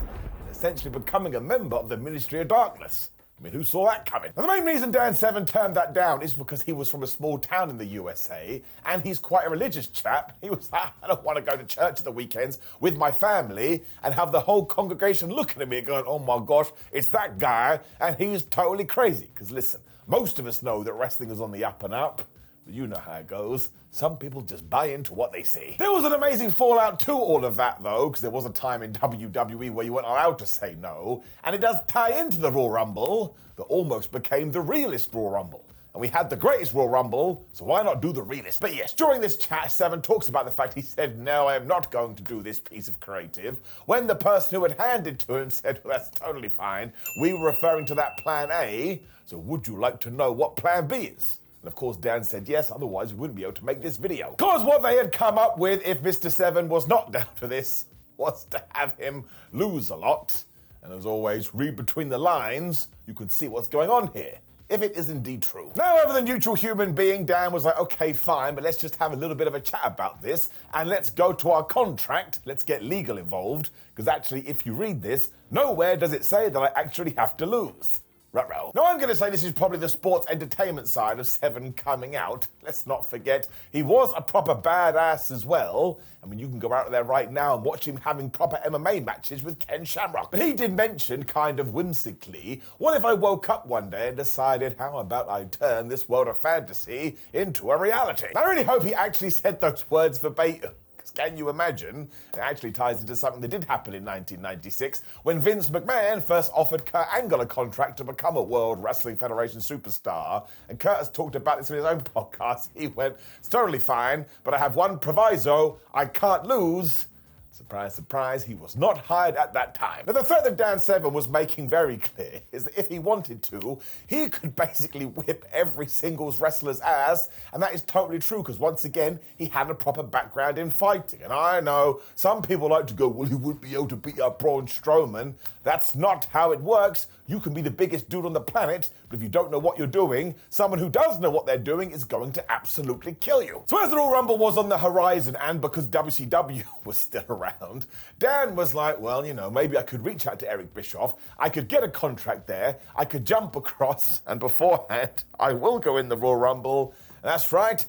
essentially becoming a member of the Ministry of Darkness. I mean, who saw that coming? And the main reason Dan Severn turned that down is because he was from a small town in the USA, and he's quite a religious chap. He was like, I don't want to go to church at the weekends with my family and have the whole congregation looking at me going, oh my gosh, it's that guy, and he's totally crazy. Because listen, most of us know that wrestling is on the up and up, but you know how it goes. Some people just buy into what they see. There was an amazing fallout to all of that though, because there was a time in WWE where you weren't allowed to say no, and it does tie into the Royal Rumble that almost became the realest Royal Rumble. And we had the greatest Royal Rumble, so why not do the realest? But yes, during this chat, Severn talks about the fact he said, no, I am not going to do this piece of creative, when the person who had handed to him said, well, that's totally fine. We were referring to that plan A, so would you like to know what plan B is? And of course, Dan said yes, otherwise we wouldn't be able to make this video. Because what they had come up with, if Mr. Severn was not down to this, was to have him lose a lot. And as always, read between the lines, you could see what's going on here. if it is indeed true. Now, over the neutral human being, Dan was like, okay, fine, but let's just have a little bit of a chat about this, and let's go to our contract, let's get legal involved, because actually, if you read this, nowhere does it say that I actually have to lose. Ruh-roh. Now, I'm going to say this is probably the sports entertainment side of Seven coming out. Let's not forget, he was a proper badass as well. I mean, you can go out there right now and watch him having proper MMA matches with Ken Shamrock. But he did mention, kind of whimsically, what if I woke up one day and decided, how about I turn this world of fantasy into a reality? I really hope he actually said those words verbatim. Can you imagine? It actually ties into something that did happen in 1996 when Vince McMahon first offered Kurt Angle a contract to become a World Wrestling Federation superstar. And Kurt has talked about this in his own podcast. He went, it's totally fine, but I have one proviso, I can't lose. Surprise, surprise, he was not hired at that time. Now, the threat that Dan Severn was making very clear is that if he wanted to, he could basically whip every single wrestler's ass, and that is totally true, because once again, he had a proper background in fighting. And I know some people like to go, well, he wouldn't be able to beat up Braun Strowman. That's not how it works. You can be the biggest dude on the planet, but if you don't know what you're doing, someone who does know what they're doing is going to absolutely kill you. So as the Royal Rumble was on the horizon, and because WCW was still around, Dan was like, well, you know, maybe I could reach out to Eric Bischoff, I could get a contract there, I could jump across, and beforehand, I will go in the Royal Rumble. And that's right,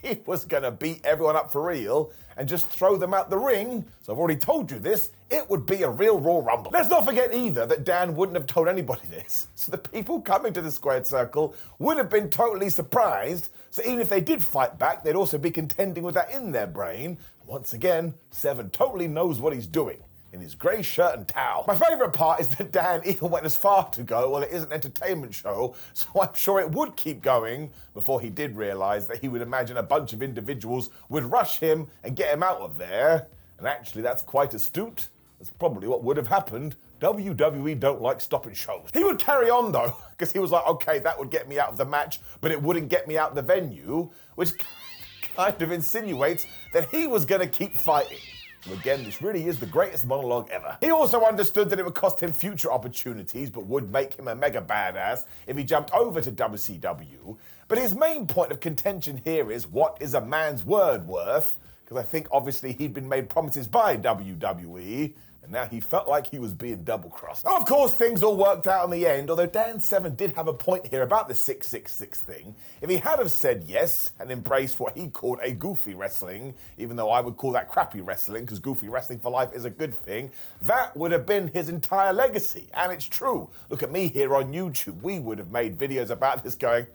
he was going to beat everyone up for real and just throw them out the ring. So I've already told you this, it would be a real Royal Rumble. Let's not forget either that Dan wouldn't have told anybody this. So the people coming to the squared circle would have been totally surprised. So even if they did fight back, they'd also be contending with that in their brain. Once again, Seven totally knows what he's doing in his grey shirt and towel. My favourite part is that Dan even went as far to go, well, it is an entertainment show, so I'm sure it would keep going, before he did realise that he would imagine a bunch of individuals would rush him and get him out of there. And actually, that's quite astute. That's probably what would have happened. WWE don't like stopping shows. He would carry on though, because he was like, okay, that would get me out of the match, but it wouldn't get me out of the venue, which kind of insinuates that he was going to keep fighting. So again, this really is the greatest monologue ever. He also understood that it would cost him future opportunities, but would make him a mega badass if he jumped over to WCW. But his main point of contention here is, what is a man's word worth? Because I think obviously he'd been made promises by WWE, and now he felt like he was being double-crossed. Of course, things all worked out in the end, although Dan Severn did have a point here about the 666 thing. If he had have said yes and embraced what he called a goofy wrestling, even though I would call that crappy wrestling, because goofy wrestling for life is a good thing, that would have been his entire legacy. And it's true. Look at me here on YouTube. We would have made videos about this going,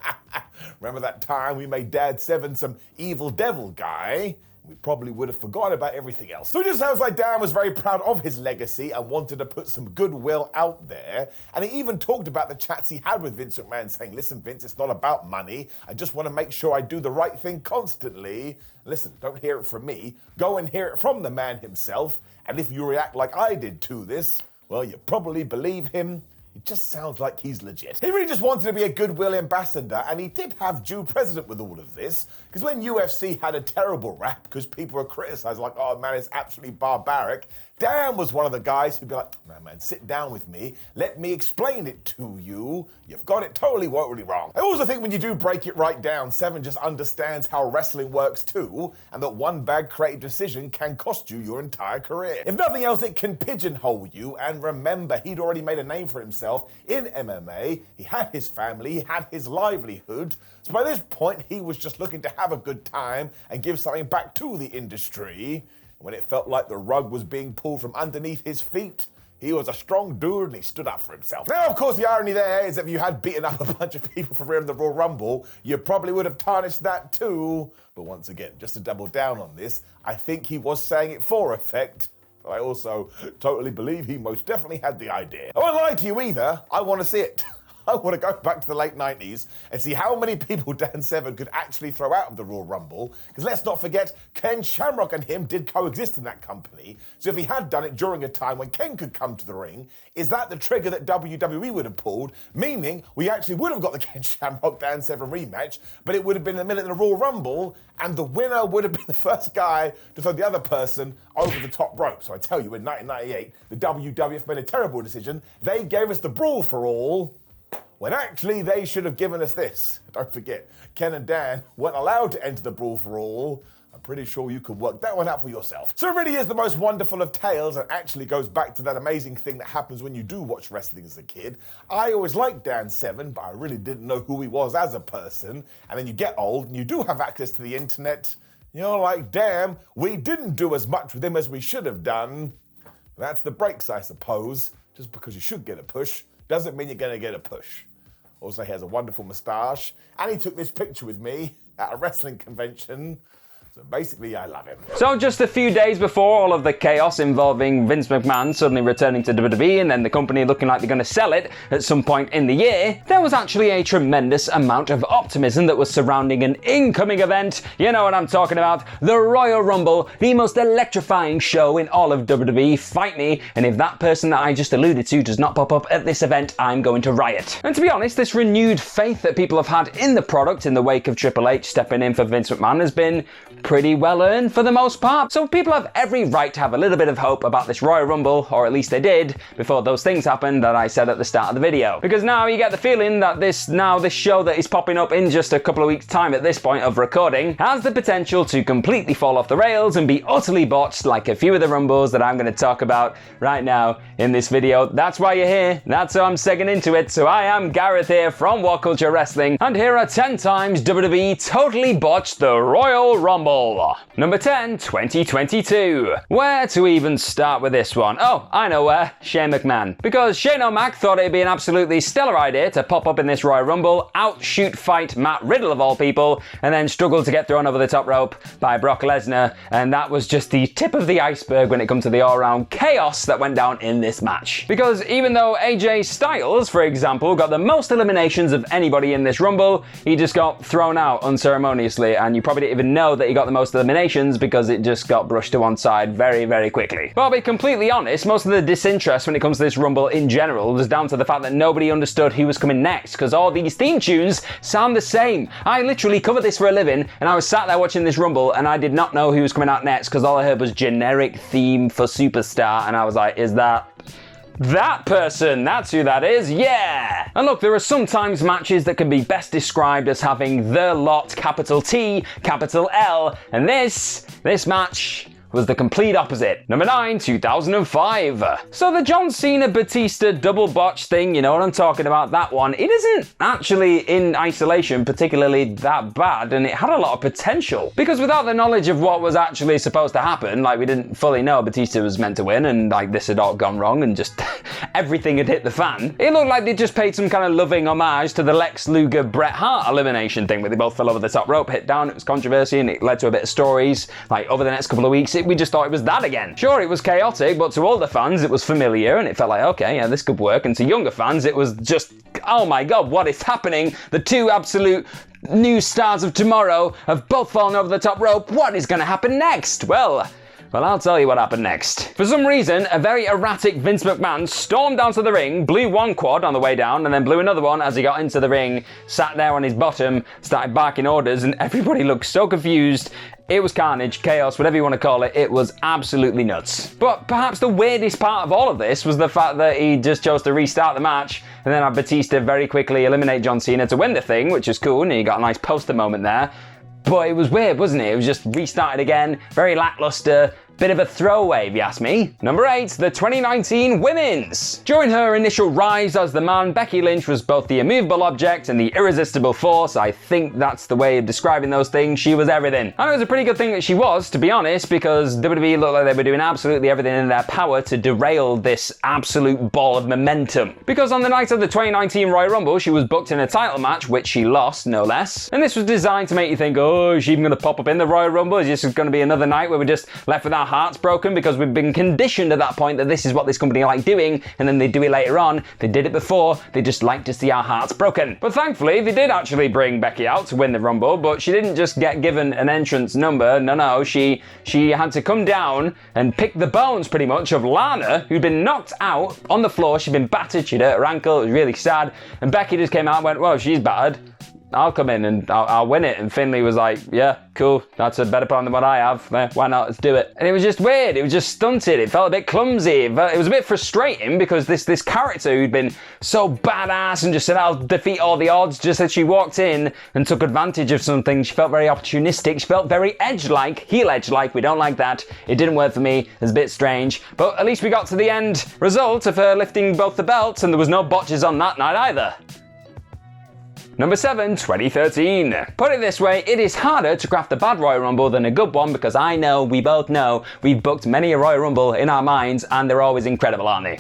remember that time we made Dad Severn some evil devil guy? We probably would have forgotten about everything else. So it just sounds like Dan was very proud of his legacy and wanted to put some goodwill out there. And he even talked about the chats he had with Vince McMahon, saying, listen, Vince, it's not about money. I just want to make sure I do the right thing constantly. Listen, don't hear it from me. Go and hear it from the man himself. And if you react like I did to this, well, you probably believe him. It just sounds like he's legit. He really just wanted to be a goodwill ambassador, and he did have due precedent with all of this, because when UFC had a terrible rap because people were criticized like, oh man, it's absolutely barbaric, Dan was one of the guys who'd be like, man, sit down with me, let me explain it to you, you've got it totally woefully wrong. I also think when you do break it right down, Seven just understands how wrestling works too, and that one bad creative decision can cost you your entire career. If nothing else, it can pigeonhole you, and remember, he'd already made a name for himself in MMA, he had his family, he had his livelihood, so by this point he was just looking to have a good time and give something back to the industry. When it felt like the rug was being pulled from underneath his feet, he was a strong dude and he stood up for himself. Now, of course, the irony there is that if you had beaten up a bunch of people for real in the Royal Rumble, you probably would have tarnished that too. But once again, just to double down on this, I think he was saying it for effect. But I also totally believe he most definitely had the idea. I won't lie to you either, I want to see it. I want to go back to the late 90s and see how many people Dan Severn could actually throw out of the Royal Rumble. Because let's not forget, Ken Shamrock and him did coexist in that company. So if he had done it during a time when Ken could come to the ring, is that the trigger that WWE would have pulled? Meaning, we actually would have got the Ken Shamrock Dan Severn rematch, but it would have been in the middle of the Royal Rumble, and the winner would have been the first guy to throw the other person over the top rope. So I tell you, in 1998, the WWF made a terrible decision. They gave us the Brawl for All. when actually they should have given us this. Don't forget, Ken and Dan weren't allowed to enter the Brawl for All. I'm pretty sure you could work that one out for yourself. So it really is the most wonderful of tales, and actually goes back to that amazing thing that happens when you do watch wrestling as a kid. I always liked Dan Severn, but I really didn't know who he was as a person. And then you get old and you do have access to the internet. You're like, damn, we didn't do as much with him as we should have done. That's the breaks, I suppose. Just because you should get a push doesn't mean you're gonna get a push. Also, he has a wonderful moustache, and he took this picture with me at a wrestling convention. So basically, I love him. So just a few days before all of the chaos involving Vince McMahon suddenly returning to WWE and then the company looking like they're going to sell it at some point in the year, there was actually a tremendous amount of optimism that was surrounding an incoming event. You know what I'm talking about. The Royal Rumble, the most electrifying show in all of WWE. Fight me, and if that person that I just alluded to does not pop up at this event, I'm going to riot. And to be honest, this renewed faith that people have had in the product in the wake of Triple H stepping in for Vince McMahon has been pretty well earned for the most part. So people have every right to have a little bit of hope about this Royal Rumble, or at least they did before those things happened that I said at the start of the video. Because now you get the feeling that this show that is popping up in just a couple of weeks' time at this point of recording has the potential to completely fall off the rails and be utterly botched like a few of the Rumbles that I'm going to talk about right now in this video. That's why you're here. That's how I'm segging into it. So I am Gareth here from WhatCulture Wrestling, and here are 10 times WWE totally botched the Royal Rumble. Number 10, 2022. Where to even start with this one? Oh, I know where. Shane McMahon. Because Shane O'Mac thought it'd be an absolutely stellar idea to pop up in this Royal Rumble, outshoot fight Matt Riddle of all people, and then struggle to get thrown over the top rope by Brock Lesnar. And that was just the tip of the iceberg when it comes to the all-around chaos that went down in this match. Because even though AJ Styles, for example, got the most eliminations of anybody in this Rumble, he just got thrown out unceremoniously, and you probably didn't even know that he got the most eliminations because it just got brushed to one side very, very quickly. But I'll be completely honest, most of the disinterest when it comes to this Rumble in general was down to the fact that nobody understood who was coming next, because all these theme tunes sound the same. I literally cover this for a living, and I was sat there watching this Rumble, and I did not know who was coming out next, because all I heard was generic theme for Superstar, and I was like, is that person? That's who that is? Yeah! And look, there are sometimes matches that can be best described as having the lot, capital T, capital L, and this match was the complete opposite. Number 9, 2005. So the John Cena Batista double botch thing, you know what I'm talking about, that one, it isn't actually in isolation particularly that bad, and it had a lot of potential. Because without the knowledge of what was actually supposed to happen, like we didn't fully know Batista was meant to win, and like this had all gone wrong, and just everything had hit the fan, it looked like they just paid some kind of loving homage to the Lex Luger Bret Hart elimination thing, where they both fell over the top rope, hit down, it was controversy, and it led to a bit of stories. Like over the next couple of weeks, we just thought it was that again. Sure, it was chaotic, but to older fans, it was familiar, and it felt like, okay, yeah, this could work. And to younger fans, it was just, oh my god, what is happening? The two absolute new stars of tomorrow have both fallen over the top rope. What is going to happen next? Well, I'll tell you what happened next. For some reason, a very erratic Vince McMahon stormed down to the ring, blew one quad on the way down, and then blew another one as he got into the ring, sat there on his bottom, started barking orders, and everybody looked so confused. It was carnage, chaos, whatever you want to call it. It was absolutely nuts. But perhaps the weirdest part of all of this was the fact that he just chose to restart the match and then have Batista very quickly eliminate John Cena to win the thing, which is cool, and he got a nice poster moment there. But it was weird, wasn't it? It was just restarted again, very lackluster, bit of a throwaway, if you ask me. Number 8, the 2019 Women's. During her initial rise as the man, Becky Lynch was both the immovable object and the irresistible force. I think that's the way of describing those things. She was everything. And it was a pretty good thing that she was, to be honest, because WWE looked like they were doing absolutely everything in their power to derail this absolute ball of momentum. Because on the night of the 2019 Royal Rumble, she was booked in a title match, which she lost, no less. And this was designed to make you think, oh, is she even going to pop up in the Royal Rumble? Is this going to be another night where we're just left with our hearts broken because we've been conditioned at that point that this is what this company like doing, and then they do it later on. They did it before, they just like to see our hearts broken. But thankfully, they did actually bring Becky out to win the Rumble, but she didn't just get given an entrance number. No, she had to come down and pick the bones, pretty much, of Lana, who'd been knocked out on the floor. She'd been battered, she'd hurt her ankle, it was really sad, and Becky just came out and went, well, she's battered, I'll come in and I'll win it. And Finlay was like, yeah, cool, that's a better plan than what I have. Why not? Let's do it. And it was just weird. It was just stunted. It felt a bit clumsy. It was a bit frustrating because this character who'd been so badass and just said, I'll defeat all the odds, just as she walked in and took advantage of something. She felt very opportunistic. She felt very edge-like, heel edge-like. We don't like that. It didn't work for me. It was a bit strange. But at least we got to the end result of her lifting both the belts, and there was no botches on that night either. Number 7, 2013. Put it this way, it is harder to craft a bad Royal Rumble than a good one, because I know, we both know, we've booked many a Royal Rumble in our minds, and they're always incredible, aren't they?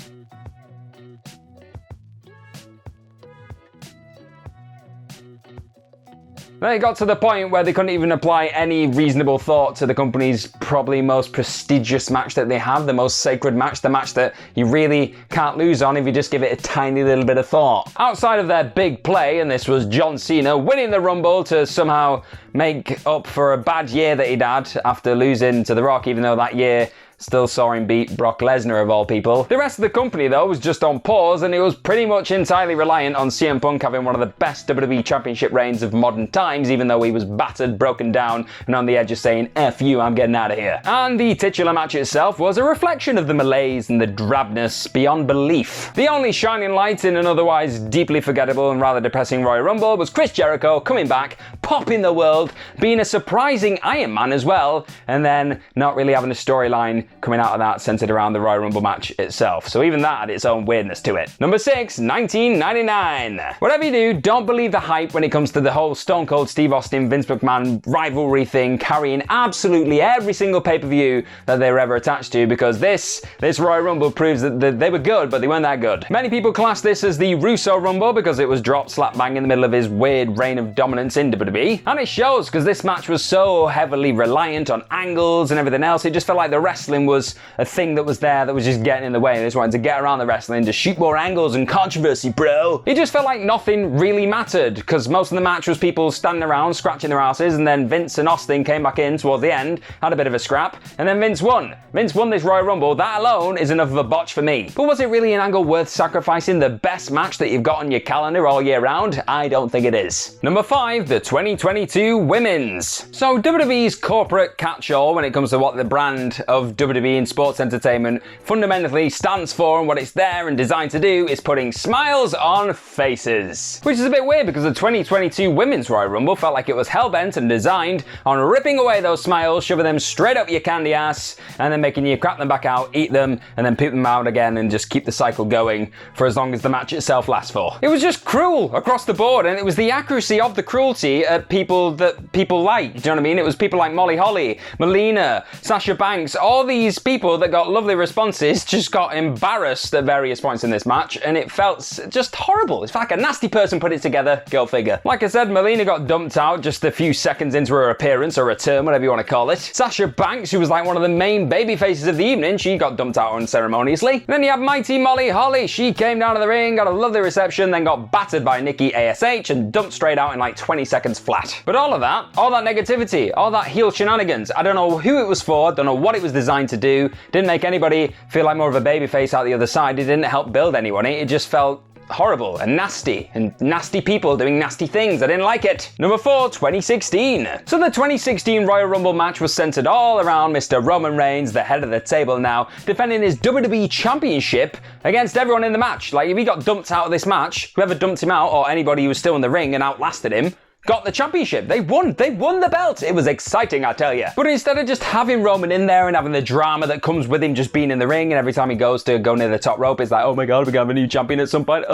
They got to the point where they couldn't even apply any reasonable thought to the company's probably most prestigious match that they have, the most sacred match, the match that you really can't lose on if you just give it a tiny little bit of thought. Outside of their big play, and this was John Cena winning the Rumble to somehow make up for a bad year that he'd had after losing to The Rock, even though that year still saw him beat Brock Lesnar of all people. The rest of the company though was just on pause, and it was pretty much entirely reliant on CM Punk having one of the best WWE Championship reigns of modern times, even though he was battered, broken down, and on the edge of saying, F you, I'm getting out of here. And the titular match itself was a reflection of the malaise and the drabness beyond belief. The only shining light in an otherwise deeply forgettable and rather depressing Royal Rumble was Chris Jericho coming back, popping the world, being a surprising Iron Man as well, and then not really having a storyline coming out of that centered around the Royal Rumble match itself. So even that had its own weirdness to it. Number 6, 1999. Whatever you do, don't believe the hype when it comes to the whole Stone Cold Steve Austin, Vince McMahon rivalry thing carrying absolutely every single pay-per-view that they were ever attached to, because this Royal Rumble proves that they were good, but they weren't that good. Many people class this as the Russo Rumble because it was dropped slap bang in the middle of his weird reign of dominance in WWE. And it shows, because this match was so heavily reliant on angles and everything else. It just felt like the wrestling was a thing that was there that was just getting in the way. They just wanted to get around the wrestling, to shoot more angles and controversy, bro. It just felt like nothing really mattered, because most of the match was people standing around scratching their asses, and then Vince and Austin came back in towards the end, had a bit of a scrap, and then Vince won. Vince won this Royal Rumble. That alone is enough of a botch for me. But was it really an angle worth sacrificing the best match that you've got on your calendar all year round? I don't think it is. Number 5, the 2022 Women's. So WWE's corporate catch-all when it comes to what the brand of WWE in sports entertainment fundamentally stands for, and what it's there and designed to do is putting smiles on faces. Which is a bit weird, because the 2022 Women's Royal Rumble felt like it was hell-bent and designed on ripping away those smiles, shoving them straight up your candy ass, and then making you crap them back out, eat them, and then poop them out again, and just keep the cycle going for as long as the match itself lasts for. It was just cruel across the board, and it was the accuracy of the cruelty at people that people like. Do you know what I mean? It was people like Molly Holly, Melina, Sasha Banks, all these people that got lovely responses just got embarrassed at various points in this match, and it felt just horrible. It's like a nasty person put it together, go figure. Like I said, Melina got dumped out just a few seconds into her appearance, or return, whatever you want to call it. Sasha Banks, who was like one of the main baby faces of the evening, she got dumped out unceremoniously. Then you have mighty Molly Holly. She came down to the ring, got a lovely reception, then got battered by Nikki ASH and dumped straight out in like 20 seconds flat. But all that negativity, all that heel shenanigans, I don't know who it was for, don't know what it was designed to do, didn't make anybody feel like more of a babyface out the other side, it didn't help build anyone, it just felt horrible and nasty people doing nasty things. I didn't like it. Number 4, 2016. So the 2016 Royal Rumble match was centered all around Mr. Roman Reigns, the head of the table now, defending his WWE Championship against everyone in the match. Like, if he got dumped out of this match, whoever dumped him out, or anybody who was still in the ring and outlasted him, got the championship. They won the belt. It was exciting, I tell you. But instead of just having Roman in there and having the drama that comes with him just being in the ring, and every time he goes to go near the top rope, it's like, oh my god, we're gonna have a new champion at some point.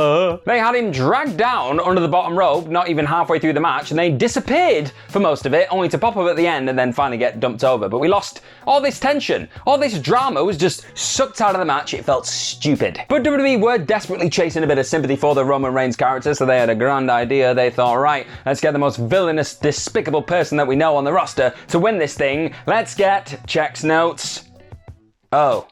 They had him dragged down under the bottom rope, not even halfway through the match, and they disappeared for most of it, only to pop up at the end and then finally get dumped over. But we lost all this tension. All this drama was just sucked out of the match. It felt stupid. But WWE were desperately chasing a bit of sympathy for the Roman Reigns character, so they had a grand idea. They thought, right, let's get the most villainous, despicable person that we know on the roster to win this thing. Let's get Check's notes. Oh,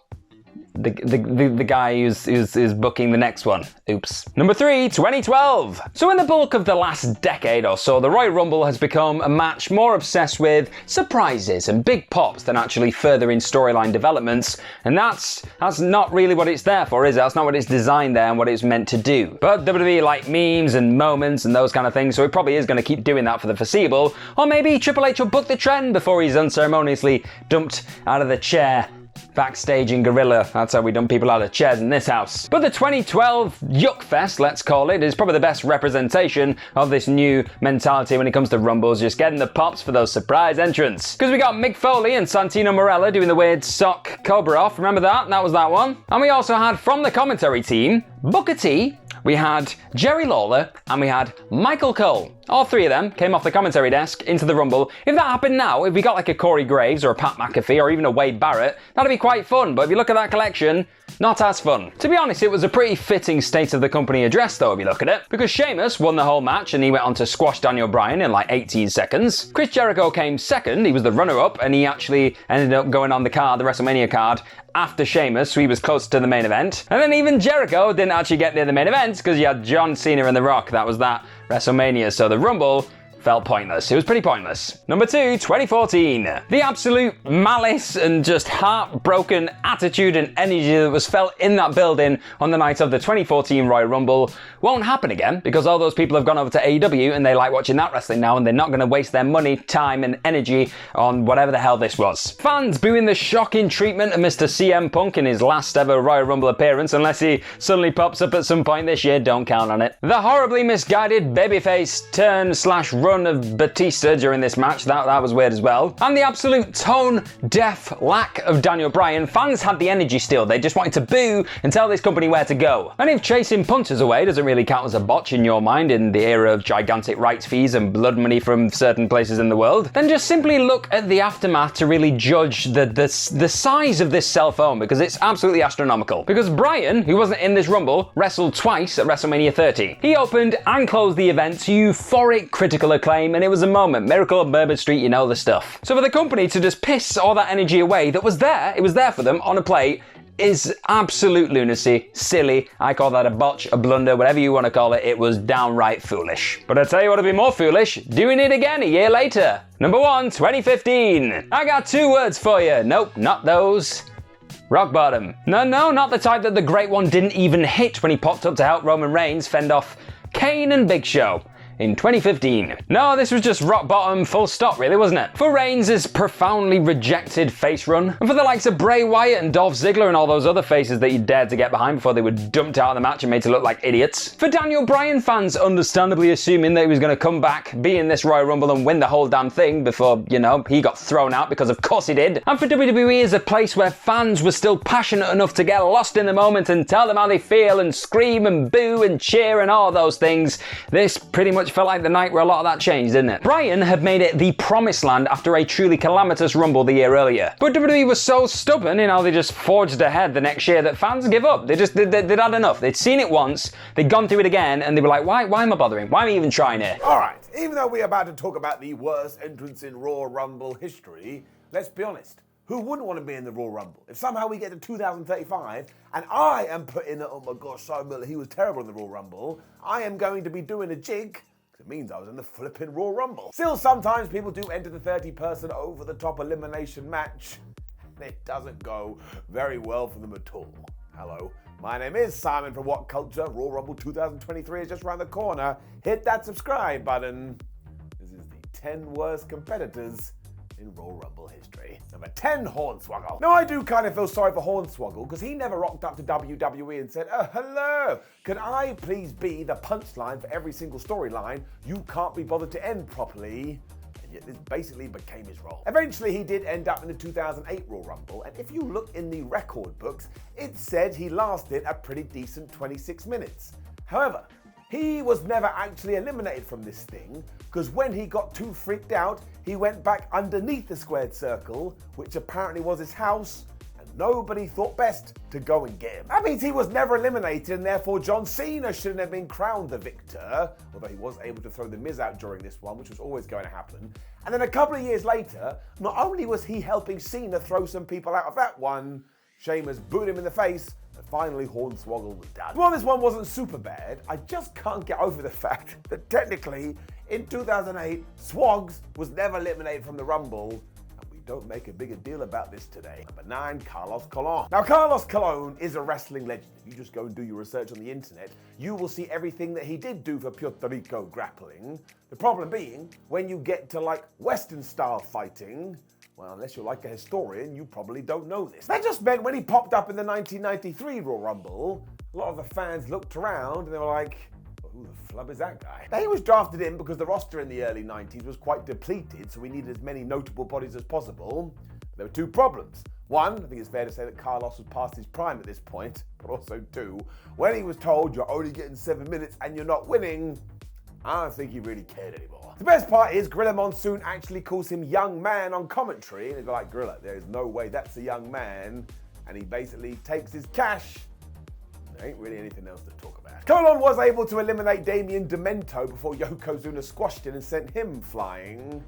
the guy who's booking the next one. Oops. Number 3, 2012. So in the bulk of the last decade or so, the Royal Rumble has become a match more obsessed with surprises and big pops than actually furthering storyline developments, and that's not really what it's there for, is it? That's not what it's designed there and what it's meant to do. But WWE like memes and moments and those kind of things, so it probably is going to keep doing that for the foreseeable, or maybe Triple H will book the trend before he's unceremoniously dumped out of the chair backstage in Gorilla. That's how we dump people out of chairs in this house. But the 2012 Yuck Fest, let's call it, is probably the best representation of this new mentality when it comes to Rumbles, just getting the pops for those surprise entrants. Because we got Mick Foley and Santino Marella doing the weird sock Cobra off, remember that? That was that one. And we also had from the commentary team, Booker T, we had Jerry Lawler, and we had Michael Cole. All three of them came off the commentary desk into the Rumble. If that happened now, if we got like a Corey Graves or a Pat McAfee or even a Wade Barrett, that'd be quite fun. But if you look at that collection, not as fun. To be honest, it was a pretty fitting state of the company address though, if you look at it. Because Sheamus won the whole match and he went on to squash Daniel Bryan in like 18 seconds. Chris Jericho came second, he was the runner-up, and he actually ended up going on the card, the WrestleMania card, after Sheamus, so he was close to the main event. And then even Jericho didn't actually get near the main event because you had John Cena and The Rock. That was that WrestleMania. So the Rumble felt pointless. It was pretty pointless. Number 2, 2014. The absolute malice and just heartbroken attitude and energy that was felt in that building on the night of the 2014 Royal Rumble won't happen again because all those people have gone over to AEW and they like watching that wrestling now and they're not going to waste their money, time and energy on whatever the hell this was. Fans booing the shocking treatment of Mr. CM Punk in his last ever Royal Rumble appearance, unless he suddenly pops up at some point this year, don't count on it. The horribly misguided babyface turn / run of Batista during this match, that was weird as well. And the absolute tone-deaf lack of Daniel Bryan. Fans had the energy still, they just wanted to boo and tell this company where to go. And if chasing punters away doesn't really count as a botch in your mind in the era of gigantic rights fees and blood money from certain places in the world, then just simply look at the aftermath to really judge the size of this cell phone, because it's absolutely astronomical. Because Bryan, who wasn't in this Rumble, wrestled twice at WrestleMania 30. He opened and closed the event to euphoric critical acclaim, and it was a moment. Miracle of Bourbon Street, you know the stuff. So for the company to just piss all that energy away that was there, it was there for them on a plate, is absolute lunacy, silly. I call that a botch, a blunder, whatever you want to call it. It was downright foolish. But I tell you what would be more foolish, doing it again a year later. Number 1, 2015. I got 2 words for you. Nope, not those. Rock bottom. No, not the type that the Great One didn't even hit when he popped up to help Roman Reigns fend off Kane and Big Show in 2015. No, this was just rock bottom, full stop really, wasn't it? For Reigns' profoundly rejected face run, and for the likes of Bray Wyatt and Dolph Ziggler and all those other faces that he dared to get behind before they were dumped out of the match and made to look like idiots. For Daniel Bryan fans understandably assuming that he was going to come back, be in this Royal Rumble and win the whole damn thing before, you know, he got thrown out, because of course he did. And for WWE as a place where fans were still passionate enough to get lost in the moment and tell them how they feel and scream and boo and cheer and all those things, this pretty much felt like the night where a lot of that changed, didn't it? Bryan had made it the promised land after a truly calamitous Rumble the year earlier. But WWE was so stubborn in how they just forged ahead the next year that fans give up. They'd had enough. They'd seen it once, they'd gone through it again, and they were like, why am I bothering? Why am I even trying it? Alright, even though we're about to talk about the worst entrance in Royal Rumble history, let's be honest. Who wouldn't want to be in the Royal Rumble? If somehow we get to 2035 and I am put in oh my gosh, Simon Miller, he was terrible in the Royal Rumble, I am going to be doing a jig. It means I was in the flipping Royal Rumble. Still, sometimes people do enter the 30-person over-the-top elimination match, and it doesn't go very well for them at all. Hello, my name is Simon from WhatCulture. Royal Rumble 2023 is just around the corner. Hit that subscribe button. This is the 10 worst competitors in Royal Rumble history. Number 10, Hornswoggle. Now, I do kind of feel sorry for Hornswoggle because he never rocked up to WWE and said, hello, can I please be the punchline for every single storyline you can't be bothered to end properly? And yet this basically became his role. Eventually, he did end up in the 2008 Royal Rumble, and if you look in the record books, it said he lasted a pretty decent 26 minutes. However, he was never actually eliminated from this thing, because when he got too freaked out, he went back underneath the squared circle, which apparently was his house, and nobody thought best to go and get him. That means he was never eliminated, and therefore John Cena shouldn't have been crowned the victor, although he was able to throw The Miz out during this one, which was always going to happen. And then a couple of years later, not only was he helping Cena throw some people out of that one, Sheamus booted him in the face, and finally Hornswoggle was done. While this one wasn't super bad, I just can't get over the fact that technically, in 2008, Swogs was never eliminated from the Rumble, and we don't make a bigger deal about this today. Number 9, Carlos Colon. Now, Carlos Colon is a wrestling legend. If you just go and do your research on the internet, you will see everything that he did do for Puerto Rico grappling. The problem being, when you get to like Western style fighting, well, unless you're like a historian, you probably don't know this. That just meant when he popped up in the 1993 Royal Rumble, a lot of the fans looked around and they were like, well, who the flub is that guy? Now, he was drafted in because the roster in the early 90s was quite depleted, so we needed as many notable bodies as possible. But there were two problems. One, I think it's fair to say that Carlos was past his prime at this point, but also two, when he was told you're only getting 7 minutes and you're not winning, I don't think he really cared anymore. The best part is Gorilla Monsoon actually calls him young man on commentary, and he's like, Gorilla, there is no way that's a young man, and he basically takes his cash. There ain't really anything else to talk about. Colon was able to eliminate Damien Demento before Yokozuna squashed him and sent him flying.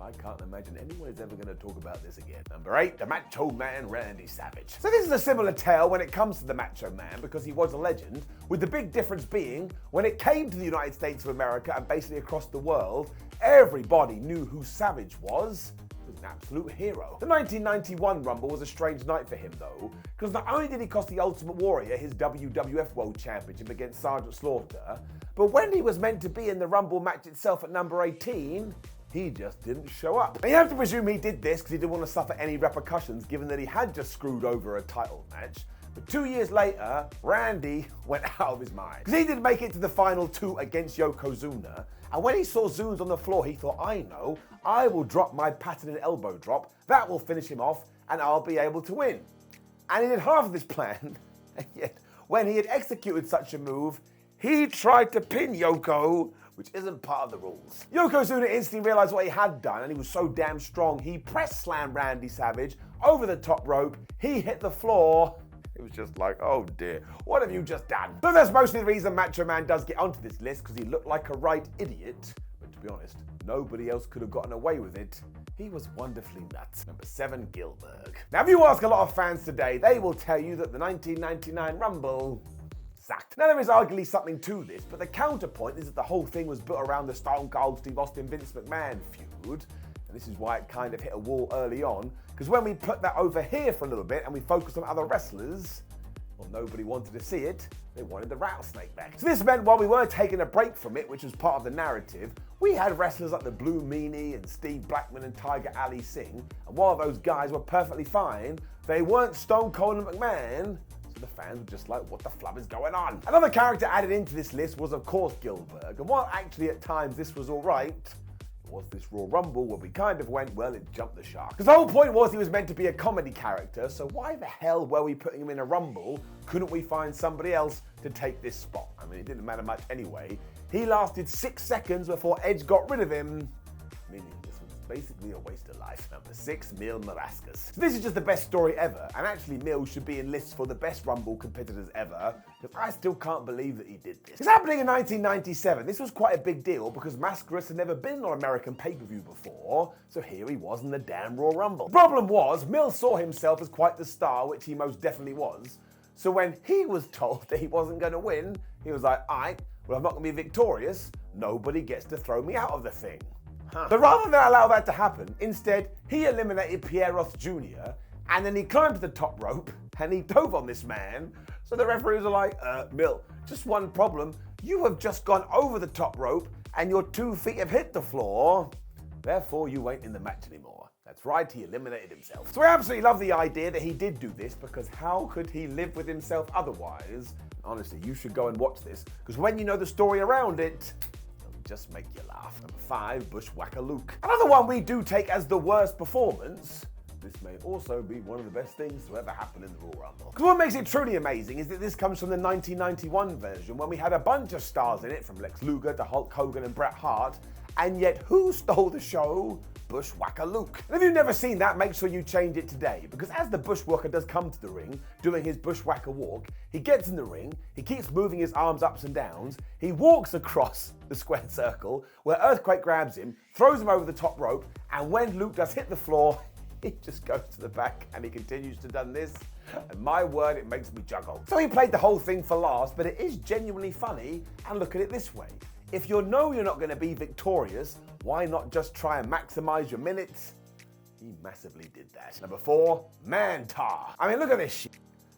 I can't imagine anyone is ever going to talk about this again. Number 8, the Macho Man Randy Savage. So this is a similar tale when it comes to the Macho Man because he was a legend, with the big difference being when it came to the United States of America and basically across the world, everybody knew who Savage was. He was an absolute hero. The 1991 Rumble was a strange night for him though, because not only did he cost the Ultimate Warrior his WWF World Championship against Sergeant Slaughter, but when he was meant to be in the Rumble match itself at number 18, he just didn't show up. And you have to presume he did this because he didn't want to suffer any repercussions given that he had just screwed over a title match. But 2 years later, Randy went out of his mind. Because he did make it to the final 2 against Yokozuna. And when he saw Zunes on the floor, he thought, I know, I will drop my patented elbow drop, that will finish him off, and I'll be able to win. And he did half of this plan, and yet when he had executed such a move, he tried to pin Yoko, which isn't part of the rules. Yokozuna instantly realized what he had done, and he was so damn strong, he press slammed Randy Savage over the top rope, he hit the floor. It was just like, oh dear, what have you just done? But that's mostly the reason Macho Man does get onto this list, because he looked like a right idiot. But to be honest, nobody else could have gotten away with it. He was wonderfully nuts. Number 7, Gilbert. Now, if you ask a lot of fans today, they will tell you that the 1999 Rumble sucked. Now, there is arguably something to this, but the counterpoint is that the whole thing was built around the Stone Cold Steve Austin Vince McMahon feud. And this is why it kind of hit a wall early on, because when we put that over here for a little bit and we focused on other wrestlers, well, nobody wanted to see it. They wanted the rattlesnake back. So this meant while we were taking a break from it, which was part of the narrative, we had wrestlers like the Blue Meanie and Steve Blackman and Tiger Ali Singh. And while those guys were perfectly fine, they weren't Stone Cold and McMahon. So the fans were just like, what the flub is going on? Another character added into this list was, of course, Gilbert. And while actually at times this was all right, it was this Royal Rumble where we kind of went, well, it jumped the shark. Because the whole point was he was meant to be a comedy character, so why the hell were we putting him in a Rumble? Couldn't we find somebody else to take this spot? I mean, it didn't matter much anyway. He lasted 6 seconds before Edge got rid of him, meaning this was basically a waste of life. Number 6, Mil Marascus. So this is just the best story ever, and actually Mil should be in lists for the best Rumble competitors ever, because I still can't believe that he did this. It's happening in 1997. This was quite a big deal because Mascaras had never been on American pay-per-view before, so here he was in the damn Royal Rumble. The problem was, Mil saw himself as quite the star, which he most definitely was, so when he was told that he wasn't going to win, he was like, alright, well, I'm not going to be victorious, nobody gets to throw me out of the thing. But rather than allow that to happen, instead, he eliminated Pierre Roth Jr., and then he climbed to the top rope, and he dove on this man. So the referees are like, Mil, just one problem. You have just gone over the top rope, and your 2 feet have hit the floor. Therefore, you ain't in the match anymore. That's right, he eliminated himself. So I absolutely love the idea that he did do this, because how could he live with himself otherwise? Honestly, you should go and watch this, because when you know the story around it, just make you laugh. Number 5, Bushwhacker Luke. Another one we do take as the worst performance. This may also be one of the best things to ever happen in the Royal Rumble. Because what makes it truly amazing is that this comes from the 1991 version when we had a bunch of stars in it, from Lex Luger to Hulk Hogan and Bret Hart, and yet who stole the show? Bushwhacker Luke. And if you've never seen that, make sure you change it today, because as the Bushwhacker does come to the ring, doing his Bushwhacker walk, he gets in the ring, he keeps moving his arms ups and downs, he walks across the square circle, where Earthquake grabs him, throws him over the top rope, and when Luke does hit the floor, he just goes to the back and he continues to do this. And my word, it makes me juggle. So he played the whole thing for laughs, but it is genuinely funny. And look at it this way. If you know you're not going to be victorious, why not just try and maximize your minutes? He massively did that. Number 4, Mantar. I mean, look at this shit.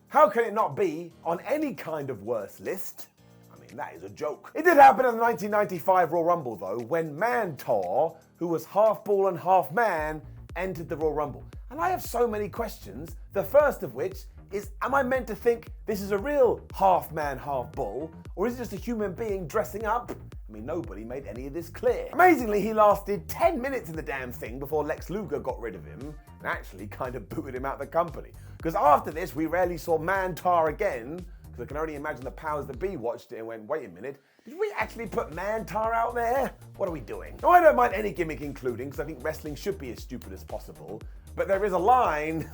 How can it not be on any kind of worse list? I mean, that is a joke. It did happen in the 1995 Royal Rumble, though, when Mantar, who was half bull and half man, entered the Royal Rumble. And I have so many questions, the first of which is, am I meant to think this is a real half man, half bull, or is it just a human being dressing up? I mean, nobody made any of this clear. Amazingly, he lasted 10 minutes in the damn thing before Lex Luger got rid of him and actually kind of booted him out of the company. Because after this, we rarely saw Mantar again, because I can only imagine the powers that be watched it and went, wait a minute, did we actually put Mantar out there? What are we doing? Now, I don't mind any gimmick including, because I think wrestling should be as stupid as possible, but there is a line.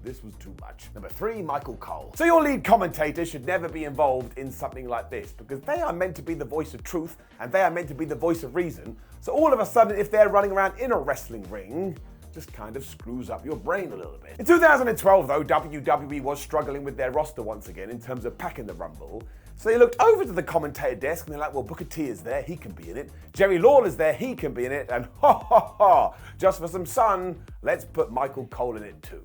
This was too much. Number 3, Michael Cole. So your lead commentator should never be involved in something like this because they are meant to be the voice of truth and they are meant to be the voice of reason. So all of a sudden, if they're running around in a wrestling ring, just kind of screws up your brain a little bit. In 2012, though, WWE was struggling with their roster once again in terms of packing the Rumble. So they looked over to the commentator desk and they're like, well, Booker T is there, he can be in it. Jerry Lawler's there, he can be in it. And just for some sun, let's put Michael Cole in it too.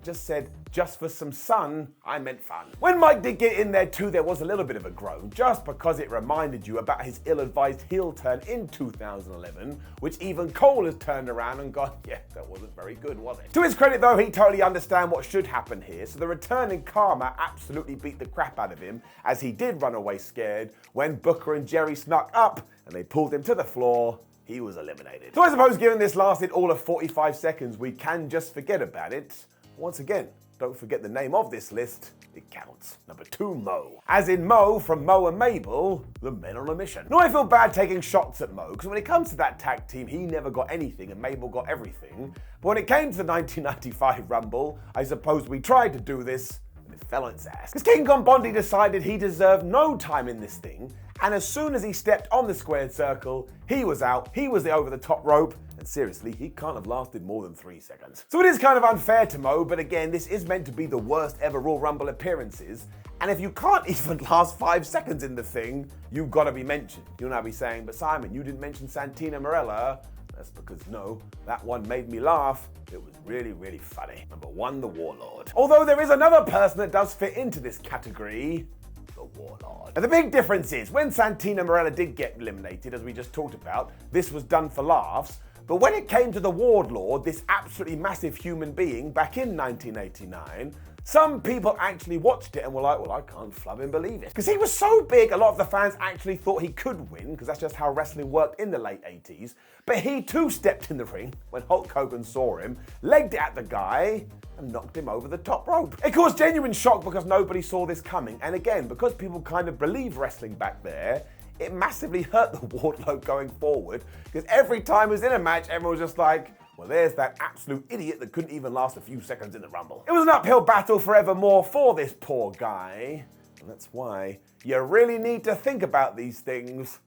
Just said, just for some sun, I meant fun. When Mike did get in there too, there was a little bit of a groan, just because it reminded you about his ill-advised heel turn in 2011, which even Cole has turned around and gone, yeah, that wasn't very good, was it? To his credit though, he totally understands what should happen here, so the returning karma absolutely beat the crap out of him, as he did run away scared when Booker and Jerry snuck up and they pulled him to the floor. He was eliminated. So I suppose given this lasted all of 45 seconds, we can just forget about it. Once again, don't forget the name of this list, it counts. Number 2, Mo. As in Mo from Mo and Mabel, the men on a mission. Now I feel bad taking shots at Mo, because when it comes to that tag team, he never got anything and Mabel got everything. But when it came to the 1995 Rumble, I suppose we tried to do this, and it fell on its ass. Because King Kong Bondi decided he deserved no time in this thing, and as soon as he stepped on the squared circle, he was out, he was the over-the-top rope, and seriously, he can't have lasted more than 3 seconds. So it is kind of unfair to Mo, but again, this is meant to be the worst ever Royal Rumble appearances, and if you can't even last 5 seconds in the thing, you've got to be mentioned. You'll now be saying, but Simon, you didn't mention Santina Marella. That's because no, that one made me laugh. It was really, really funny. Number 1, the Warlord. Although there is another person that does fit into this category, the Warlord. Now the big difference is, when Santina Marella did get eliminated, as we just talked about, this was done for laughs, but when it came to the Warlord, this absolutely massive human being back in 1989, some people actually watched it and were like, well, I can't flubbing believe it. Because he was so big, a lot of the fans actually thought he could win, because that's just how wrestling worked in the late 80s. But he too stepped in the ring when Hulk Hogan saw him, legged it at the guy, and knocked him over the top rope. It caused genuine shock because nobody saw this coming. And again, because people kind of believed wrestling back there, it massively hurt the Wardlow going forward, because every time he was in a match, everyone was just like, well, there's that absolute idiot that couldn't even last a few seconds in the Rumble. It was an uphill battle forevermore for this poor guy, and that's why you really need to think about these things.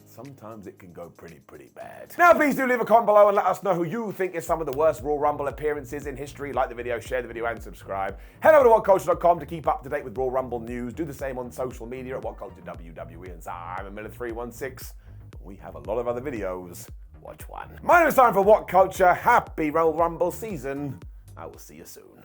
Sometimes it can go pretty bad. Now please do leave a comment below and let us know who you think is some of the worst Royal Rumble appearances in history. Like the video, share the video and subscribe. Head over to WhatCulture.com to keep up to date with Royal Rumble news. Do the same on social media at WhatCulture WWE and Simon Miller 316. We have a lot of other videos. Watch one. My name is Simon for WhatCulture. Happy Royal Rumble season. I will see you soon.